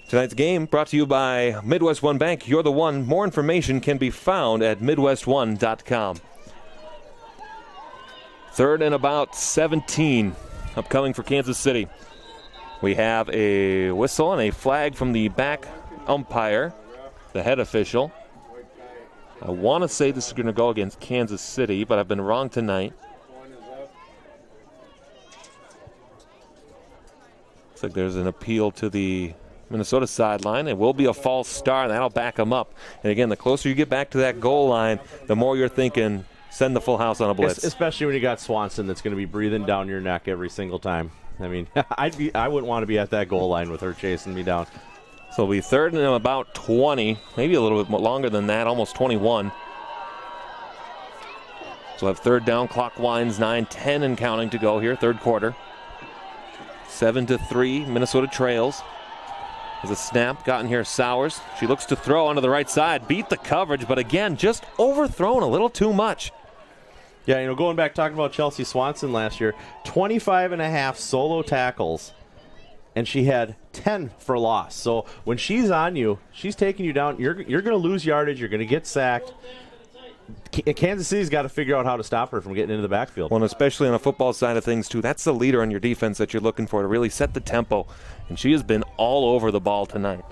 Tonight's game brought to you by Midwest One Bank. You're the one. More information can be found at MidwestOne.com. 3rd and about 17 upcoming for Kansas City. We have a whistle and a flag from the back umpire, the head official. I want to say this is going to go against Kansas City, but I've been wrong tonight. Looks like there's an appeal to the Minnesota sideline. It will be a false start, and that'll back them up. And again, the closer you get back to that goal line, the more you're thinking, send the full house on a blitz. Especially when you got Swanson that's going to be breathing down your neck every single time. I mean, I wouldn't want to be at that goal line with her chasing me down. So it'll be third and about 20, maybe a little bit longer than that, almost 21. So we'll have third down, clock winds 9-10 and counting to go here, third quarter. 7-3, Minnesota trails. There's a snap gotten here, Sowers. She looks to throw onto the right side, beat the coverage, but again, just overthrown a little too much. Yeah, going back talking about Chelsea Swanson last year, 25.5 solo tackles, and she had 10 for loss. So when she's on you, she's taking you down. You're going to lose yardage. You're going to get sacked. Kansas City's got to figure out how to stop her from getting into the backfield. Well, and especially on the football side of things, too. That's the leader on your defense that you're looking for to really set the tempo. And she has been all over the ball tonight.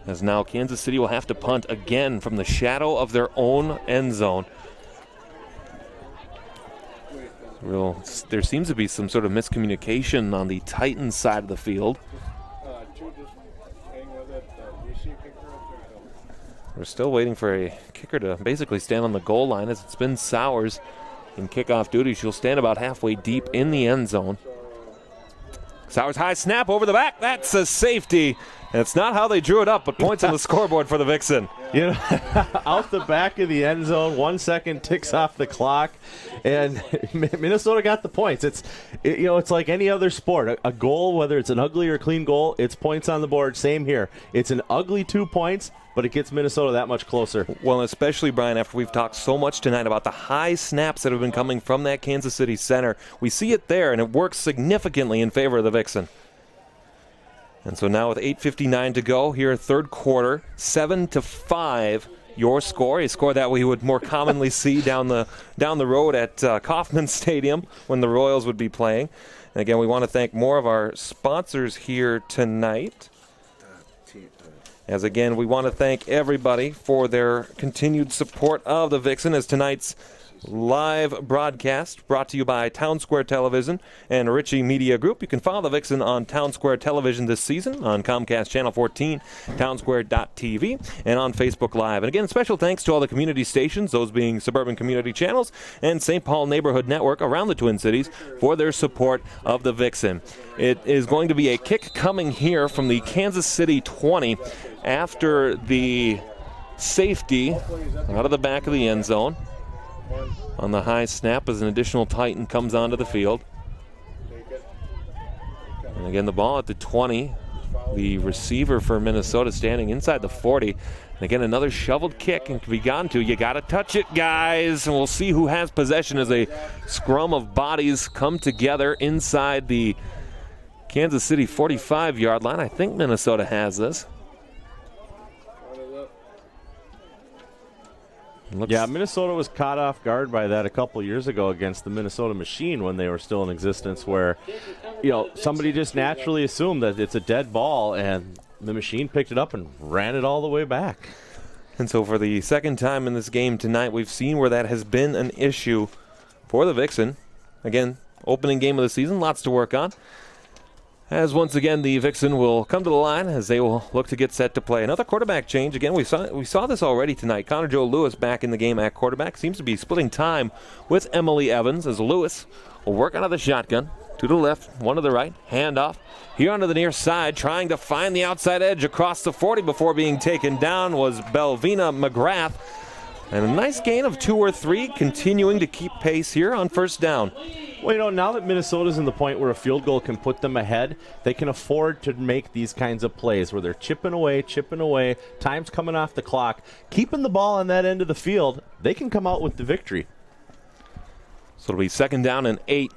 As now Kansas City will have to punt again from the shadow of their own end zone. There seems to be some sort of miscommunication on the Titans side of the field. We're still waiting for a kicker to basically stand on the goal line as it's been Sowers in kickoff duty. She'll stand about halfway deep in the end zone. Sowers high snap over the back. That's a safety. And it's not how they drew it up, but points on the scoreboard for the Vixen. Out the back of the end zone, 1 second ticks off the clock, and Minnesota got the points. It's like any other sport. A goal, whether it's an ugly or clean goal, it's points on the board. Same here. It's an ugly 2 points, but it gets Minnesota that much closer. Well, especially, Brian, after we've talked so much tonight about the high snaps that have been coming from that Kansas City center. We see it there, and it works significantly in favor of the Vixen. And so now with 8:59 to go here, third quarter, 7-5, your score, a score that we would more commonly see down the road at Kauffman Stadium when the Royals would be playing. And again, we want to thank more of our sponsors here tonight. As again, we want to thank everybody for their continued support of the Vixen as tonight's live broadcast brought to you by Town Square Television and Ritchie Media Group. You can follow the Vixen on Town Square Television this season on Comcast Channel 14, townsquare.tv, and on Facebook Live. And again, special thanks to all the community stations, those being Suburban Community Channels and St. Paul Neighborhood Network around the Twin Cities for their support of the Vixen. It is going to be a kick coming here from the Kansas City 20 after the safety out of the back of the end zone. On the high snap as an additional Titan comes onto the field. And again, the ball at the 20. The receiver for Minnesota standing inside the 40. And again, another shoveled kick and can be gotten to. You got to touch it, guys. And we'll see who has possession as a scrum of bodies come together inside the Kansas City 45-yard line. I think Minnesota has this. Yeah, Minnesota was caught off guard by that a couple years ago against the Minnesota Machine when they were still in existence, where somebody just naturally assumed that it's a dead ball, and the Machine picked it up and ran it all the way back. And so for the second time in this game tonight, we've seen where that has been an issue for the Vixen. Again, opening game of the season, lots to work on. As once again, the Vixen will come to the line as they will look to get set to play. Another quarterback change. Again, we saw this already tonight. Connor Joe Lewis back in the game at quarterback. Seems to be splitting time with Emily Evans as Lewis will work out of the shotgun. 2 to the left, 1 to the right. Handoff here onto the near side, trying to find the outside edge across the 40 before being taken down was Belvina McGrath. And a nice gain of 2 or 3, continuing to keep pace here on first down. Well, now that Minnesota's in the point where a field goal can put them ahead, they can afford to make these kinds of plays where they're chipping away, time's coming off the clock. Keeping the ball on that end of the field, they can come out with the victory. So it'll be second down and 8.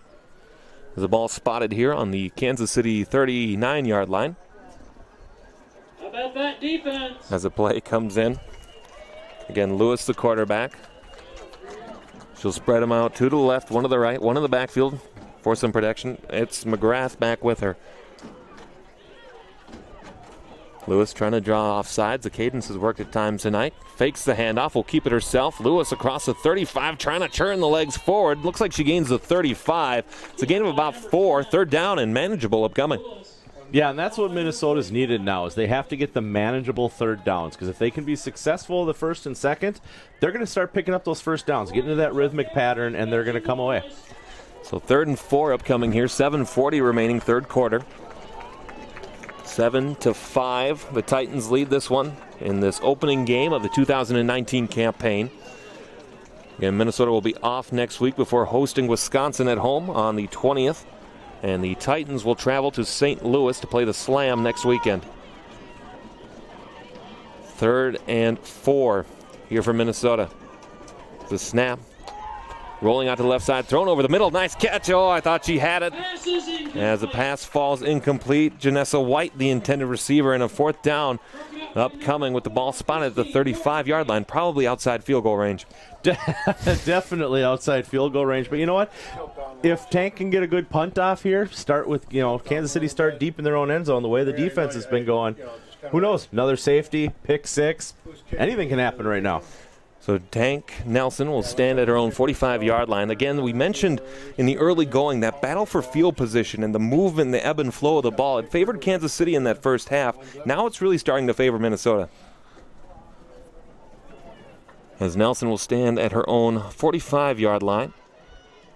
There's a ball spotted here on the Kansas City 39-yard line. How about that defense? As the play comes in. Again, Lewis, the quarterback. She'll spread them out, 2 to the left, 1 to the right, 1 in the backfield for some protection. It's McGrath back with her. Lewis trying to draw off sides. The cadence has worked at times tonight. Fakes the handoff, will keep it herself. Lewis across the 35, trying to turn the legs forward. Looks like she gains the 35. It's a gain of about 4. Third down and manageable upcoming. Yeah, and that's what Minnesota's needed now, is they have to get the manageable third downs, because if they can be successful the first and second, they're going to start picking up those first downs, get into that rhythmic pattern, and they're going to come away. So 3rd and 4 upcoming here. 7:40 remaining, third quarter. 7-5. The Titans lead this one in this opening game of the 2019 campaign. Again, Minnesota will be off next week before hosting Wisconsin at home on the 20th. And the Titans will travel to St. Louis to play the Slam next weekend. 3rd and 4 here for Minnesota. The snap. Rolling out to the left side, thrown over the middle. Nice catch. Oh, I thought she had it. As the pass falls incomplete. Janessa White, the intended receiver, and a 4th down upcoming with the ball spotted at the 35-yard line, probably outside field goal range. Definitely outside field goal range. But you know what? If Tank can get a good punt off here, start with, Kansas City start deep in their own end zone the way the defense has been going. Who knows? Another safety, pick 6. Anything can happen right now. So Tank Nelson will stand at her own 45-yard line. Again, we mentioned in the early going that battle for field position and the movement, the ebb and flow of the ball. It favored Kansas City in that first half. Now it's really starting to favor Minnesota. As Nelson will stand at her own 45-yard line.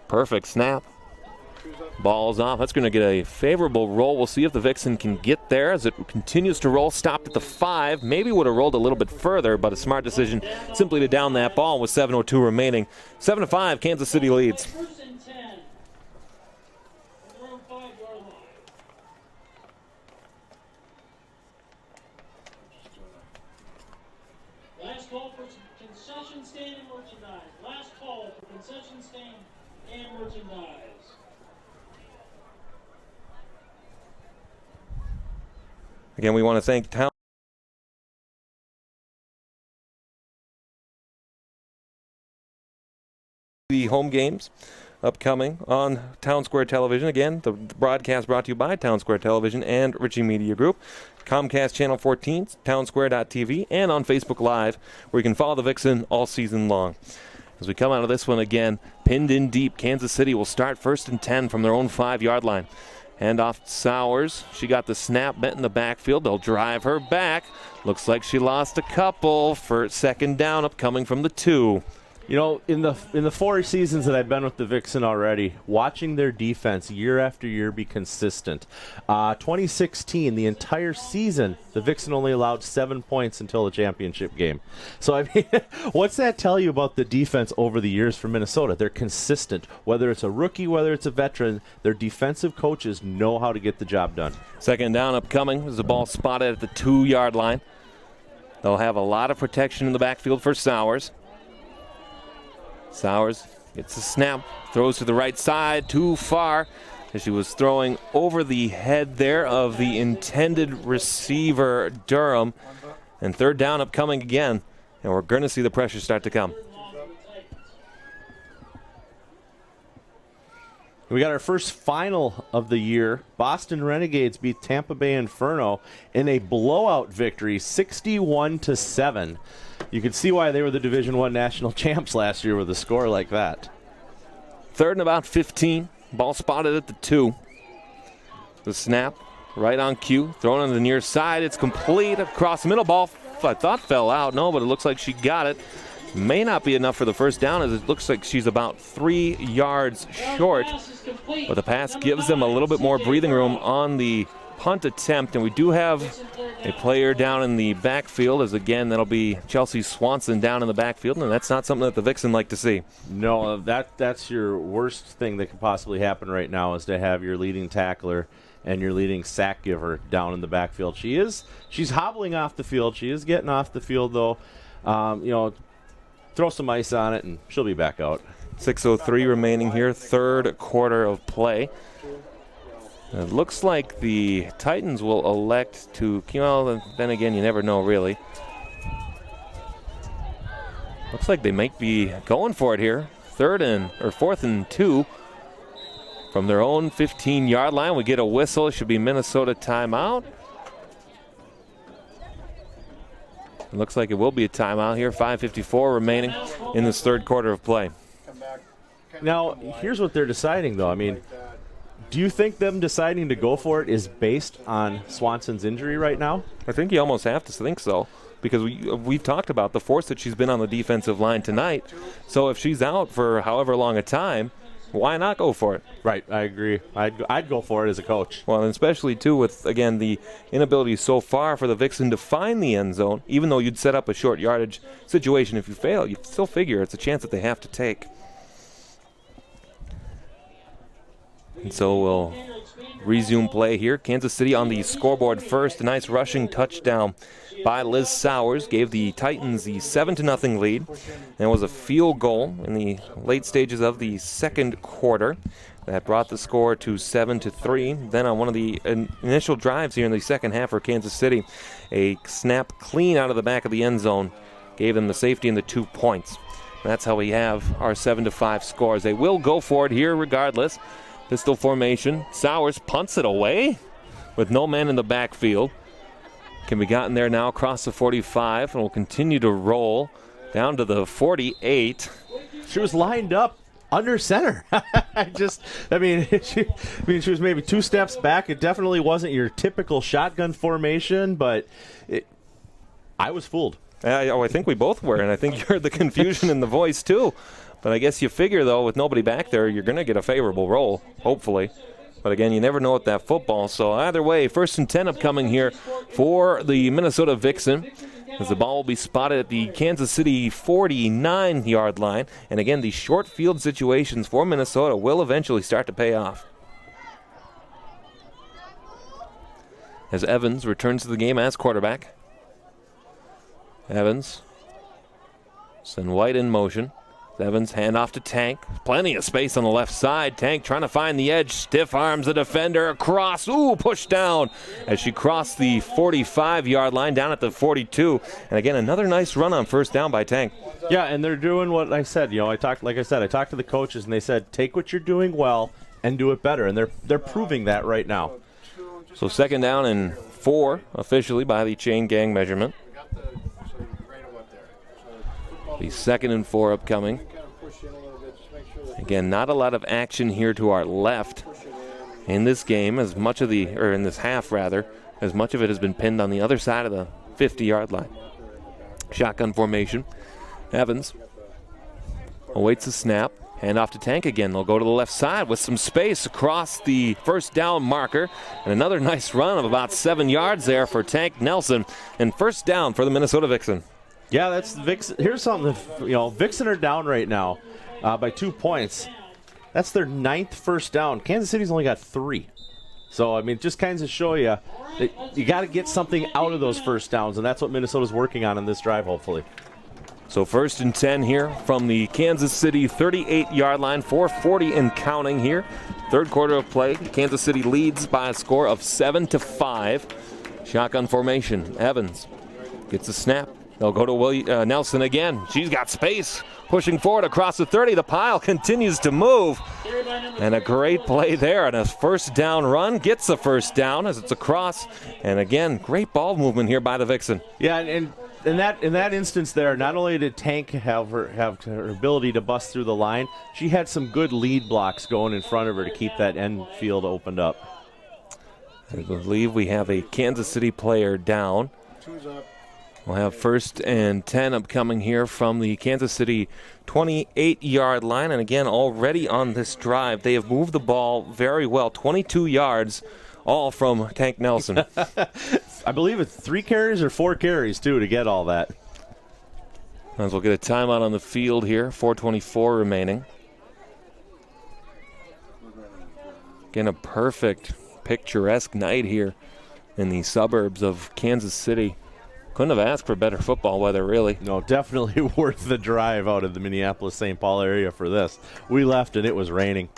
Perfect snap. Ball's off. That's going to get a favorable roll. We'll see if the Vixen can get there as it continues to roll. Stopped at the 5. Maybe would have rolled a little bit further, but a smart decision simply to down that ball with 7:02 remaining. 7-5, Kansas City leads. Last call for concession stand and merchandise. Last call for concession stand and merchandise. Again, we want to thank the home games upcoming on Town Square Television. Again, the broadcast brought to you by Town Square Television and Ritchie Media Group. Comcast Channel 14, townsquare.tv, and on Facebook Live, where you can follow the Vixen all season long. As we come out of this one again, pinned in deep, Kansas City will start 1st and 10 from their own 5-yard line. Hand off Sowers. She got the snap, bent in the backfield. They'll drive her back. Looks like she lost a couple for 2nd down upcoming from the 2. You know, in the 4 seasons that I've been with the Vixen already, watching their defense year after year be consistent. 2016, the entire season, the Vixen only allowed 7 points until the championship game. So, I mean, what's that tell you about the defense over the years for Minnesota? They're consistent. Whether it's a rookie, whether it's a veteran, their defensive coaches know how to get the job done. 2nd down upcoming. There's a ball spotted at the 2-yard line. They'll have a lot of protection in the backfield for Sowers. Sowers gets a snap, throws to the right side, too far, as she was throwing over the head there of the intended receiver, Durham. And 3rd down upcoming again, and we're going to see the pressure start to come. We got our first final of the year. Boston Renegades beat Tampa Bay Inferno in a blowout victory, 61-7. You can see why they were the Division I national champs last year with a score like that. 3rd and about 15. Ball spotted at the 2. The snap right on cue. Thrown on the near side. It's complete across the middle. Ball I thought fell out. No, but it looks like she got it. May not be enough for the 1st down, as it looks like she's about 3 yards short. But the pass gives them a little bit more breathing room on the punt attempt, and we do have a player down in the backfield, as again that'll be Chelsea Swanson down in the backfield, and that's not something that the Vixen like to see. No, that's your worst thing that could possibly happen right now, is to have your leading tackler and your leading sack giver down in the backfield. She's hobbling off the field. She is getting off the field though. Throw some ice on it and she'll be back out. 6:03 remaining here, 3rd quarter of play. It looks like the Titans will elect to, well, then again, you never know really. Looks like they might be going for it here. 4th and 2 from their own 15-yard line. We get a whistle. It should be Minnesota timeout. It looks like it will be a timeout here. 5:54 remaining in this third quarter of play. Now, here's what they're deciding, though. I mean, do you think them deciding to go for it is based on Swanson's injury right now? I think you almost have to think so, because we've talked about the force that she's been on the defensive line tonight. So if she's out for however long a time, why not go for it? Right, I agree. I'd go for it as a coach. Well, and especially, too, with, again, the inability so far for the Vixen to find the end zone, even though you'd set up a short yardage situation if you fail, you still figure it's a chance that they have to take. And so we'll resume play here. Kansas City on the scoreboard first. A nice rushing touchdown by Liz Sowers gave the Titans the 7-0 lead. There was a field goal in the late stages of the second quarter that brought the score to 7-3. Then on one of the initial drives here in the second half for Kansas City, a snap clean out of the back of the end zone gave them the safety and the 2 points. That's how we have our 7-5 scores. They will go for it here regardless. Pistol formation. Sowers punts it away with no man in the backfield. Can be gotten there now across the 45 and will continue to roll down to the 48. She was lined up under center. She was maybe 2 steps back. It definitely wasn't your typical shotgun formation, but I was fooled. I think we both were, and I think you heard the confusion in the voice too. But I guess you figure, though, with nobody back there, you're going to get a favorable roll, hopefully. But again, you never know with that football. So either way, 1st and 10 upcoming here for the Minnesota Vixen, as the ball will be spotted at the Kansas City 49-yard line. And again, the short field situations for Minnesota will eventually start to pay off. As Evans returns to the game as quarterback. Evans. Send White in motion. Evans hand off to Tank. Plenty of space on the left side. Tank trying to find the edge. Stiff arms the defender across. Ooh, pushed down as she crossed the 45-yard line down at the 42. And again, another nice run on first down by Tank. Yeah, and they're doing what I said. I talked to the coaches, and they said, take what you're doing well and do it better. And they're proving that right now. So 2nd down and 4 officially by the chain gang measurement. The 2nd and 4 upcoming. Again, not a lot of action here to our left in this game, in this half rather, as much of it has been pinned on the other side of the 50-yard line. Shotgun formation. Evans awaits the snap. Hand off to Tank again. They'll go to the left side with some space across the first down marker. And another nice run of about 7 yards there for Tank Nelson. And first down for the Minnesota Vixen. Yeah, that's Vixen. Here's something, Vixen are down right now by 2 points. That's their 9th first down. Kansas City's only got 3. So, just kind of show you that you got to get something out of those first downs, and that's what Minnesota's working on in this drive, hopefully. So 1st and 10 here from the Kansas City 38-yard line, 4:40 and counting here. Third quarter of play. Kansas City leads by a score of 7-5. Shotgun formation. Evans gets a snap. They'll go to Nelson again. She's got space. Pushing forward across the 30. The pile continues to move. And a great play there. And a first down run. Gets the first down as it's across. And again, great ball movement here by the Vixen. Yeah, and in that instance there, not only did Tank have her ability to bust through the line, she had some good lead blocks going in front of her to keep that end field opened up. I believe we have a Kansas City player down. 2's up. We'll have 1st and 10 upcoming here from the Kansas City 28-yard line. And again, already on this drive, they have moved the ball very well. 22 yards, all from Tank Nelson. I believe it's 3 carries or 4 carries, too, to get all that. As we'll get a timeout on the field here, 4:24 remaining. Again, a perfect, picturesque night here in the suburbs of Kansas City. Couldn't have asked for better football weather, really. No, definitely worth the drive out of the Minneapolis-St. Paul area for this. We left and it was raining.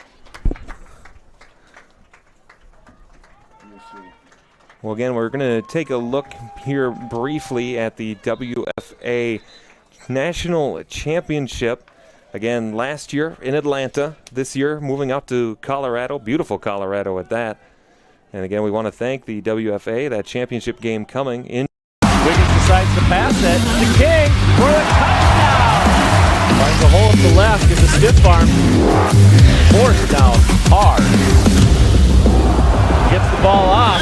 Well, again, we're going to take a look here briefly at the WFA National Championship. Again, last year in Atlanta, this year moving out to Colorado, beautiful Colorado at that. And again, we want to thank the WFA, that championship game coming in. Wiggins decides to pass it to King for the touchdown. Finds a hole at the left, gets a stiff arm. Fourth down, hard. Gets the ball off.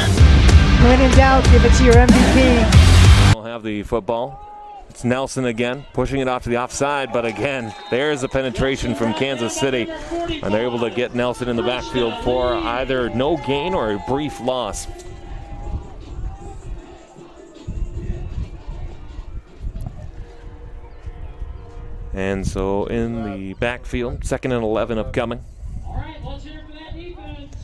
When in doubt, give it to your MV King. We'll have the football. It's Nelson again, pushing it off to the offside, but again, there's a penetration from Kansas City, and they're able to get Nelson in the backfield for either no gain or a brief loss. And so in the backfield, 2nd and 11 upcoming. All right, let's hear it for that defense.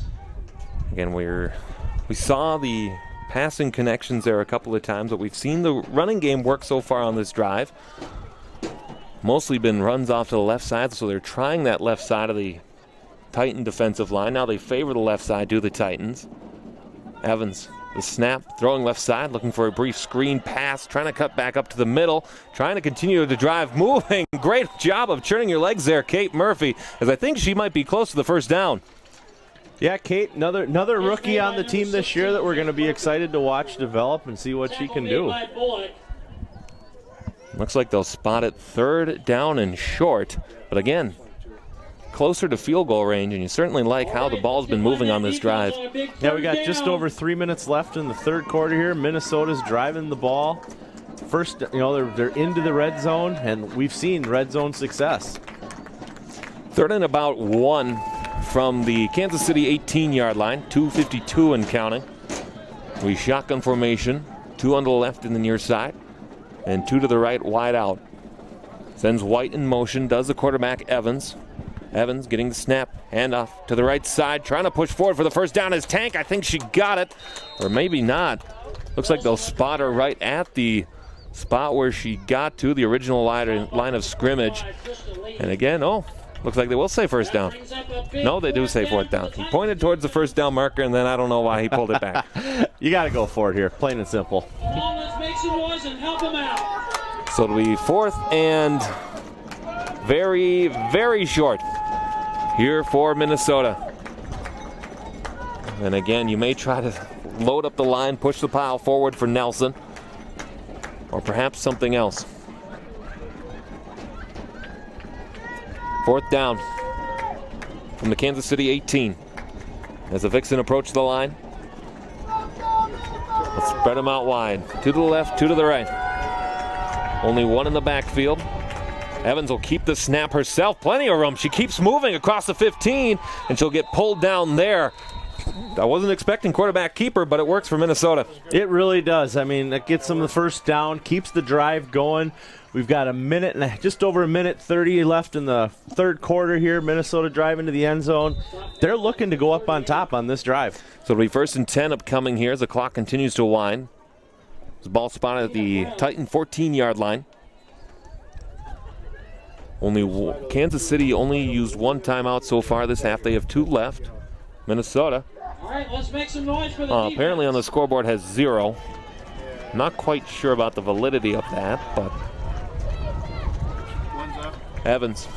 Again, we saw the passing connections there a couple of times, but we've seen the running game work so far on this drive. Mostly been runs off to the left side, so they're trying that left side of the Titan defensive line. Now they favor the left side, do the Titans. Evans, the snap, throwing left side, looking for a brief screen pass, trying to cut back up to the middle, trying to continue the drive, moving. Great job of churning your legs there, Kate Murphy, as I think she might be close to the first down. Yeah, Kate, another rookie on the team this year that we're going to be excited to watch develop and see what she can do. Looks like they'll spot it 3rd down and short, but again, closer to field goal range, and you certainly like how the ball's been moving on this drive. Yeah, we got just over 3 minutes left in the 3rd quarter here. Minnesota's driving the ball. First, they're into the red zone, and we've seen red zone success. 3rd and about 1 from the Kansas City 18-yard line, 2:52 and counting. We shotgun formation, 2 on the left in the near side, and 2 to the right, wide out. Sends White in motion, does the quarterback Evans. Evans getting the snap, handoff to the right side, trying to push forward for the first down is Tank. I think she got it, or maybe not. Looks like they'll spot her right at the spot where she got to, the original line of scrimmage. And again, looks like they will say first down. No, they do say 4th down. He pointed towards the first down marker, and then I don't know why he pulled it back. You got to go for it here, plain and simple. Come on, let's make some noise and help them out. So it'll be 4th and very, very short here for Minnesota. And again, you may try to load up the line, push the pile forward for Nelson, or perhaps something else. 4th down from the Kansas City 18. As the Vixen approach the line, let's spread them out wide. 2 to the left, 2 to the right. Only 1 in the backfield. Evans will keep the snap herself. Plenty of room. She keeps moving across the 15, and she'll get pulled down there. I wasn't expecting quarterback keeper, but it works for Minnesota. It really does. I mean, it gets them the first down, keeps the drive going. We've got just over a minute 30 left in the 3rd quarter here. Minnesota driving to the end zone. They're looking to go up on top on this drive. So it'll be 1st and 10 upcoming here as the clock continues to wind. The ball spotted at the Titan 14-yard line. Kansas City only used 1 timeout so far this half. They have 2 left. Minnesota, All right, let's make some noise for the defense. apparently on the scoreboard has 0. Not quite sure about the validity of that, but Evans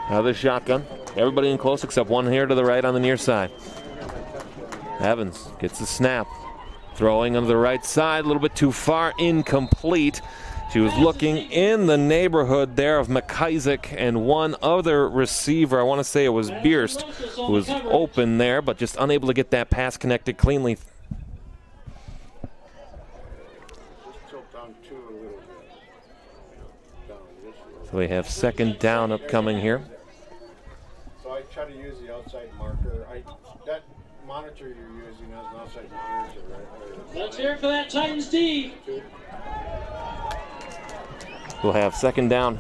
out of the shotgun. Everybody in close except 1 here to the right on the near side. Evans gets the snap. Throwing on the right side, a little bit too far, incomplete. She was looking in the neighborhood there of McIsaac and one other receiver. I want to say it was Bierst, who was open there, but just unable to get that pass connected cleanly. So we have 2nd down upcoming here. So I try to use the outside marker. That monitor you're using has an outside monitor, right? Let's hear it for that Titans D. We'll have 2nd down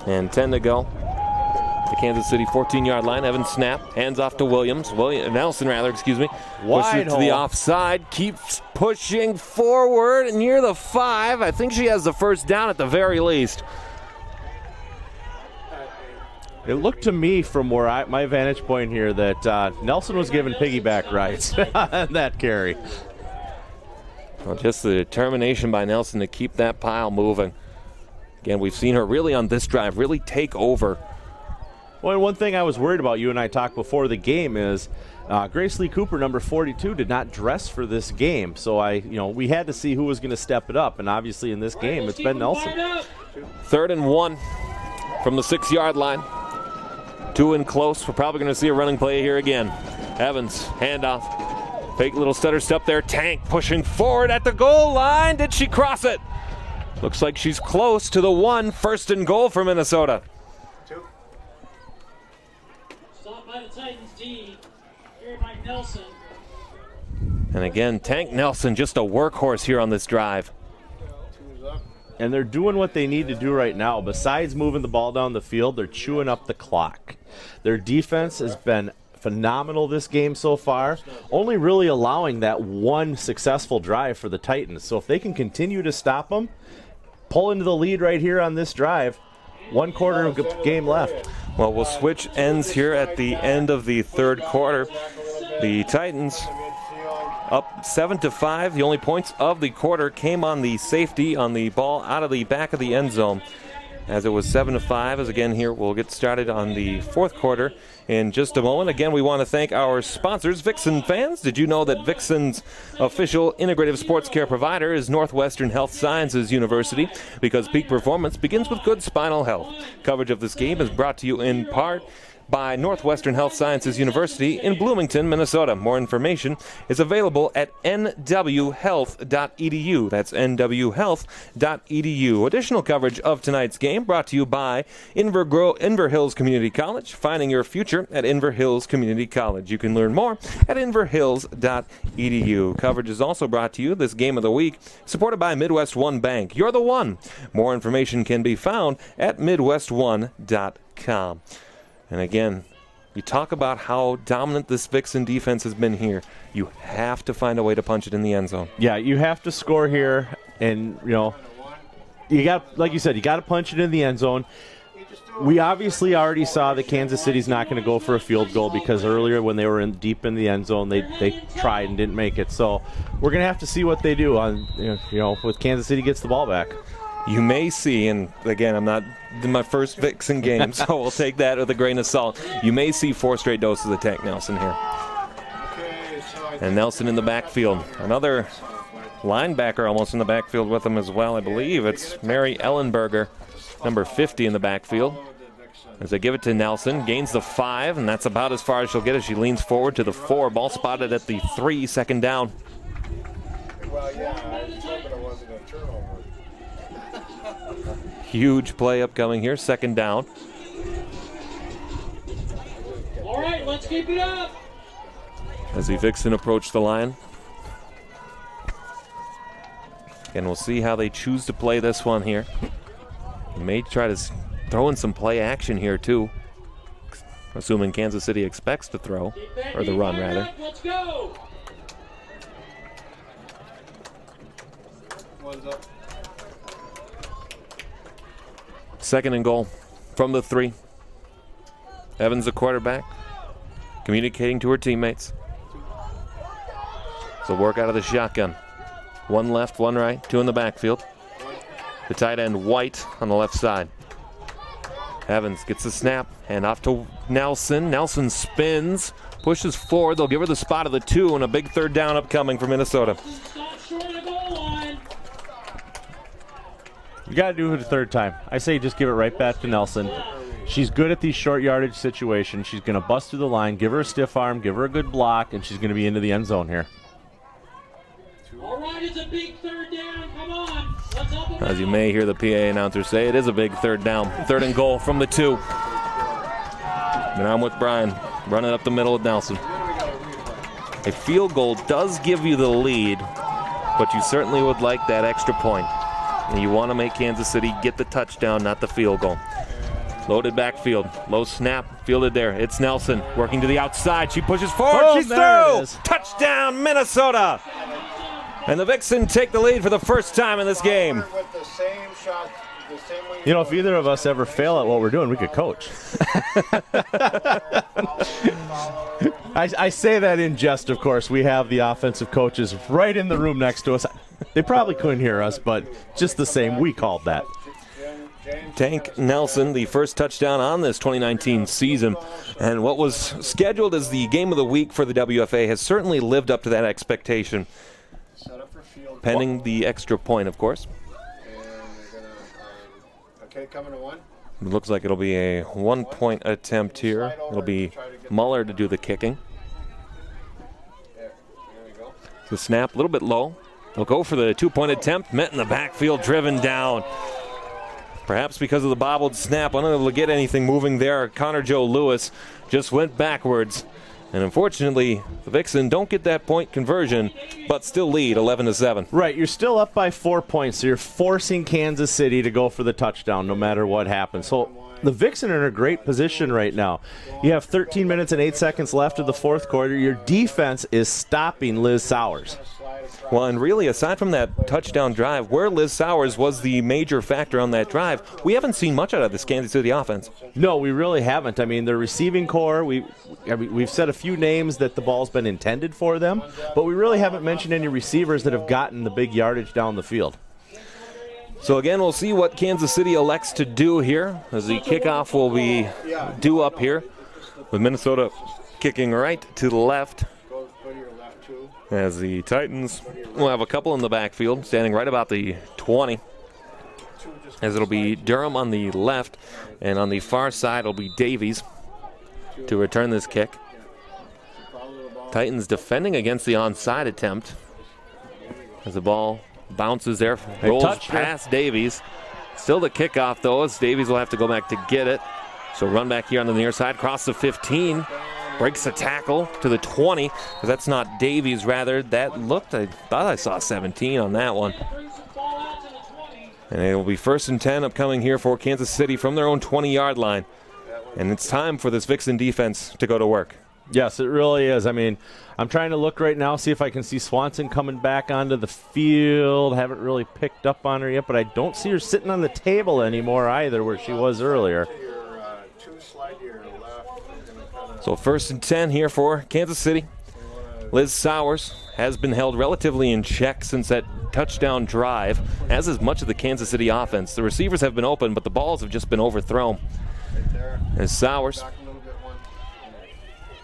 and 10 to go. The Kansas City 14-yard line. Evans snap, hands off to Nelson, excuse me. Pushes it to the offside, keeps pushing forward near the 5. I think she has the first down at the very least. It looked to me from where my vantage point here that Nelson was given piggyback rights on that carry. Well, just the determination by Nelson to keep that pile moving. Again, we've seen her really on this drive really take over Well, one thing I was worried about, you and I talked before the game, is Grace Lee Cooper, number 42, did not dress for this game. So we had to see who was going to step it up, and obviously in this game, it's been Nelson. 3rd and 1 from the 6-yard line. 2 in close. We're probably going to see a running play here again. Evans, handoff. Fake little stutter step there. Tank pushing forward at the goal line. Did she cross it? Looks like she's close to the 1. 1st and goal for Minnesota. Stopped by the Titans D. Carried by Nelson. And again, Tank Nelson, just a workhorse here on this drive. And they're doing what they need to do right now. Besides moving the ball down the field, they're chewing up the clock. Their defense has been phenomenal this game so far, only really allowing that one successful drive for the Titans. So if they can continue to stop them, pull into the lead right here on this drive, 1 quarter of game left. Well, we'll switch ends here at the end of the 3rd quarter. The Titans up 7-5. The only points of the quarter came on the safety on the ball out of the back of the end zone, as it was 7-5. As again here, we'll get started on the 4th quarter in just a moment. Again, we want to thank our sponsors, Vixen fans. Did you know that Vixen's official integrative sports care provider is Northwestern Health Sciences University? Because peak performance begins with good spinal health. Coverage of this game is brought to you in part by Northwestern Health Sciences University in Bloomington, Minnesota. More information is available at nwhealth.edu. That's nwhealth.edu. Additional coverage of tonight's game brought to you by Inver Hills Community College. Finding your future at Inver Hills Community College. You can learn more at inverhills.edu. Coverage is also brought to you, this game of the week, supported by Midwest One Bank. You're the one. More information can be found at midwestone.com. And again, you talk about how dominant this Vixen defense has been here. You have to find a way to punch it in the end zone. Yeah, you have to score here, and you got, like you said, you got to punch it in the end zone. We obviously already saw that Kansas City's not going to go for a field goal, because earlier when they were deep in the end zone, they tried and didn't make it. So we're going to have to see what they do on with Kansas City gets the ball back. You may see, and again, I'm not in my first Vixen game, so we'll take that with a grain of salt. You may see 4 straight doses of Tank Nelson here. And Nelson in the backfield. Another linebacker almost in the backfield with him as well. I believe it's Mary Ellenberger, number 50 in the backfield. As they give it to Nelson, gains the 5, and that's about as far as she'll get as she leans forward to the 4. Ball spotted at the 3, 2nd down. Well, yeah, I was hoping it wasn't a turnover. Huge play upcoming here, 2nd down. All right, let's keep it up. As the Vixen approach the line. And we'll see how they choose to play this one here. They may try to throw in some play action here too, assuming Kansas City expects to throw, or the run rather. Let's go. One's up. 2nd and goal from the 3. Evans, the quarterback, communicating to her teammates. So work out of the shotgun. 1 left, 1 right, 2 in the backfield. The tight end, White, on the left side. Evans gets the snap, hand off to Nelson. Nelson spins, pushes forward. They'll give her the spot of the 2, and a big 3rd down upcoming for Minnesota. Stop short of the goal line. You got to do it the 3rd time. I say just give it right back to Nelson. She's good at these short yardage situations. She's going to bust through the line, give her a stiff arm, give her a good block, and she's going to be into the end zone here. All right, it's a big 3rd down. Come on. Let's help them As you out. may hear the PA announcer say, it is a big 3rd down. 3rd and goal from the 2. And I'm with Brian, running up the middle with Nelson. A field goal does give you the lead, but you certainly would like that extra point. And you want to make Kansas City get the touchdown, not the field goal. Loaded backfield, low snap, fielded there. It's Nelson working to the outside. She pushes forward, she's through! Touchdown, Minnesota! And the Vixen take the lead for the first time in this game. With the same shot, the same way If either of us ever fail at what we're doing, we could coach. I say that in jest, of course. We have the offensive coaches right in the room next to us. They probably couldn't hear us, but just the same, we called that. Tank Nelson, the first touchdown on this 2019 season. And what was scheduled as the game of the week for the WFA has certainly lived up to that expectation. Pending the extra point, of course. Coming to one. It looks like it'll be a 1-point attempt here. It'll be Muller to do the kicking. The snap a little bit low. They'll go for the 2-point attempt. Met in the backfield, driven down. Perhaps because of the bobbled snap, unable to get anything moving there. Connor Joe Lewis just went backwards. And unfortunately, the Vixen don't get that point conversion, but still lead 11-7. Right, you're still up by 4 points, so you're forcing Kansas City to go for the touchdown no matter what happens. So the Vixen are in a great position right now. You have 13 minutes and 8 seconds left of the fourth quarter. Your defense is stopping Liz Sowers. Well, and really, aside from that touchdown drive, where Liz Sowers was the major factor on that drive, we haven't seen much out of this Kansas City offense. No, we really haven't. I mean, their receiving core, we've said a few names that the ball's been intended for them, but we really haven't mentioned any receivers that have gotten the big yardage down the field. So again, we'll see what Kansas City elects to do here, as the kickoff will be due up here, with Minnesota kicking right to the left. As the Titans will have a couple in the backfield, standing right about the 20. As it'll be Durham on the left, and on the far side it'll be Davies to return this kick. Titans defending against the onside attempt. As the ball bounces there, rolls past Davies. Still the kickoff though, as Davies will have to go back to get it. So run back here on the near side, cross the 15. Breaks the tackle to the 20. That's not Davies, rather. That looked, I thought I saw 17 on that one. And it will be 1st and 10 upcoming here for Kansas City from their own 20-yard line. And it's time for this Vixen defense to go to work. Yes, it really is. I mean, I'm trying to look right now, see if I can see Swanson coming back onto the field. Haven't really picked up on her yet, but I don't see her sitting on the table anymore either, where she was earlier. So 1st and 10 here for Kansas City. Liz Sowers has been held relatively in check since that touchdown drive, as is much of the Kansas City offense. The receivers have been open, but the balls have just been overthrown. As Sowers,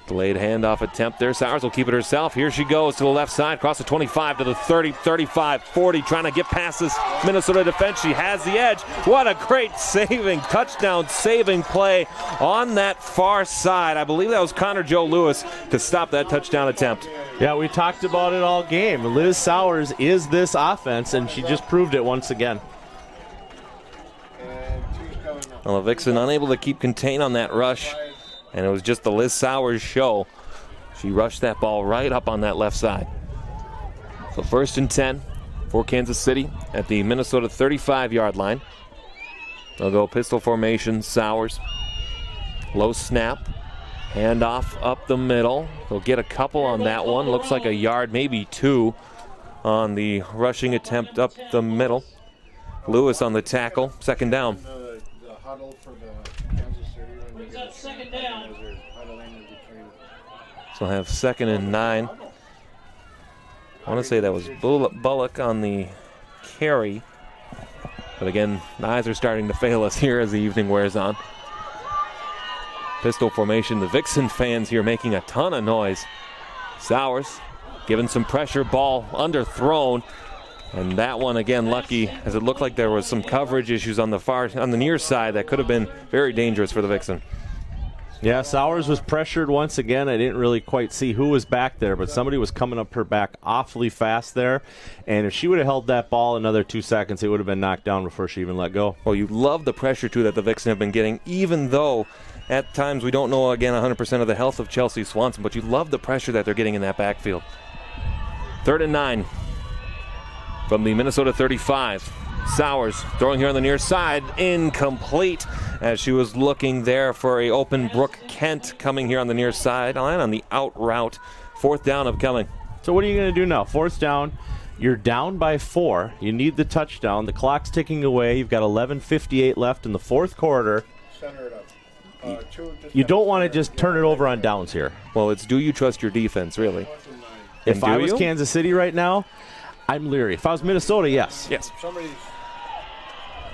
delayed handoff attempt there. Sowers will keep it herself. Here she goes to the left side, across the 25 to the 30, 35, 40, trying to get past this Minnesota defense. She has the edge. What a great touchdown saving play on that far side. I believe that was Connor Joe Lewis to stop that touchdown attempt. Yeah, we talked about it all game. Liz Sowers is this offense, and she just proved it once again. Well, Vixen unable to keep contain on that rush. And it was just the Liz Sowers show. She rushed that ball right up on that left side. So 1st and 10 for Kansas City at the Minnesota 35-yard line. They'll go pistol formation, Sowers. Low snap. Handoff up the middle. They'll get a couple on that one. Looks like a yard, maybe 2 on the rushing attempt up the middle. Lewis on the tackle. 2nd down. Second down. So we'll have 2nd and 9. I want to say that was Bullock on the carry. But again, the eyes are starting to fail us here as the evening wears on. Pistol formation. The Vixen fans here making a ton of noise. Sowers given some pressure, ball underthrown. And that one again lucky, as it looked like there was some coverage issues on the near side that could have been very dangerous for the Vixen. Yeah, Sowers was pressured once again. I didn't really quite see who was back there, but somebody was coming up her back awfully fast there. And if she would have held that ball another 2 seconds, it would have been knocked down before she even let go. Well, you love the pressure, too, that the Vixen have been getting, even though at times we don't know, again, 100% of the health of Chelsea Swanson, but you love the pressure that they're getting in that backfield. 3rd and 9 from the Minnesota 35. Sowers throwing here on the near side, incomplete, as she was looking there for a open Brooke Kent coming here on the near sideline on the out route. 4th down upcoming. So what are you going to do now? 4th down. You're down by 4. You need the touchdown. The clock's ticking away. You've got 11:58 left in the fourth quarter. Center it up. You don't want to just turn it over on downs here. Well, it's do you trust your defense, really? If I was Kansas City right now, I'm leery. If I was Minnesota, yes. Yes.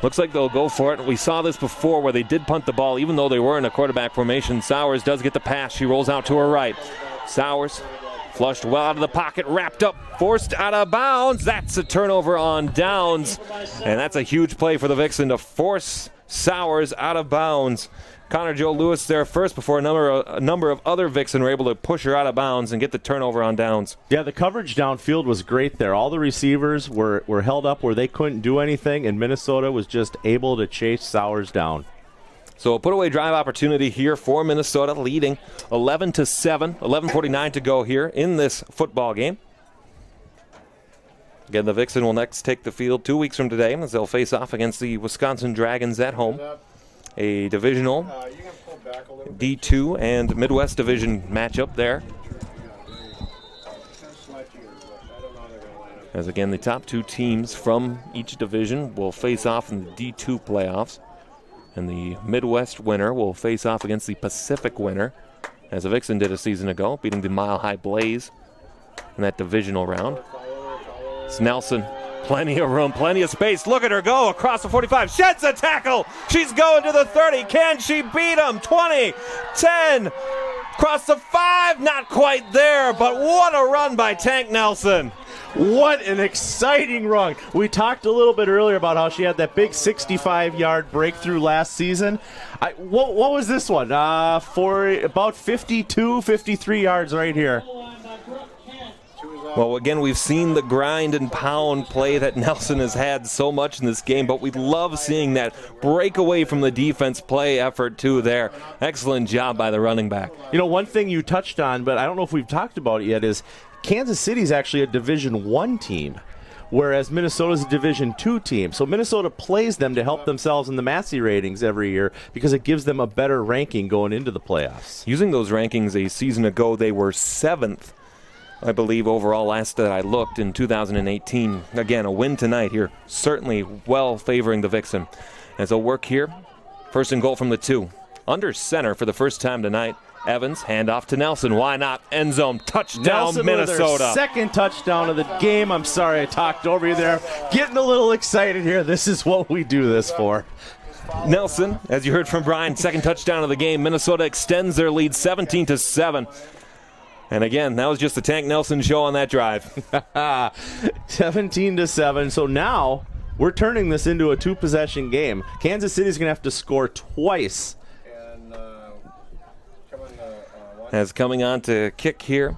Looks like they'll go for it. We saw this before where they did punt the ball, even though they were in a quarterback formation. Sowers does get the pass. She rolls out to her right. Sowers flushed well out of the pocket, wrapped up, forced out of bounds. That's a turnover on downs, and that's a huge play for the Vixen to force Sowers out of bounds. Connor Joe Lewis there first before a number of other Vixen were able to push her out of bounds and get the turnover on downs. Yeah, the coverage downfield was great there. All the receivers were held up where they couldn't do anything, and Minnesota was just able to chase Sowers down. So a put-away drive opportunity here for Minnesota, leading 11-7, 11:49 to go here in this football game. Again, the Vixen will next take the field 2 weeks from today as they'll face off against the Wisconsin Dragons at home. A divisional D2 and Midwest Division matchup there. As again, the top two teams from each division will face off in the D2 playoffs. And the Midwest winner will face off against the Pacific winner, as the Vixen did a season ago, beating the Mile High Blaze in that divisional round. It's Nelson. Plenty of room, plenty of space. Look at her go across the 45. Sheds a tackle. She's going to the 30. Can she beat him? 20, 10, across the 5. Not quite there, but what a run by Tank Nelson. What an exciting run. We talked a little bit earlier about how she had that big 65-yard breakthrough last season. What was this one? For about 52, 53 yards right here. Well, again, we've seen the grind and pound play that Nelson has had so much in this game, but we love seeing that breakaway from the defense play effort, too, there. Excellent job by the running back. You know, one thing you touched on, but I don't know if we've talked about it yet, is Kansas City's actually a Division I team, whereas Minnesota's a Division II team. So Minnesota plays them to help themselves in the Massey ratings every year because it gives them a better ranking going into the playoffs. Using those rankings a season ago, they were 7th. I believe overall last that I looked in 2018. Again, a win tonight here, certainly well favoring the Vixen. As they'll work here, first and goal from the 2. Under center for the first time tonight. Evans, handoff to Nelson. Why not? End zone, touchdown, Nelson Minnesota. With their second touchdown of the game. I'm sorry I talked over you there. Getting a little excited here. This is what we do this for. Nelson, as you heard from Brian, second touchdown of the game. Minnesota extends their lead 17-7. And again, that was just the Tank Nelson show on that drive. 17-7. So now we're turning this into a two-possession game. Kansas City's going to have to score twice. As coming on to kick here,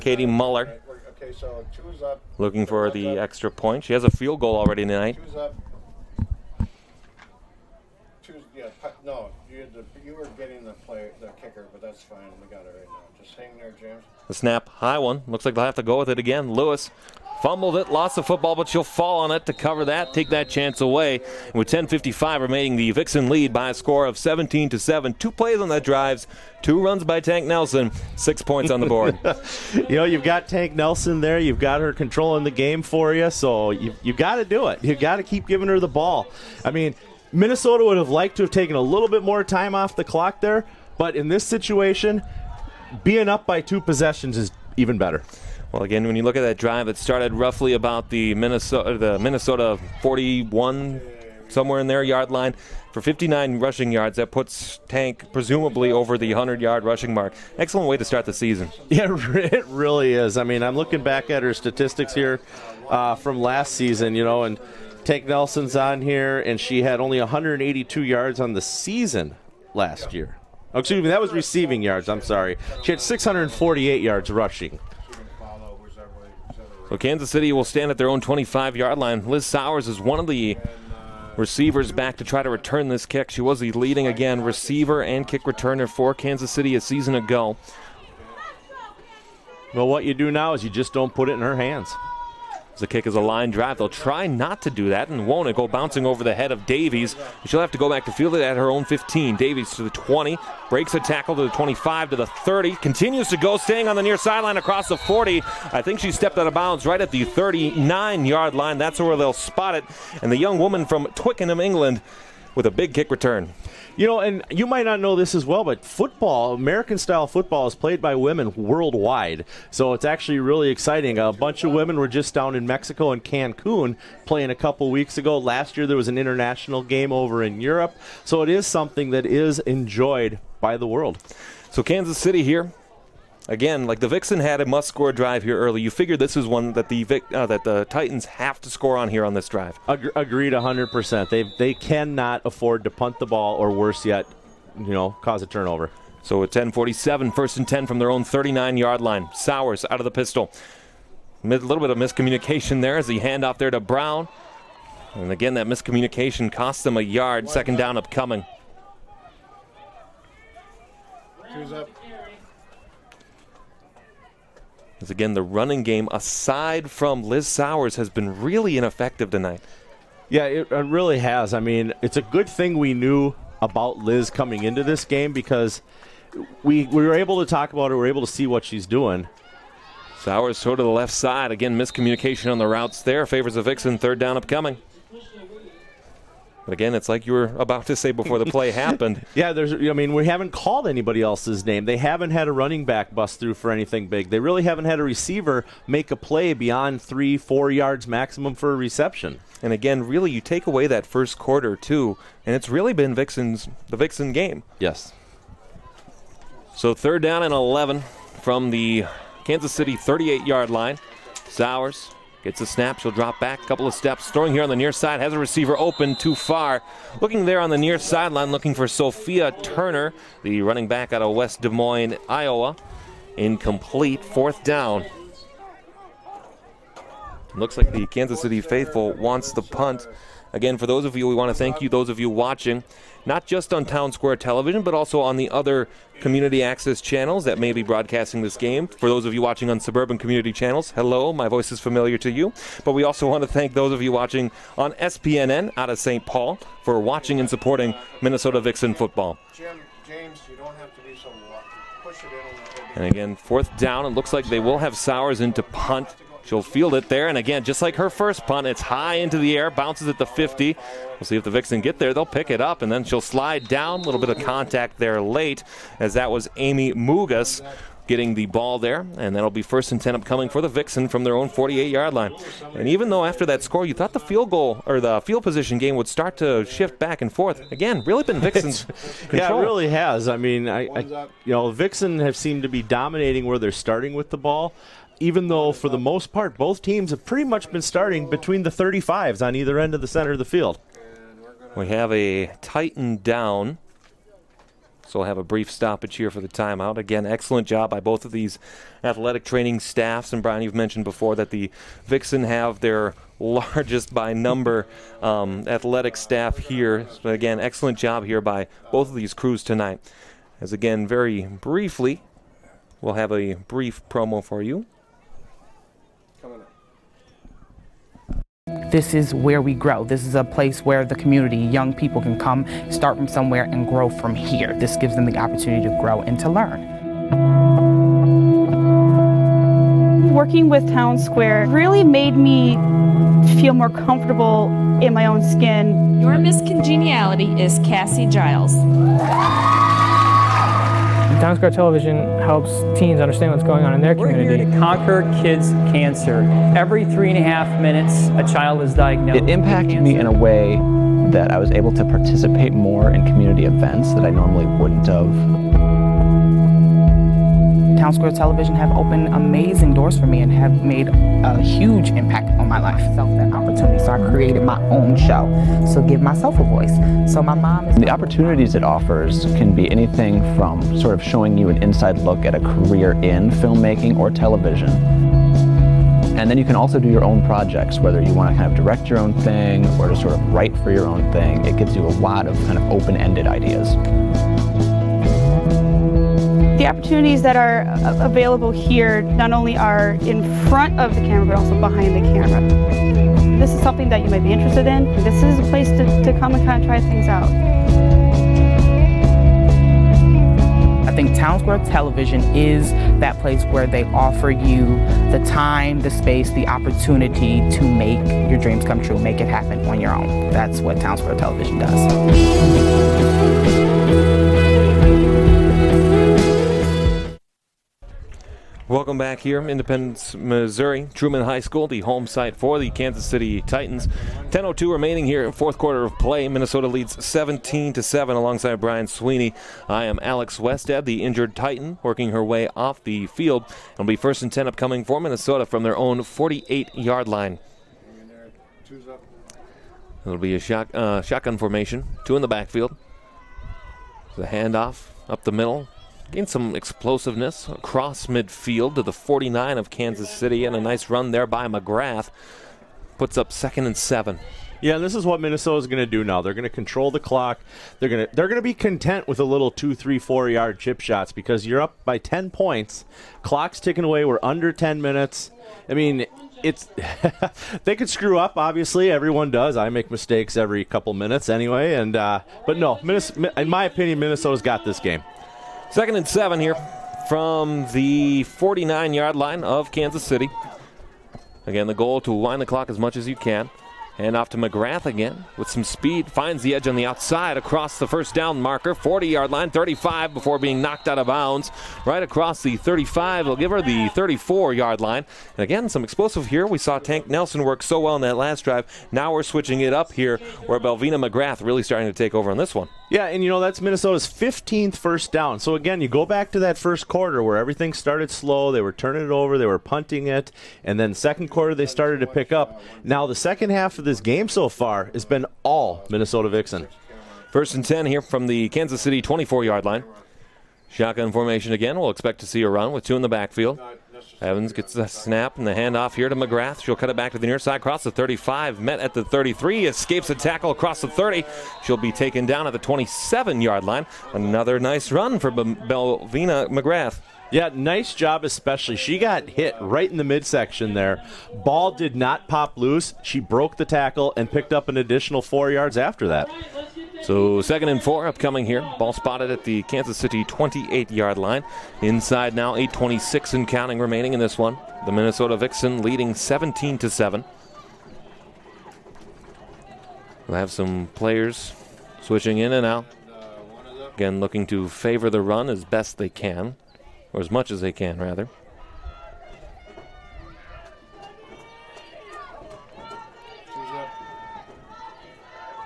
Katie Muller. Okay, so 2's up. Looking for the extra point. She has a field goal already tonight. 2's up. No, you were getting the kicker, but that's fine. We got it right now. Just hang there, James. The snap, high one. Looks like they'll have to go with it again. Lewis fumbled it, lost the football, but she'll fall on it to cover that, take that chance away. And with 10:55 remaining, the Vixen lead by a score of 17-7. 2 plays on that drives, 2 runs by Tank Nelson, 6 points on the board. You know, you've got Tank Nelson there. You've got her controlling the game for you, so you've got to do it. You've got to keep giving her the ball. I mean, Minnesota would have liked to have taken a little bit more time off the clock there, but in this situation, being up by 2 possessions is even better. Well, again, when you look at that drive, it started roughly about the Minnesota 41, somewhere in their yard line. For 59 rushing yards, that puts Tank presumably over the 100-yard rushing mark. Excellent way to start the season. Yeah, it really is. I mean, I'm looking back at her statistics here from last season, you know, and Tank Nelson's on here, and she had only 182 yards on the season last year. Oh, excuse me, that was receiving yards. I'm sorry. She had 648 yards rushing. So Kansas City will stand at their own 25-yard line. Liz Sowers is one of the receivers back to try to return this kick. She was the leading, again, receiver and kick returner for Kansas City a season ago. Well, what you do now is you just don't put it in her hands. The kick is a line drive. They'll try not to do that, and won't it go bouncing over the head of Davies. She'll have to go back to field it at her own 15. Davies to the 20, breaks a tackle to the 25, to the 30, continues to go, staying on the near sideline across the 40. I think she stepped out of bounds right at the 39-yard line. That's where they'll spot it. And the young woman from Twickenham, England, with a big kick return. You know, and you might not know this as well, but football, American-style football, is played by women worldwide. So it's actually really exciting. A bunch of women were just down in Mexico and Cancun playing a couple weeks ago. Last year there was an international game over in Europe. So it is something that is enjoyed by the world. So Kansas City here. Again, like the Vixen had a must-score drive here early. You figure this is one that the Titans have to score on here on this drive. Agreed 100%. They cannot afford to punt the ball, or worse yet, cause a turnover. So at 10:47, 1st and 10 from their own 39-yard line. Sowers out of the pistol. A little bit of miscommunication there as the handoff there to Brown. And again, that miscommunication cost them a yard. 2nd down upcoming. Who's up? As again, the running game, aside from Liz Sowers, has been really ineffective tonight. Yeah, it really has. I mean, it's a good thing we knew about Liz coming into this game because we were able to talk about her. We were able to see what she's doing. Sowers sort of the left side. Again, miscommunication on the routes there. Favors the Vixen. 3rd down upcoming. But again, it's like you were about to say before the play happened. Yeah, we haven't called anybody else's name. They haven't had a running back bust through for anything big. They really haven't had a receiver make a play beyond 3-4 yards maximum for a reception. And again, really, you take away that first quarter, too, and it's really been the Vixen game. Yes. So 3rd down and 11 from the Kansas City 38-yard line. Sowers gets a snap. She'll drop back a couple of steps. Throwing here on the near side. Has a receiver open too far. Looking there on the near sideline, looking for Sophia Turner, the running back out of West Des Moines, Iowa. Incomplete. 4th down. Looks like the Kansas City faithful wants the punt. Again, for those of you, we want to thank you, those of you watching, not just on Town Square Television, but also on the other community access channels that may be broadcasting this game. For those of you watching on suburban community channels, hello, my voice is familiar to you. But we also want to thank those of you watching on SPNN out of St. Paul for watching and supporting Minnesota Vixen football. James, you don't have to be so push it in a little bit. And again, 4th down. It looks like they will have Sowers into punt. She'll field it there, and again, just like her first punt, it's high into the air, bounces at the 50. We'll see if the Vixen get there. They'll pick it up, and then she'll slide down. A little bit of contact there late, as that was Amy Mugas getting the ball there, and that'll be 1st and 10 upcoming for the Vixen from their own 48-yard line. And even though after that score, you thought the field goal or the field position game would start to shift back and forth, again, really been Vixen's control. Yeah, it really has. I mean, Vixen have seemed to be dominating where they're starting with the ball, even though for the most part, both teams have pretty much been starting between the 35s on either end of the center of the field. We have a Titan down. So we'll have a brief stoppage here for the timeout. Again, excellent job by both of these athletic training staffs. And Brian, you've mentioned before that the Vixen have their largest by number athletic staff here. So again, excellent job here by both of these crews tonight. As again, very briefly, we'll have a brief promo for you. This is where we grow. This is a place where the community, young people can come, start from somewhere and grow from here. This gives them the opportunity to grow and to learn. Working with Town Square really made me feel more comfortable in my own skin. Your Miss Congeniality is Cassie Giles. Town Square Television helps teens understand what's going on in their community. We're here to conquer kids' cancer. Every 3.5 minutes, a child is diagnosed. It impacted me in a way that I was able to participate more in community events that I normally wouldn't have. Town Square Television have opened amazing doors for me and have made a huge impact on my life. Felt that opportunity, so I created my own show. So give myself a voice. So my mom is... The opportunities it offers can be anything from sort of showing you an inside look at a career in filmmaking or television. And then you can also do your own projects, whether you want to kind of direct your own thing or to sort of write for your own thing. It gives you a lot of kind of open-ended ideas. The opportunities that are available here not only are in front of the camera, but also behind the camera. This is something that you might be interested in. This is a place to come and kind of try things out. At think Town Square Television is that place where they offer you the time, the space, the opportunity to make your dreams come true, make it happen on your own. That's what Town Square Television does. Welcome back here, Independence, Missouri. Truman High School, the home site for the Kansas City Titans. 10:02 remaining here in fourth quarter of play. Minnesota leads 17-7 alongside Brian Sweeney. I am Alex Westhead, the injured Titan, working her way off the field. It'll be 1st and 10 upcoming for Minnesota from their own 48-yard line. It'll be a shotgun formation. 2 in the backfield. The handoff up the middle. Gained some explosiveness across midfield to the 49 of Kansas City, and a nice run there by McGrath. Puts up 2nd and 7. Yeah, and this is what Minnesota's going to do now. They're going to control the clock. They're going to be content with a little 2, 3, 4-yard chip shots because you're up by 10 points. Clock's ticking away. We're under 10 minutes. I mean, it's they could screw up. Obviously, everyone does. I make mistakes every couple minutes anyway. And but no, in my opinion, Minnesota's got this game. 2nd and 7 here from the 49-yard line of Kansas City. Again, the goal to wind the clock as much as you can. Hand off to McGrath again with some speed. Finds the edge on the outside across the first down marker. 40-yard line, 35 before being knocked out of bounds. Right across the 35. They'll give her the 34-yard line. And again, some explosive here. We saw Tank Nelson work so well in that last drive. Now we're switching it up here where Belvina McGrath really starting to take over on this one. Yeah, and you know, that's Minnesota's 15th first down. So again, you go back to that first quarter where everything started slow. They were turning it over. They were punting it. And then second quarter, they started to pick up. Now the second half of this game so far has been all Minnesota Vixen. 1st and 10 here from the Kansas City 24-yard line. Shotgun formation again. We'll expect to see a run with 2 in the backfield. Evans gets the snap and the handoff here to McGrath. She'll cut it back to the near side, across the 35, met at the 33, escapes a tackle across the 30. She'll be taken down at the 27-yard line. Another nice run for Belvina McGrath. Yeah, nice job especially. She got hit right in the midsection there. Ball did not pop loose. She broke the tackle and picked up an additional 4 yards after that. So 2nd and 4 upcoming here. Ball spotted at the Kansas City 28-yard line. Inside now, 8:26 and counting remaining in this one. The Minnesota Vixen leading 17-7. We'll have some players switching in and out. Again, looking to favor the run as best they can, or as much as they can, rather.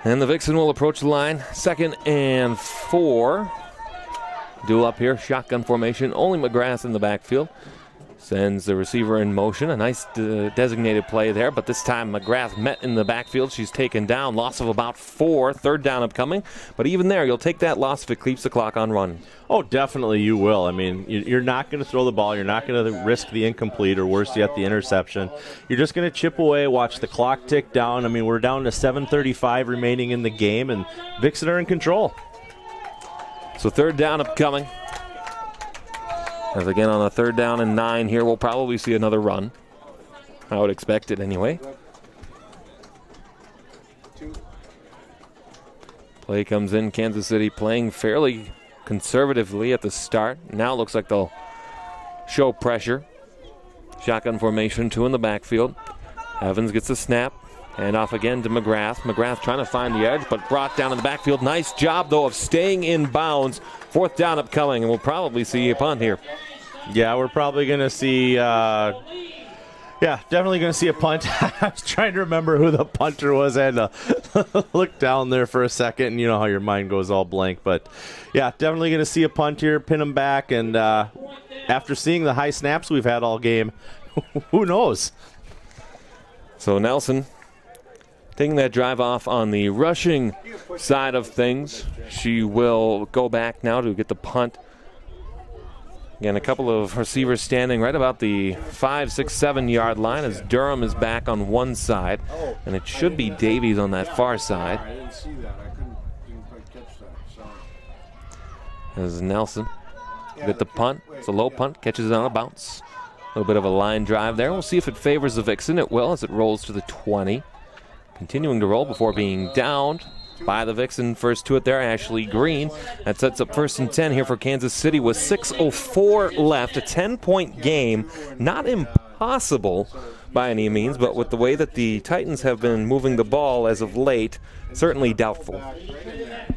And the Vixen will approach the line. 2nd and 4. Duel up here, shotgun formation. Only McGrath in the backfield. Sends the receiver in motion. A nice designated play there, but this time McGrath met in the backfield. She's taken down. Loss of about 4. 3rd down upcoming. But even there, you'll take that loss if it keeps the clock on running. Oh, definitely you will. I mean, you're not going to throw the ball. You're not going to risk the incomplete or worse yet, the interception. You're just going to chip away, watch the clock tick down. I mean, we're down to 7:35 remaining in the game, and Vixen are in control. So 3rd down upcoming. As again on a 3rd down and 9 here, we'll probably see another run. I would expect it anyway. Play comes in, Kansas City playing fairly conservatively at the start. Now it looks like they'll show pressure. Shotgun formation, 2 in the backfield. Evans gets a snap. And off again to McGrath. McGrath trying to find the edge, but brought down in the backfield. Nice job, though, of staying in bounds. 4th down upcoming, and we'll probably see a punt here. Yeah, we're probably going to see, definitely going to see a punt. I was trying to remember who the punter was. I had to look down there for a second, and you know how your mind goes all blank. But, yeah, definitely going to see a punt here, pin them back. And after seeing the high snaps we've had all game, who knows? So Nelson taking that drive off on the rushing side of things. She will go back now to get the punt. Again, a couple of receivers standing right about the 5, 6, 7-yard line as Durham is back on one side. And it should be Davies on that far side. I didn't see that. I didn't quite catch that. Sorry. As Nelson get the punt. It's a low punt, catches it on a bounce. A little bit of a line drive there. We'll see if it favors the Vixen. It will as it rolls to the 20. Continuing to roll before being downed by the Vixen. First to it there, Ashley Green. That sets up 1st and 10 here for Kansas City with 6:04 left. A 10-point game. Not impossible by any means, but with the way that the Titans have been moving the ball as of late, certainly doubtful.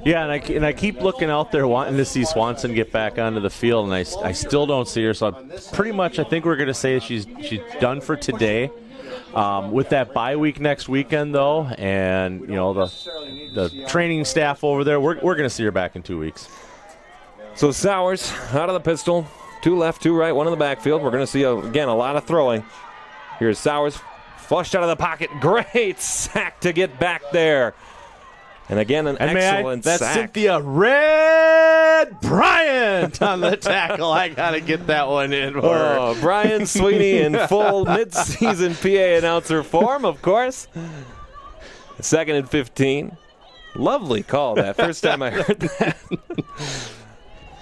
Yeah, and I keep looking out there wanting to see Swanson get back onto the field, and I still don't see her. So pretty much I think we're going to say she's done for today. With that bye week next weekend, though, and the training staff over there, we're going to see her back in 2 weeks. So Sowers out of the pistol, 2 left, 2 right, 1 in the backfield. We're going to see, again, a lot of throwing. Here's Sowers, flushed out of the pocket. Great sack to get back there. And again, an excellent sack. That's Cynthia Red Bryant on the tackle. I got to get that one in for her. Brian Sweeney in full mid-season PA announcer form, of course. 2nd and 15. Lovely call that. First time I heard that.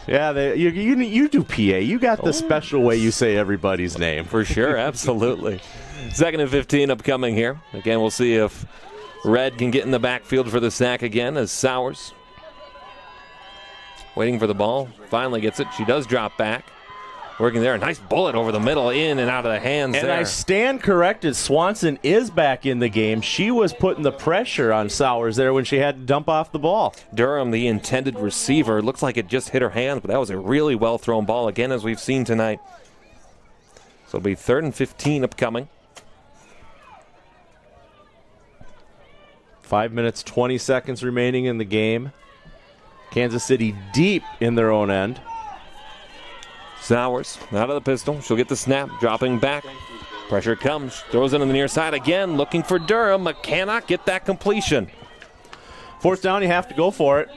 Yeah, you do PA. You got the special way you say everybody's name. For sure, absolutely. 2nd and 15 upcoming here. Again, we'll see if Red can get in the backfield for the sack again as Sowers waiting for the ball. Finally gets it. She does drop back. Working there. A nice bullet over the middle, in and out of the hands and there. I stand corrected. Swanson is back in the game. She was putting the pressure on Sowers there when she had to dump off the ball. Durham, the intended receiver. Looks like it just hit her hands, but that was a really well-thrown ball, again, as we've seen tonight. So it'll be 3rd and 15 upcoming. 5 minutes, 20 seconds remaining in the game. Kansas City deep in their own end. Sowers out of the pistol. She'll get the snap, dropping back. Pressure comes, throws it on the near side again, looking for Durham, but cannot get that completion. 4th down, you have to go for it.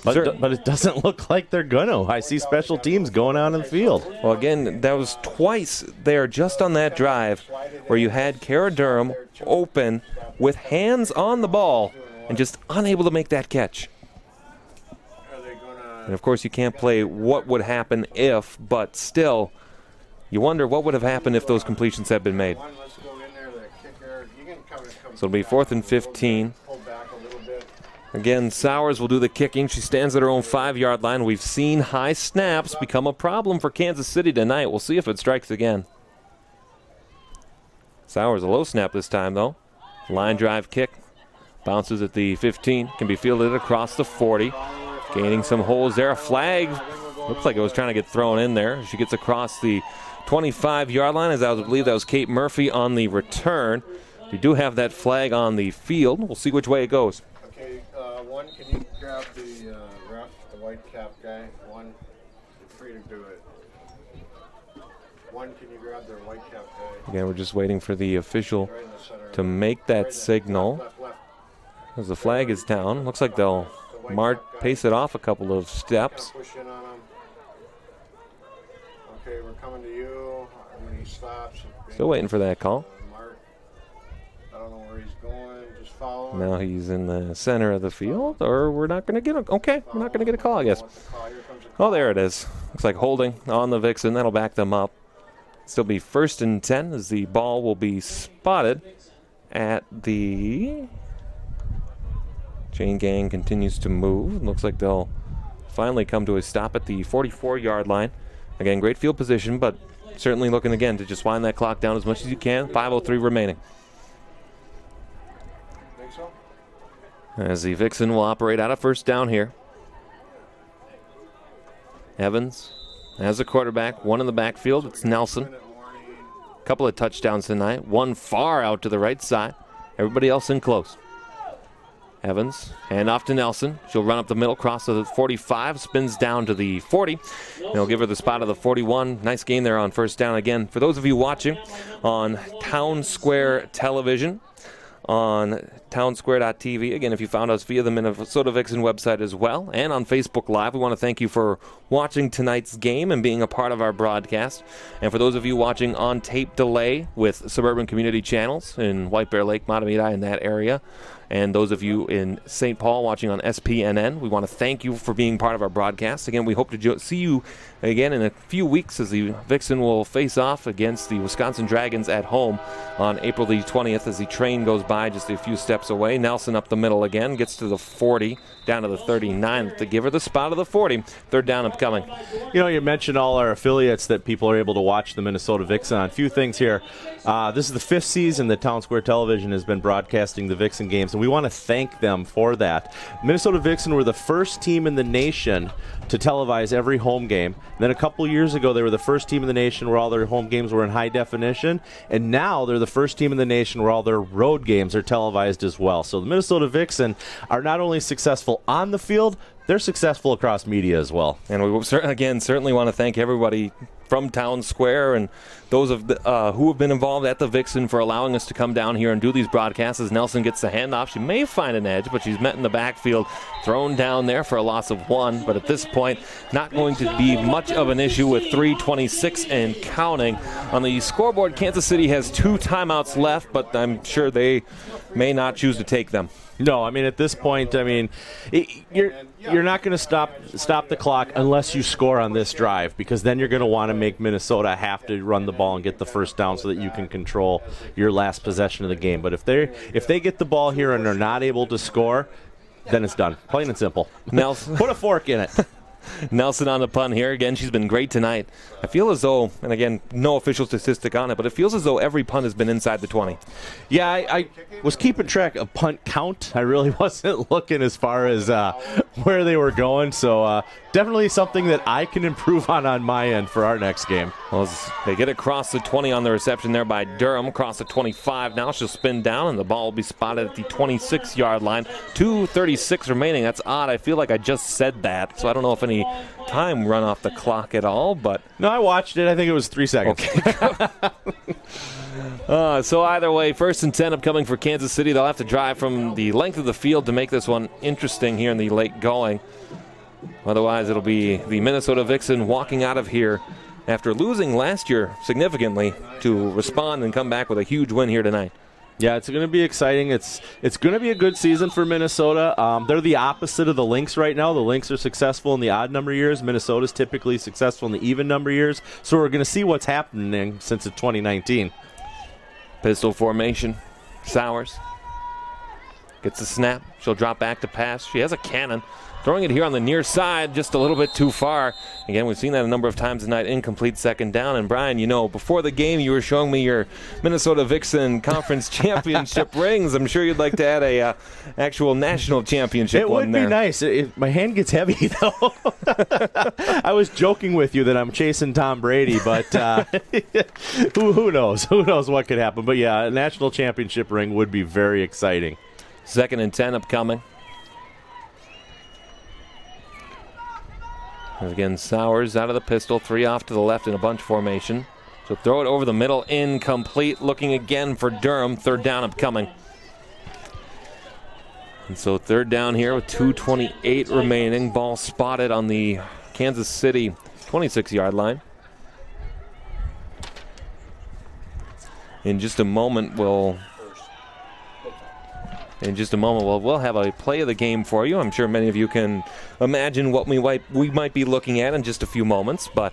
But it doesn't look like they're going to. I see special teams going out in the field. Well, again, that was twice there just on that drive where you had Cara Durham open with hands on the ball and just unable to make that catch. And, of course, you can't play what would happen if, but still, you wonder what would have happened if those completions had been made. So it'll be 4th and 15. Again, Sowers will do the kicking. She stands at her own 5-yard line. We've seen high snaps become a problem for Kansas City tonight. We'll see if it strikes again. Sowers a low snap this time, though. Line drive kick. Bounces at the 15. Can be fielded across the 40. Gaining some holes there. A flag. Looks like it was trying to get thrown in there. She gets across the 25-yard line, as I believe that was Kate Murphy on the return. We do have that flag on the field. We'll see which way it goes. Okay, one, can you grab the ref, the white cap guy? One, you're free to do it. One, can you grab their white cap guy? Again, we're just waiting for the official to make that signal. As the flag is down, looks like they'll pace it off a couple of steps. Okay, we're coming to you. When he stops. Still waiting for that call. I don't know where he's going. Just follow him. Now he's in the center of the field, or we're not going to get a we're not going to get a call, I guess. Oh, there it is. Looks like holding on the Vixen. That'll back them up. Still be 1st and 10 as the ball will be spotted at the... Chain gang continues to move. Looks like they'll finally come to a stop at the 44-yard line. Again, great field position, but certainly looking again to just wind that clock down as much as you can. 5:03 remaining. Think so? As the Vixen will operate out of 1st down here. Evans as a quarterback, one in the backfield. It's Nelson. A couple of touchdowns tonight. One far out to the right side. Everybody else in close. Evans, hand off to Nelson. She'll run up the middle, cross to the 45, spins down to the 40. They'll give her the spot of the 41. Nice game there on 1st down. Again, for those of you watching on Town Square Television, on townsquare.tv. Again, if you found us via the Minnesota Vixen website as well, and on Facebook Live, we want to thank you for watching tonight's game and being a part of our broadcast. And for those of you watching on tape delay with Suburban Community Channels in White Bear Lake, Matamidi, in that area, And those of you in St. Paul watching on SPNN, we want to thank you for being part of our broadcast. Again, we hope to see you again in a few weeks as the Vixen will face off against the Wisconsin Dragons at home on April the 20th as the train goes by just a few steps away. Nelson up the middle again, gets to the 40, down to the 39 to give her the spot of the 40. Third down upcoming. You know, you mentioned all our affiliates that people are able to watch the Minnesota Vixen on. A few things here. This is the 5th season that Town Square Television has been broadcasting the Vixen games, and we want to thank them for that. Minnesota Vixen were the first team in the nation to televise every home game. Then a couple years ago, they were the first team in the nation where all their home games were in high definition, and now they're the first team in the nation where all their road games are televised as well. So the Minnesota Vixen are not only successful on the field, they're successful across media as well. And we certainly want to thank everybody from Town Square and those of who have been involved at the Vixen for allowing us to come down here and do these broadcasts. As Nelson gets the handoff, she may find an edge, but she's met in the backfield, thrown down there for a loss of 1. But at this point, not going to be much of an issue with 3:26 and counting. On the scoreboard, Kansas City has 2 timeouts left, but I'm sure they may not choose to take them. No, I mean, at this point, I mean, you're not going to stop the clock unless you score on this drive, because then you're going to want to make Minnesota have to run the ball and get the first down so that you can control your last possession of the game. But if they get the ball here and they're not able to score, then it's done. Plain and simple. Nelson, put a fork in it. Nelson on the punt here. Again, she's been great tonight. I feel as though, and again, no official statistic on it, but it feels as though every punt has been inside the 20. Yeah, I was keeping track of punt count. I really wasn't looking as far as where they were going. So definitely something that I can improve on my end for our next game. Well, they get across the 20 on the reception there by Durham, across the 25. Now she'll spin down, and the ball will be spotted at the 26-yard line. 2:36 remaining. That's odd. I feel like I just said that, so I don't know if any time run off the clock at all. But no, I watched it. I think it was 3 seconds. Okay. So either way, 1st and 10 upcoming for Kansas City. They'll have to drive from the length of the field to make this one interesting here in the late going. Otherwise, it'll be the Minnesota Vixen walking out of here after losing last year significantly to respond and come back with a huge win here tonight. Yeah, it's going to be exciting. It's going to be a good season for Minnesota. They're the opposite of the Lynx right now. The Lynx are successful in the odd number years. Minnesota's typically successful in the even number years. So we're going to see what's happening since it's 2019. Pistol formation. Sowers gets the snap. She'll drop back to pass. She has a cannon. Throwing it here on the near side, just a little bit too far. Again, we've seen that a number of times tonight. Incomplete second down. And Brian, you know, before the game, you were showing me your Minnesota Vixen Conference Championship rings. I'm sure you'd like to add a actual national championship one there. It would be nice. My hand gets heavy, though. I was joking with you that I'm chasing Tom Brady, but who knows? Who knows what could happen? But yeah, a national championship ring would be very exciting. 2nd and 10 upcoming. Again, Sowers out of the pistol, 3 off to the left in a bunch formation. So throw it over the middle, incomplete. Looking again for Durham, 3rd down upcoming. And so 3rd down here with 2:28 remaining. Ball spotted on the Kansas City 26-yard line. In just a moment, we'll have a play of the game for you. I'm sure many of you can imagine what we might be looking at in just a few moments, but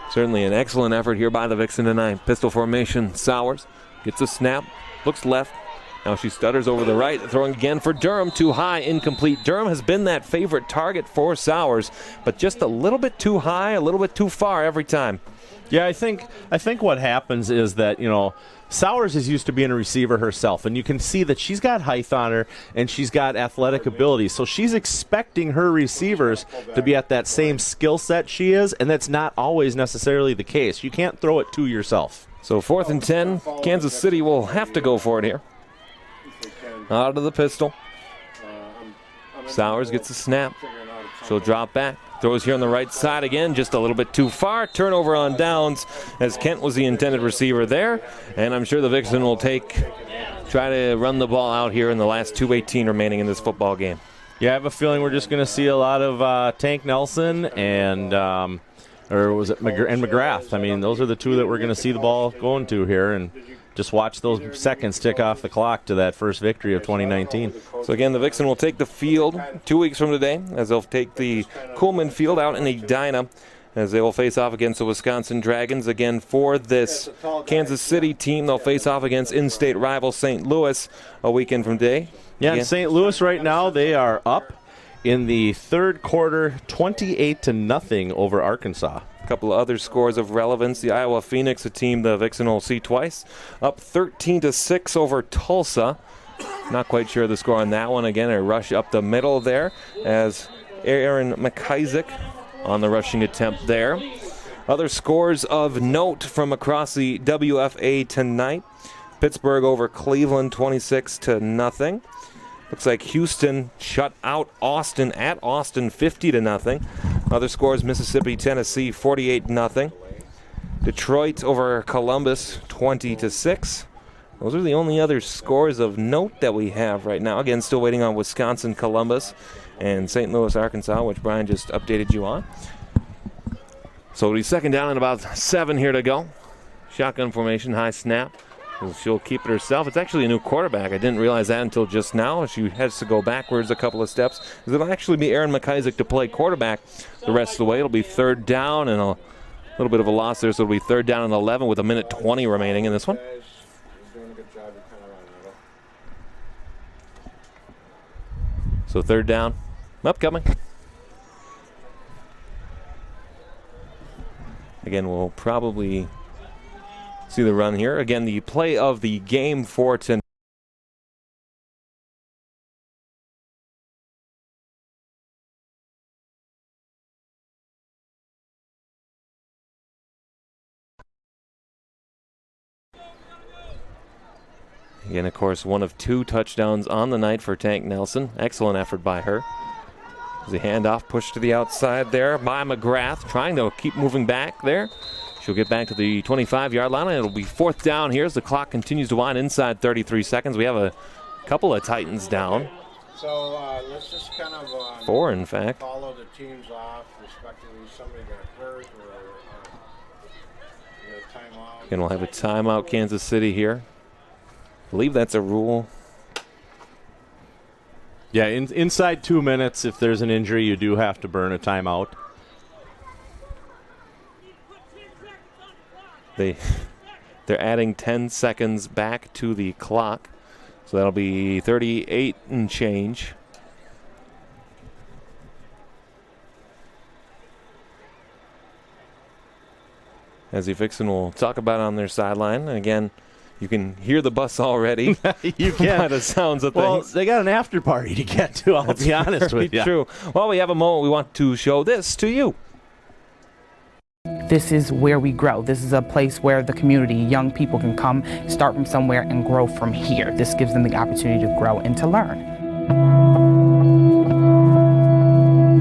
certainly an excellent effort here by the Vixen tonight. Pistol formation. Sowers gets a snap, looks left. Now she stutters over the right, throwing again for Durham. Too high, incomplete. Durham has been that favorite target for Sowers, but just a little bit too high, a little bit too far every time. Yeah, I think what happens is that, you know, Sowers is used to being a receiver herself, and you can see that she's got height on her and she's got athletic ability. So she's expecting her receivers to be at that same skill set she is, and that's not always necessarily the case. You can't throw it to yourself. So 4th and 10, Kansas City will have to go for it here. Out of the pistol. Sowers gets a snap. She'll drop back. Throws here on the right side again, just a little bit too far. Turnover on downs, as Kent was the intended receiver there. And I'm sure the Vixen will try to run the ball out here in the last 2:18 remaining in this football game. Yeah, I have a feeling we're just going to see a lot of Tank Nelson and or was it McGrath? I mean, those are the two that we're going to see the ball going to here. And just watch those seconds tick off the clock to that first victory of 2019. So again, the Vixen will take the field 2 weeks from today, as they'll take the Coleman Field out in Edina, as they will face off against the Wisconsin Dragons. Again, for this Kansas City team, they'll face off against in-state rival St. Louis a weekend from today. Yeah, in St. Louis right now, they are up in the third quarter, 28-0 over Arkansas. A couple of other scores of relevance. The Iowa Phoenix, a team the Vixen will see twice, up 13-6 over Tulsa. Not quite sure the score on that one. Again, a rush up the middle there as Aaron McIsaac on the rushing attempt there. Other scores of note from across the WFA tonight. Pittsburgh over Cleveland, 26-0. Looks like Houston shut out Austin at Austin, 50-0. Other scores: Mississippi, Tennessee, 48-0. Detroit over Columbus, 20-6. Those are the only other scores of note that we have right now. Again, still waiting on Wisconsin, Columbus, and St. Louis, Arkansas, which Brian just updated you on. So it'll be second down and about 7 here to go. Shotgun formation, high snap. She'll keep it herself. It's actually a new quarterback. I didn't realize that until just now. She has to go backwards a couple of steps. It'll actually be Aaron McIsaac to play quarterback the rest of the way. It'll be third down and a little bit of a loss there, so it'll be third down and 11 with 1:20 remaining in this one. So third down, upcoming. Again, we'll probably see the run here. Again, the play of the game for tonight. Again, of course, one of 2 touchdowns on the night for Tank Nelson. Excellent effort by her. The handoff pushed to the outside there by McGrath, trying to keep moving back there. She'll get back to the 25-yard line, and it'll be fourth down here as the clock continues to wind inside 33 seconds. We have a couple of Titans down. So let's just kind of 4, in fact. follow the teams off, respectively. Somebody got hurt or a timeout. Again, we'll have a timeout, Kansas City here. I believe that's a rule. Yeah, inside 2 minutes, if there's an injury, you do have to burn a timeout. They're adding 10 seconds back to the clock. So that'll be 38 and change. As the Vixen will talk about it on their sideline. And again, you can hear the bus already. You can. By the sounds of well, things. They got an after party to get to, I'll be honest with you. True. Well, we have a moment we want to show this to you. This is where we grow. This is a place where the community, young people can come, start from somewhere and grow from here. This gives them the opportunity to grow and to learn.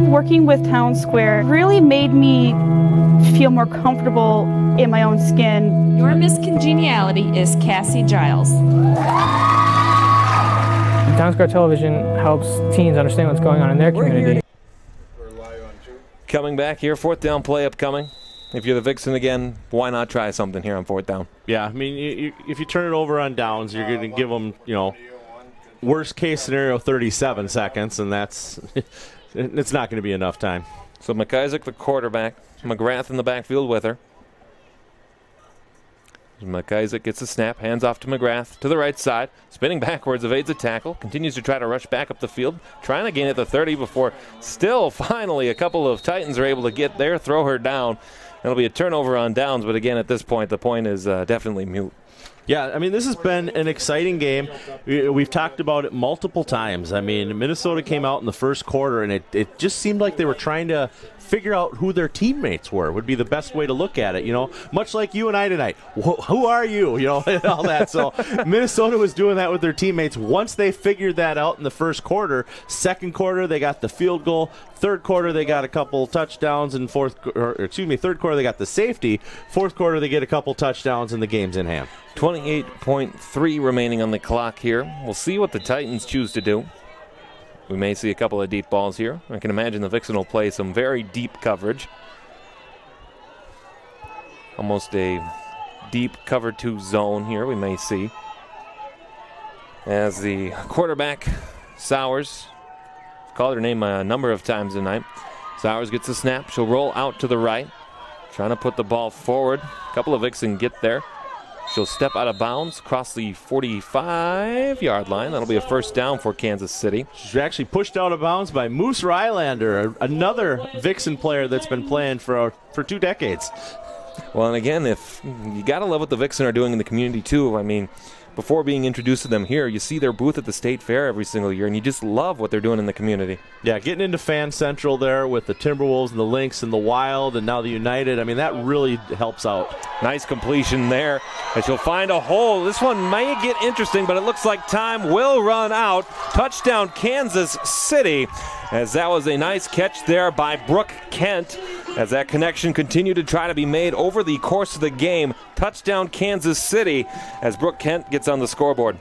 Working with Town Square really made me feel more comfortable in my own skin. Your Miss Congeniality is Cassie Giles. Town Square Television helps teens understand what's going on in their community. Coming back here, fourth down play upcoming. If you're the Vixen again, why not try something here on fourth down? Yeah, I mean, if you turn it over on downs, you're going to give them, worst case scenario, 37 seconds, and it's not going to be enough time. So McIsaac, the quarterback, McGrath in the backfield with her. McIsaac gets a snap, hands off to McGrath to the right side, spinning backwards, evades a tackle, continues to try to rush back up the field, trying to gain at the 30 before still finally a couple of Titans are able to get there, throw her down. It'll be a turnover on downs, but again, at this point, the point is definitely moot. Yeah, I mean, this has been an exciting game. We've talked about it multiple times. I mean, Minnesota came out in the first quarter, and it just seemed like they were trying to figure out who their teammates were, would be the best way to look at it, much like you and I tonight. Who are you, and all that. So Minnesota was doing that with their teammates. Once they figured that out in the first quarter, second quarter, they got the field goal. Third quarter, they got a couple touchdowns. And third quarter, they got the safety. Fourth quarter, they get a couple touchdowns, and the game's in hand. 28.3 remaining on the clock here. We'll see what the Titans choose to do. We may see a couple of deep balls here. I can imagine the Vixen will play some very deep coverage. Almost a deep cover 2 zone here, we may see. As the quarterback, Sowers, called her name a number of times tonight. Sowers gets a snap. She'll roll out to the right. Trying to put the ball forward. A couple of Vixen get there. She'll step out of bounds, cross the 45-yard line. That'll be a first down for Kansas City. She's actually pushed out of bounds by Moose Rylander, another Vixen player that's been playing for 2 decades. Well, and again, if you got to love what the Vixen are doing in the community, too. I mean, before being introduced to them here, you see their booth at the State Fair every single year, and you just love what they're doing in the community. Yeah, getting into Fan Central there with the Timberwolves and the Lynx and the Wild and now the United, I mean, that really helps out. Nice completion there, as she'll find a hole. This one may get interesting, but it looks like time will run out. Touchdown, Kansas City, as that was a nice catch there by Brooke Kent, as that connection continued to try to be made over the course of the game. Touchdown, Kansas City, as Brooke Kent gets on the scoreboard.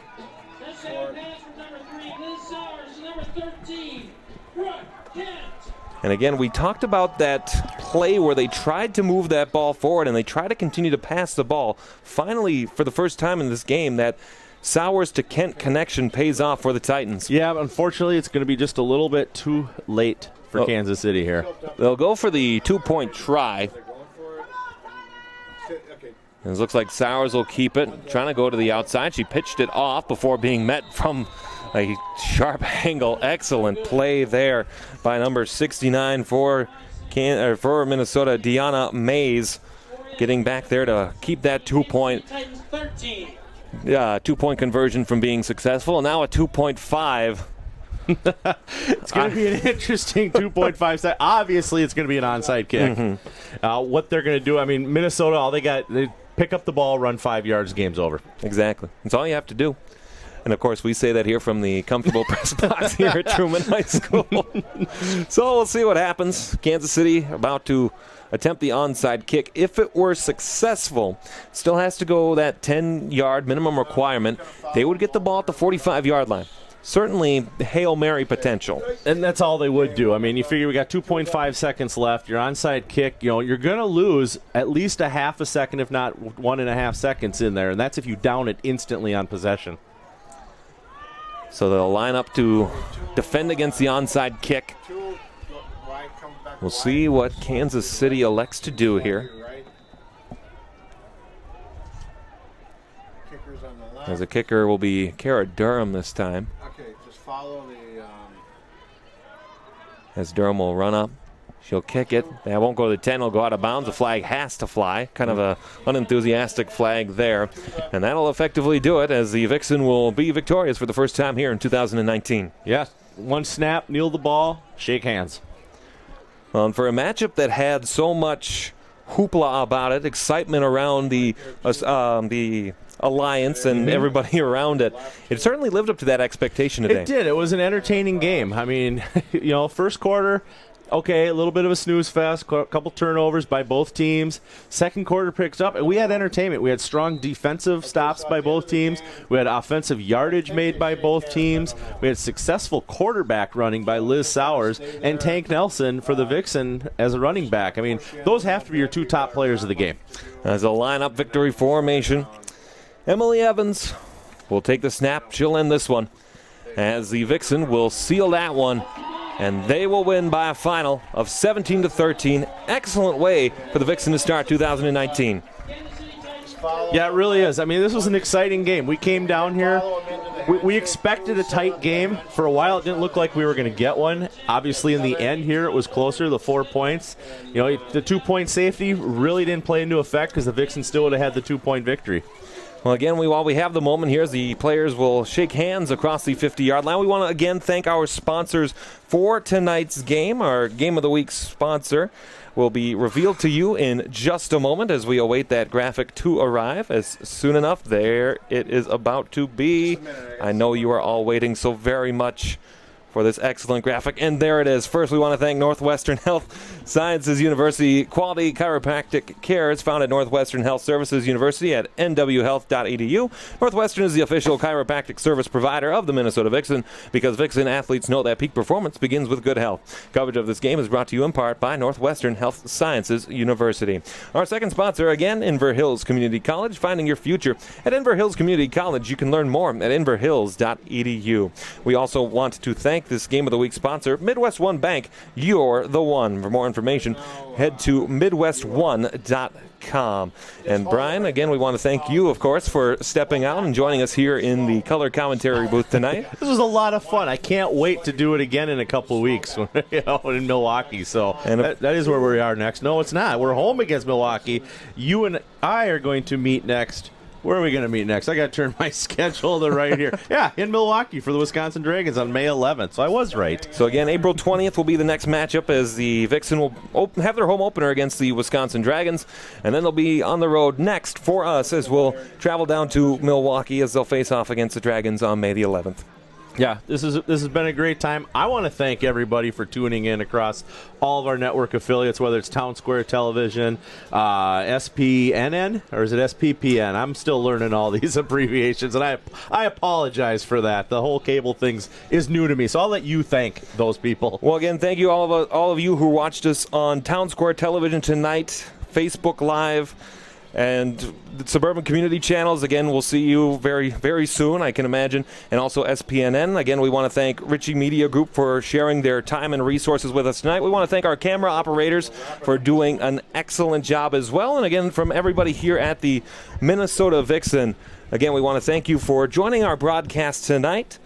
And again, we talked about that play where they tried to move that ball forward and they tried to continue to pass the ball. Finally, for the first time in this game, that Sowers to Kent connection pays off for the Titans. Yeah, unfortunately, it's going to be just a little bit too late for Kansas City here. They'll go for the 2-point try. And it looks like Sowers will keep it, trying to go to the outside. She pitched it off before being met from a sharp angle. Excellent play there by number 69 for Minnesota, Deanna Mays, getting back there to keep that 2-point conversion from being successful. Now a 2.5. It's going to be an interesting 2.5 set. Obviously, it's going to be an onside kick. Mm-hmm. What they're going to do, I mean, Minnesota, all they pick up the ball, run 5 yards, game's over. Exactly. That's all you have to do. And, of course, we say that here from the comfortable press box here at Truman High School. So we'll see what happens. Kansas City about to attempt the onside kick. If it were successful, still has to go that 10-yard minimum requirement. They would get the ball at the 45-yard line. Certainly Hail Mary potential. And that's all they would do. I mean, you figure we got 2.5 seconds left. Your onside kick, you're going to lose at least a half a second, if not 1.5 seconds in there. And that's if you down it instantly on possession. So they'll line up to defend against the onside kick. We'll see what Kansas City elects to do here. As a kicker will be Kara Durham this time. Okay, just follow the... As Durham will run up. She'll kick it. That won't go to the 10. It'll go out of bounds. The flag has to fly. Kind of a unenthusiastic flag there. And that'll effectively do it, as the Vixen will be victorious for the first time here in 2019. Yeah, one snap, kneel the ball, shake hands. Well, and for a matchup that had so much hoopla about it, excitement around the alliance and everybody around it, it certainly lived up to that expectation today. It did. It was an entertaining game. I mean, first quarter, okay, a little bit of a snooze fest, a couple turnovers by both teams. Second quarter picks up, and we had entertainment. We had strong defensive stops by both teams. We had offensive yardage made by both teams. We had successful quarterback running by Liz Sowers and Tank Nelson for the Vixen as a running back. I mean, those have to be your 2 top players of the game. As a lineup victory formation, Emily Evans will take the snap. She'll end this one, as the Vixen will seal that one. And they will win by a final of 17-13. Excellent way for the Vixen to start 2019. Yeah, it really is. I mean, this was an exciting game. We came down here. We expected a tight game. For a while, it didn't look like we were going to get one. Obviously, in the end here, it was closer, the 4 points. The 2-point safety really didn't play into effect because the Vixen still would have had the 2-point victory. Well, again, while we have the moment here, as the players will shake hands across the 50-yard line, we want to again thank our sponsors for tonight's game. Our Game of the Week sponsor will be revealed to you in just a moment as we await that graphic to arrive. As soon enough, there it is about to be. I know you are all waiting so very much for this excellent graphic. And there it is. First, we want to thank Northwestern Health Sciences University. Quality chiropractic care is found at Northwestern Health Services University at nwhealth.edu. Northwestern is the official chiropractic service provider of the Minnesota Vixen, because Vixen athletes know that peak performance begins with good health. Coverage of this game is brought to you in part by Northwestern Health Sciences University. Our second sponsor, again, Inver Hills Community College. Finding your future at Inver Hills Community College. You can learn more at inverhills.edu. We also want to thank this Game of the Week sponsor, Midwest One Bank. You're the one. For more information, head to midwestone.com. And Brian, again, we want to thank you, of course, for stepping out and joining us here in the color commentary booth tonight. This was a lot of fun. I can't wait to do it again in a couple of weeks in Milwaukee. So that is where we are next. No, it's not. We're home against Milwaukee. You and I are going to meet next. Where are we going to meet next? I got to turn my schedule to right here. Yeah, in Milwaukee for the Wisconsin Dragons on May 11th. So I was right. So again, April 20th will be the next matchup, as the Vixen will have their home opener against the Wisconsin Dragons, and then they'll be on the road next for us as we'll travel down to Milwaukee as they'll face off against the Dragons on May the 11th. Yeah, this has been a great time. I want to thank everybody for tuning in across all of our network affiliates, whether it's Town Square Television, SPNN, or is it SPPN? I'm still learning all these abbreviations, and I apologize for that. The whole cable thing is new to me, so I'll let you thank those people. Well, again, thank you all of you who watched us on Town Square Television tonight, Facebook Live, and the Suburban Community Channels. Again, we'll see you very, very soon, I can imagine. And also SPNN. Again, we want to thank Ritchie Media Group for sharing their time and resources with us tonight. We want to thank our camera operators for doing an excellent job as well. And again, from everybody here at the Minnesota Vixen, again, we want to thank you for joining our broadcast tonight.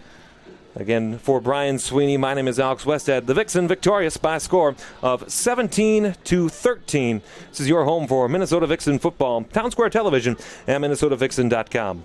Again, for Brian Sweeney, my name is Alex Westhead. The Vixen victorious by a score of 17-13. This is your home for Minnesota Vixen football. Town Square Television and MinnesotaVixen.com.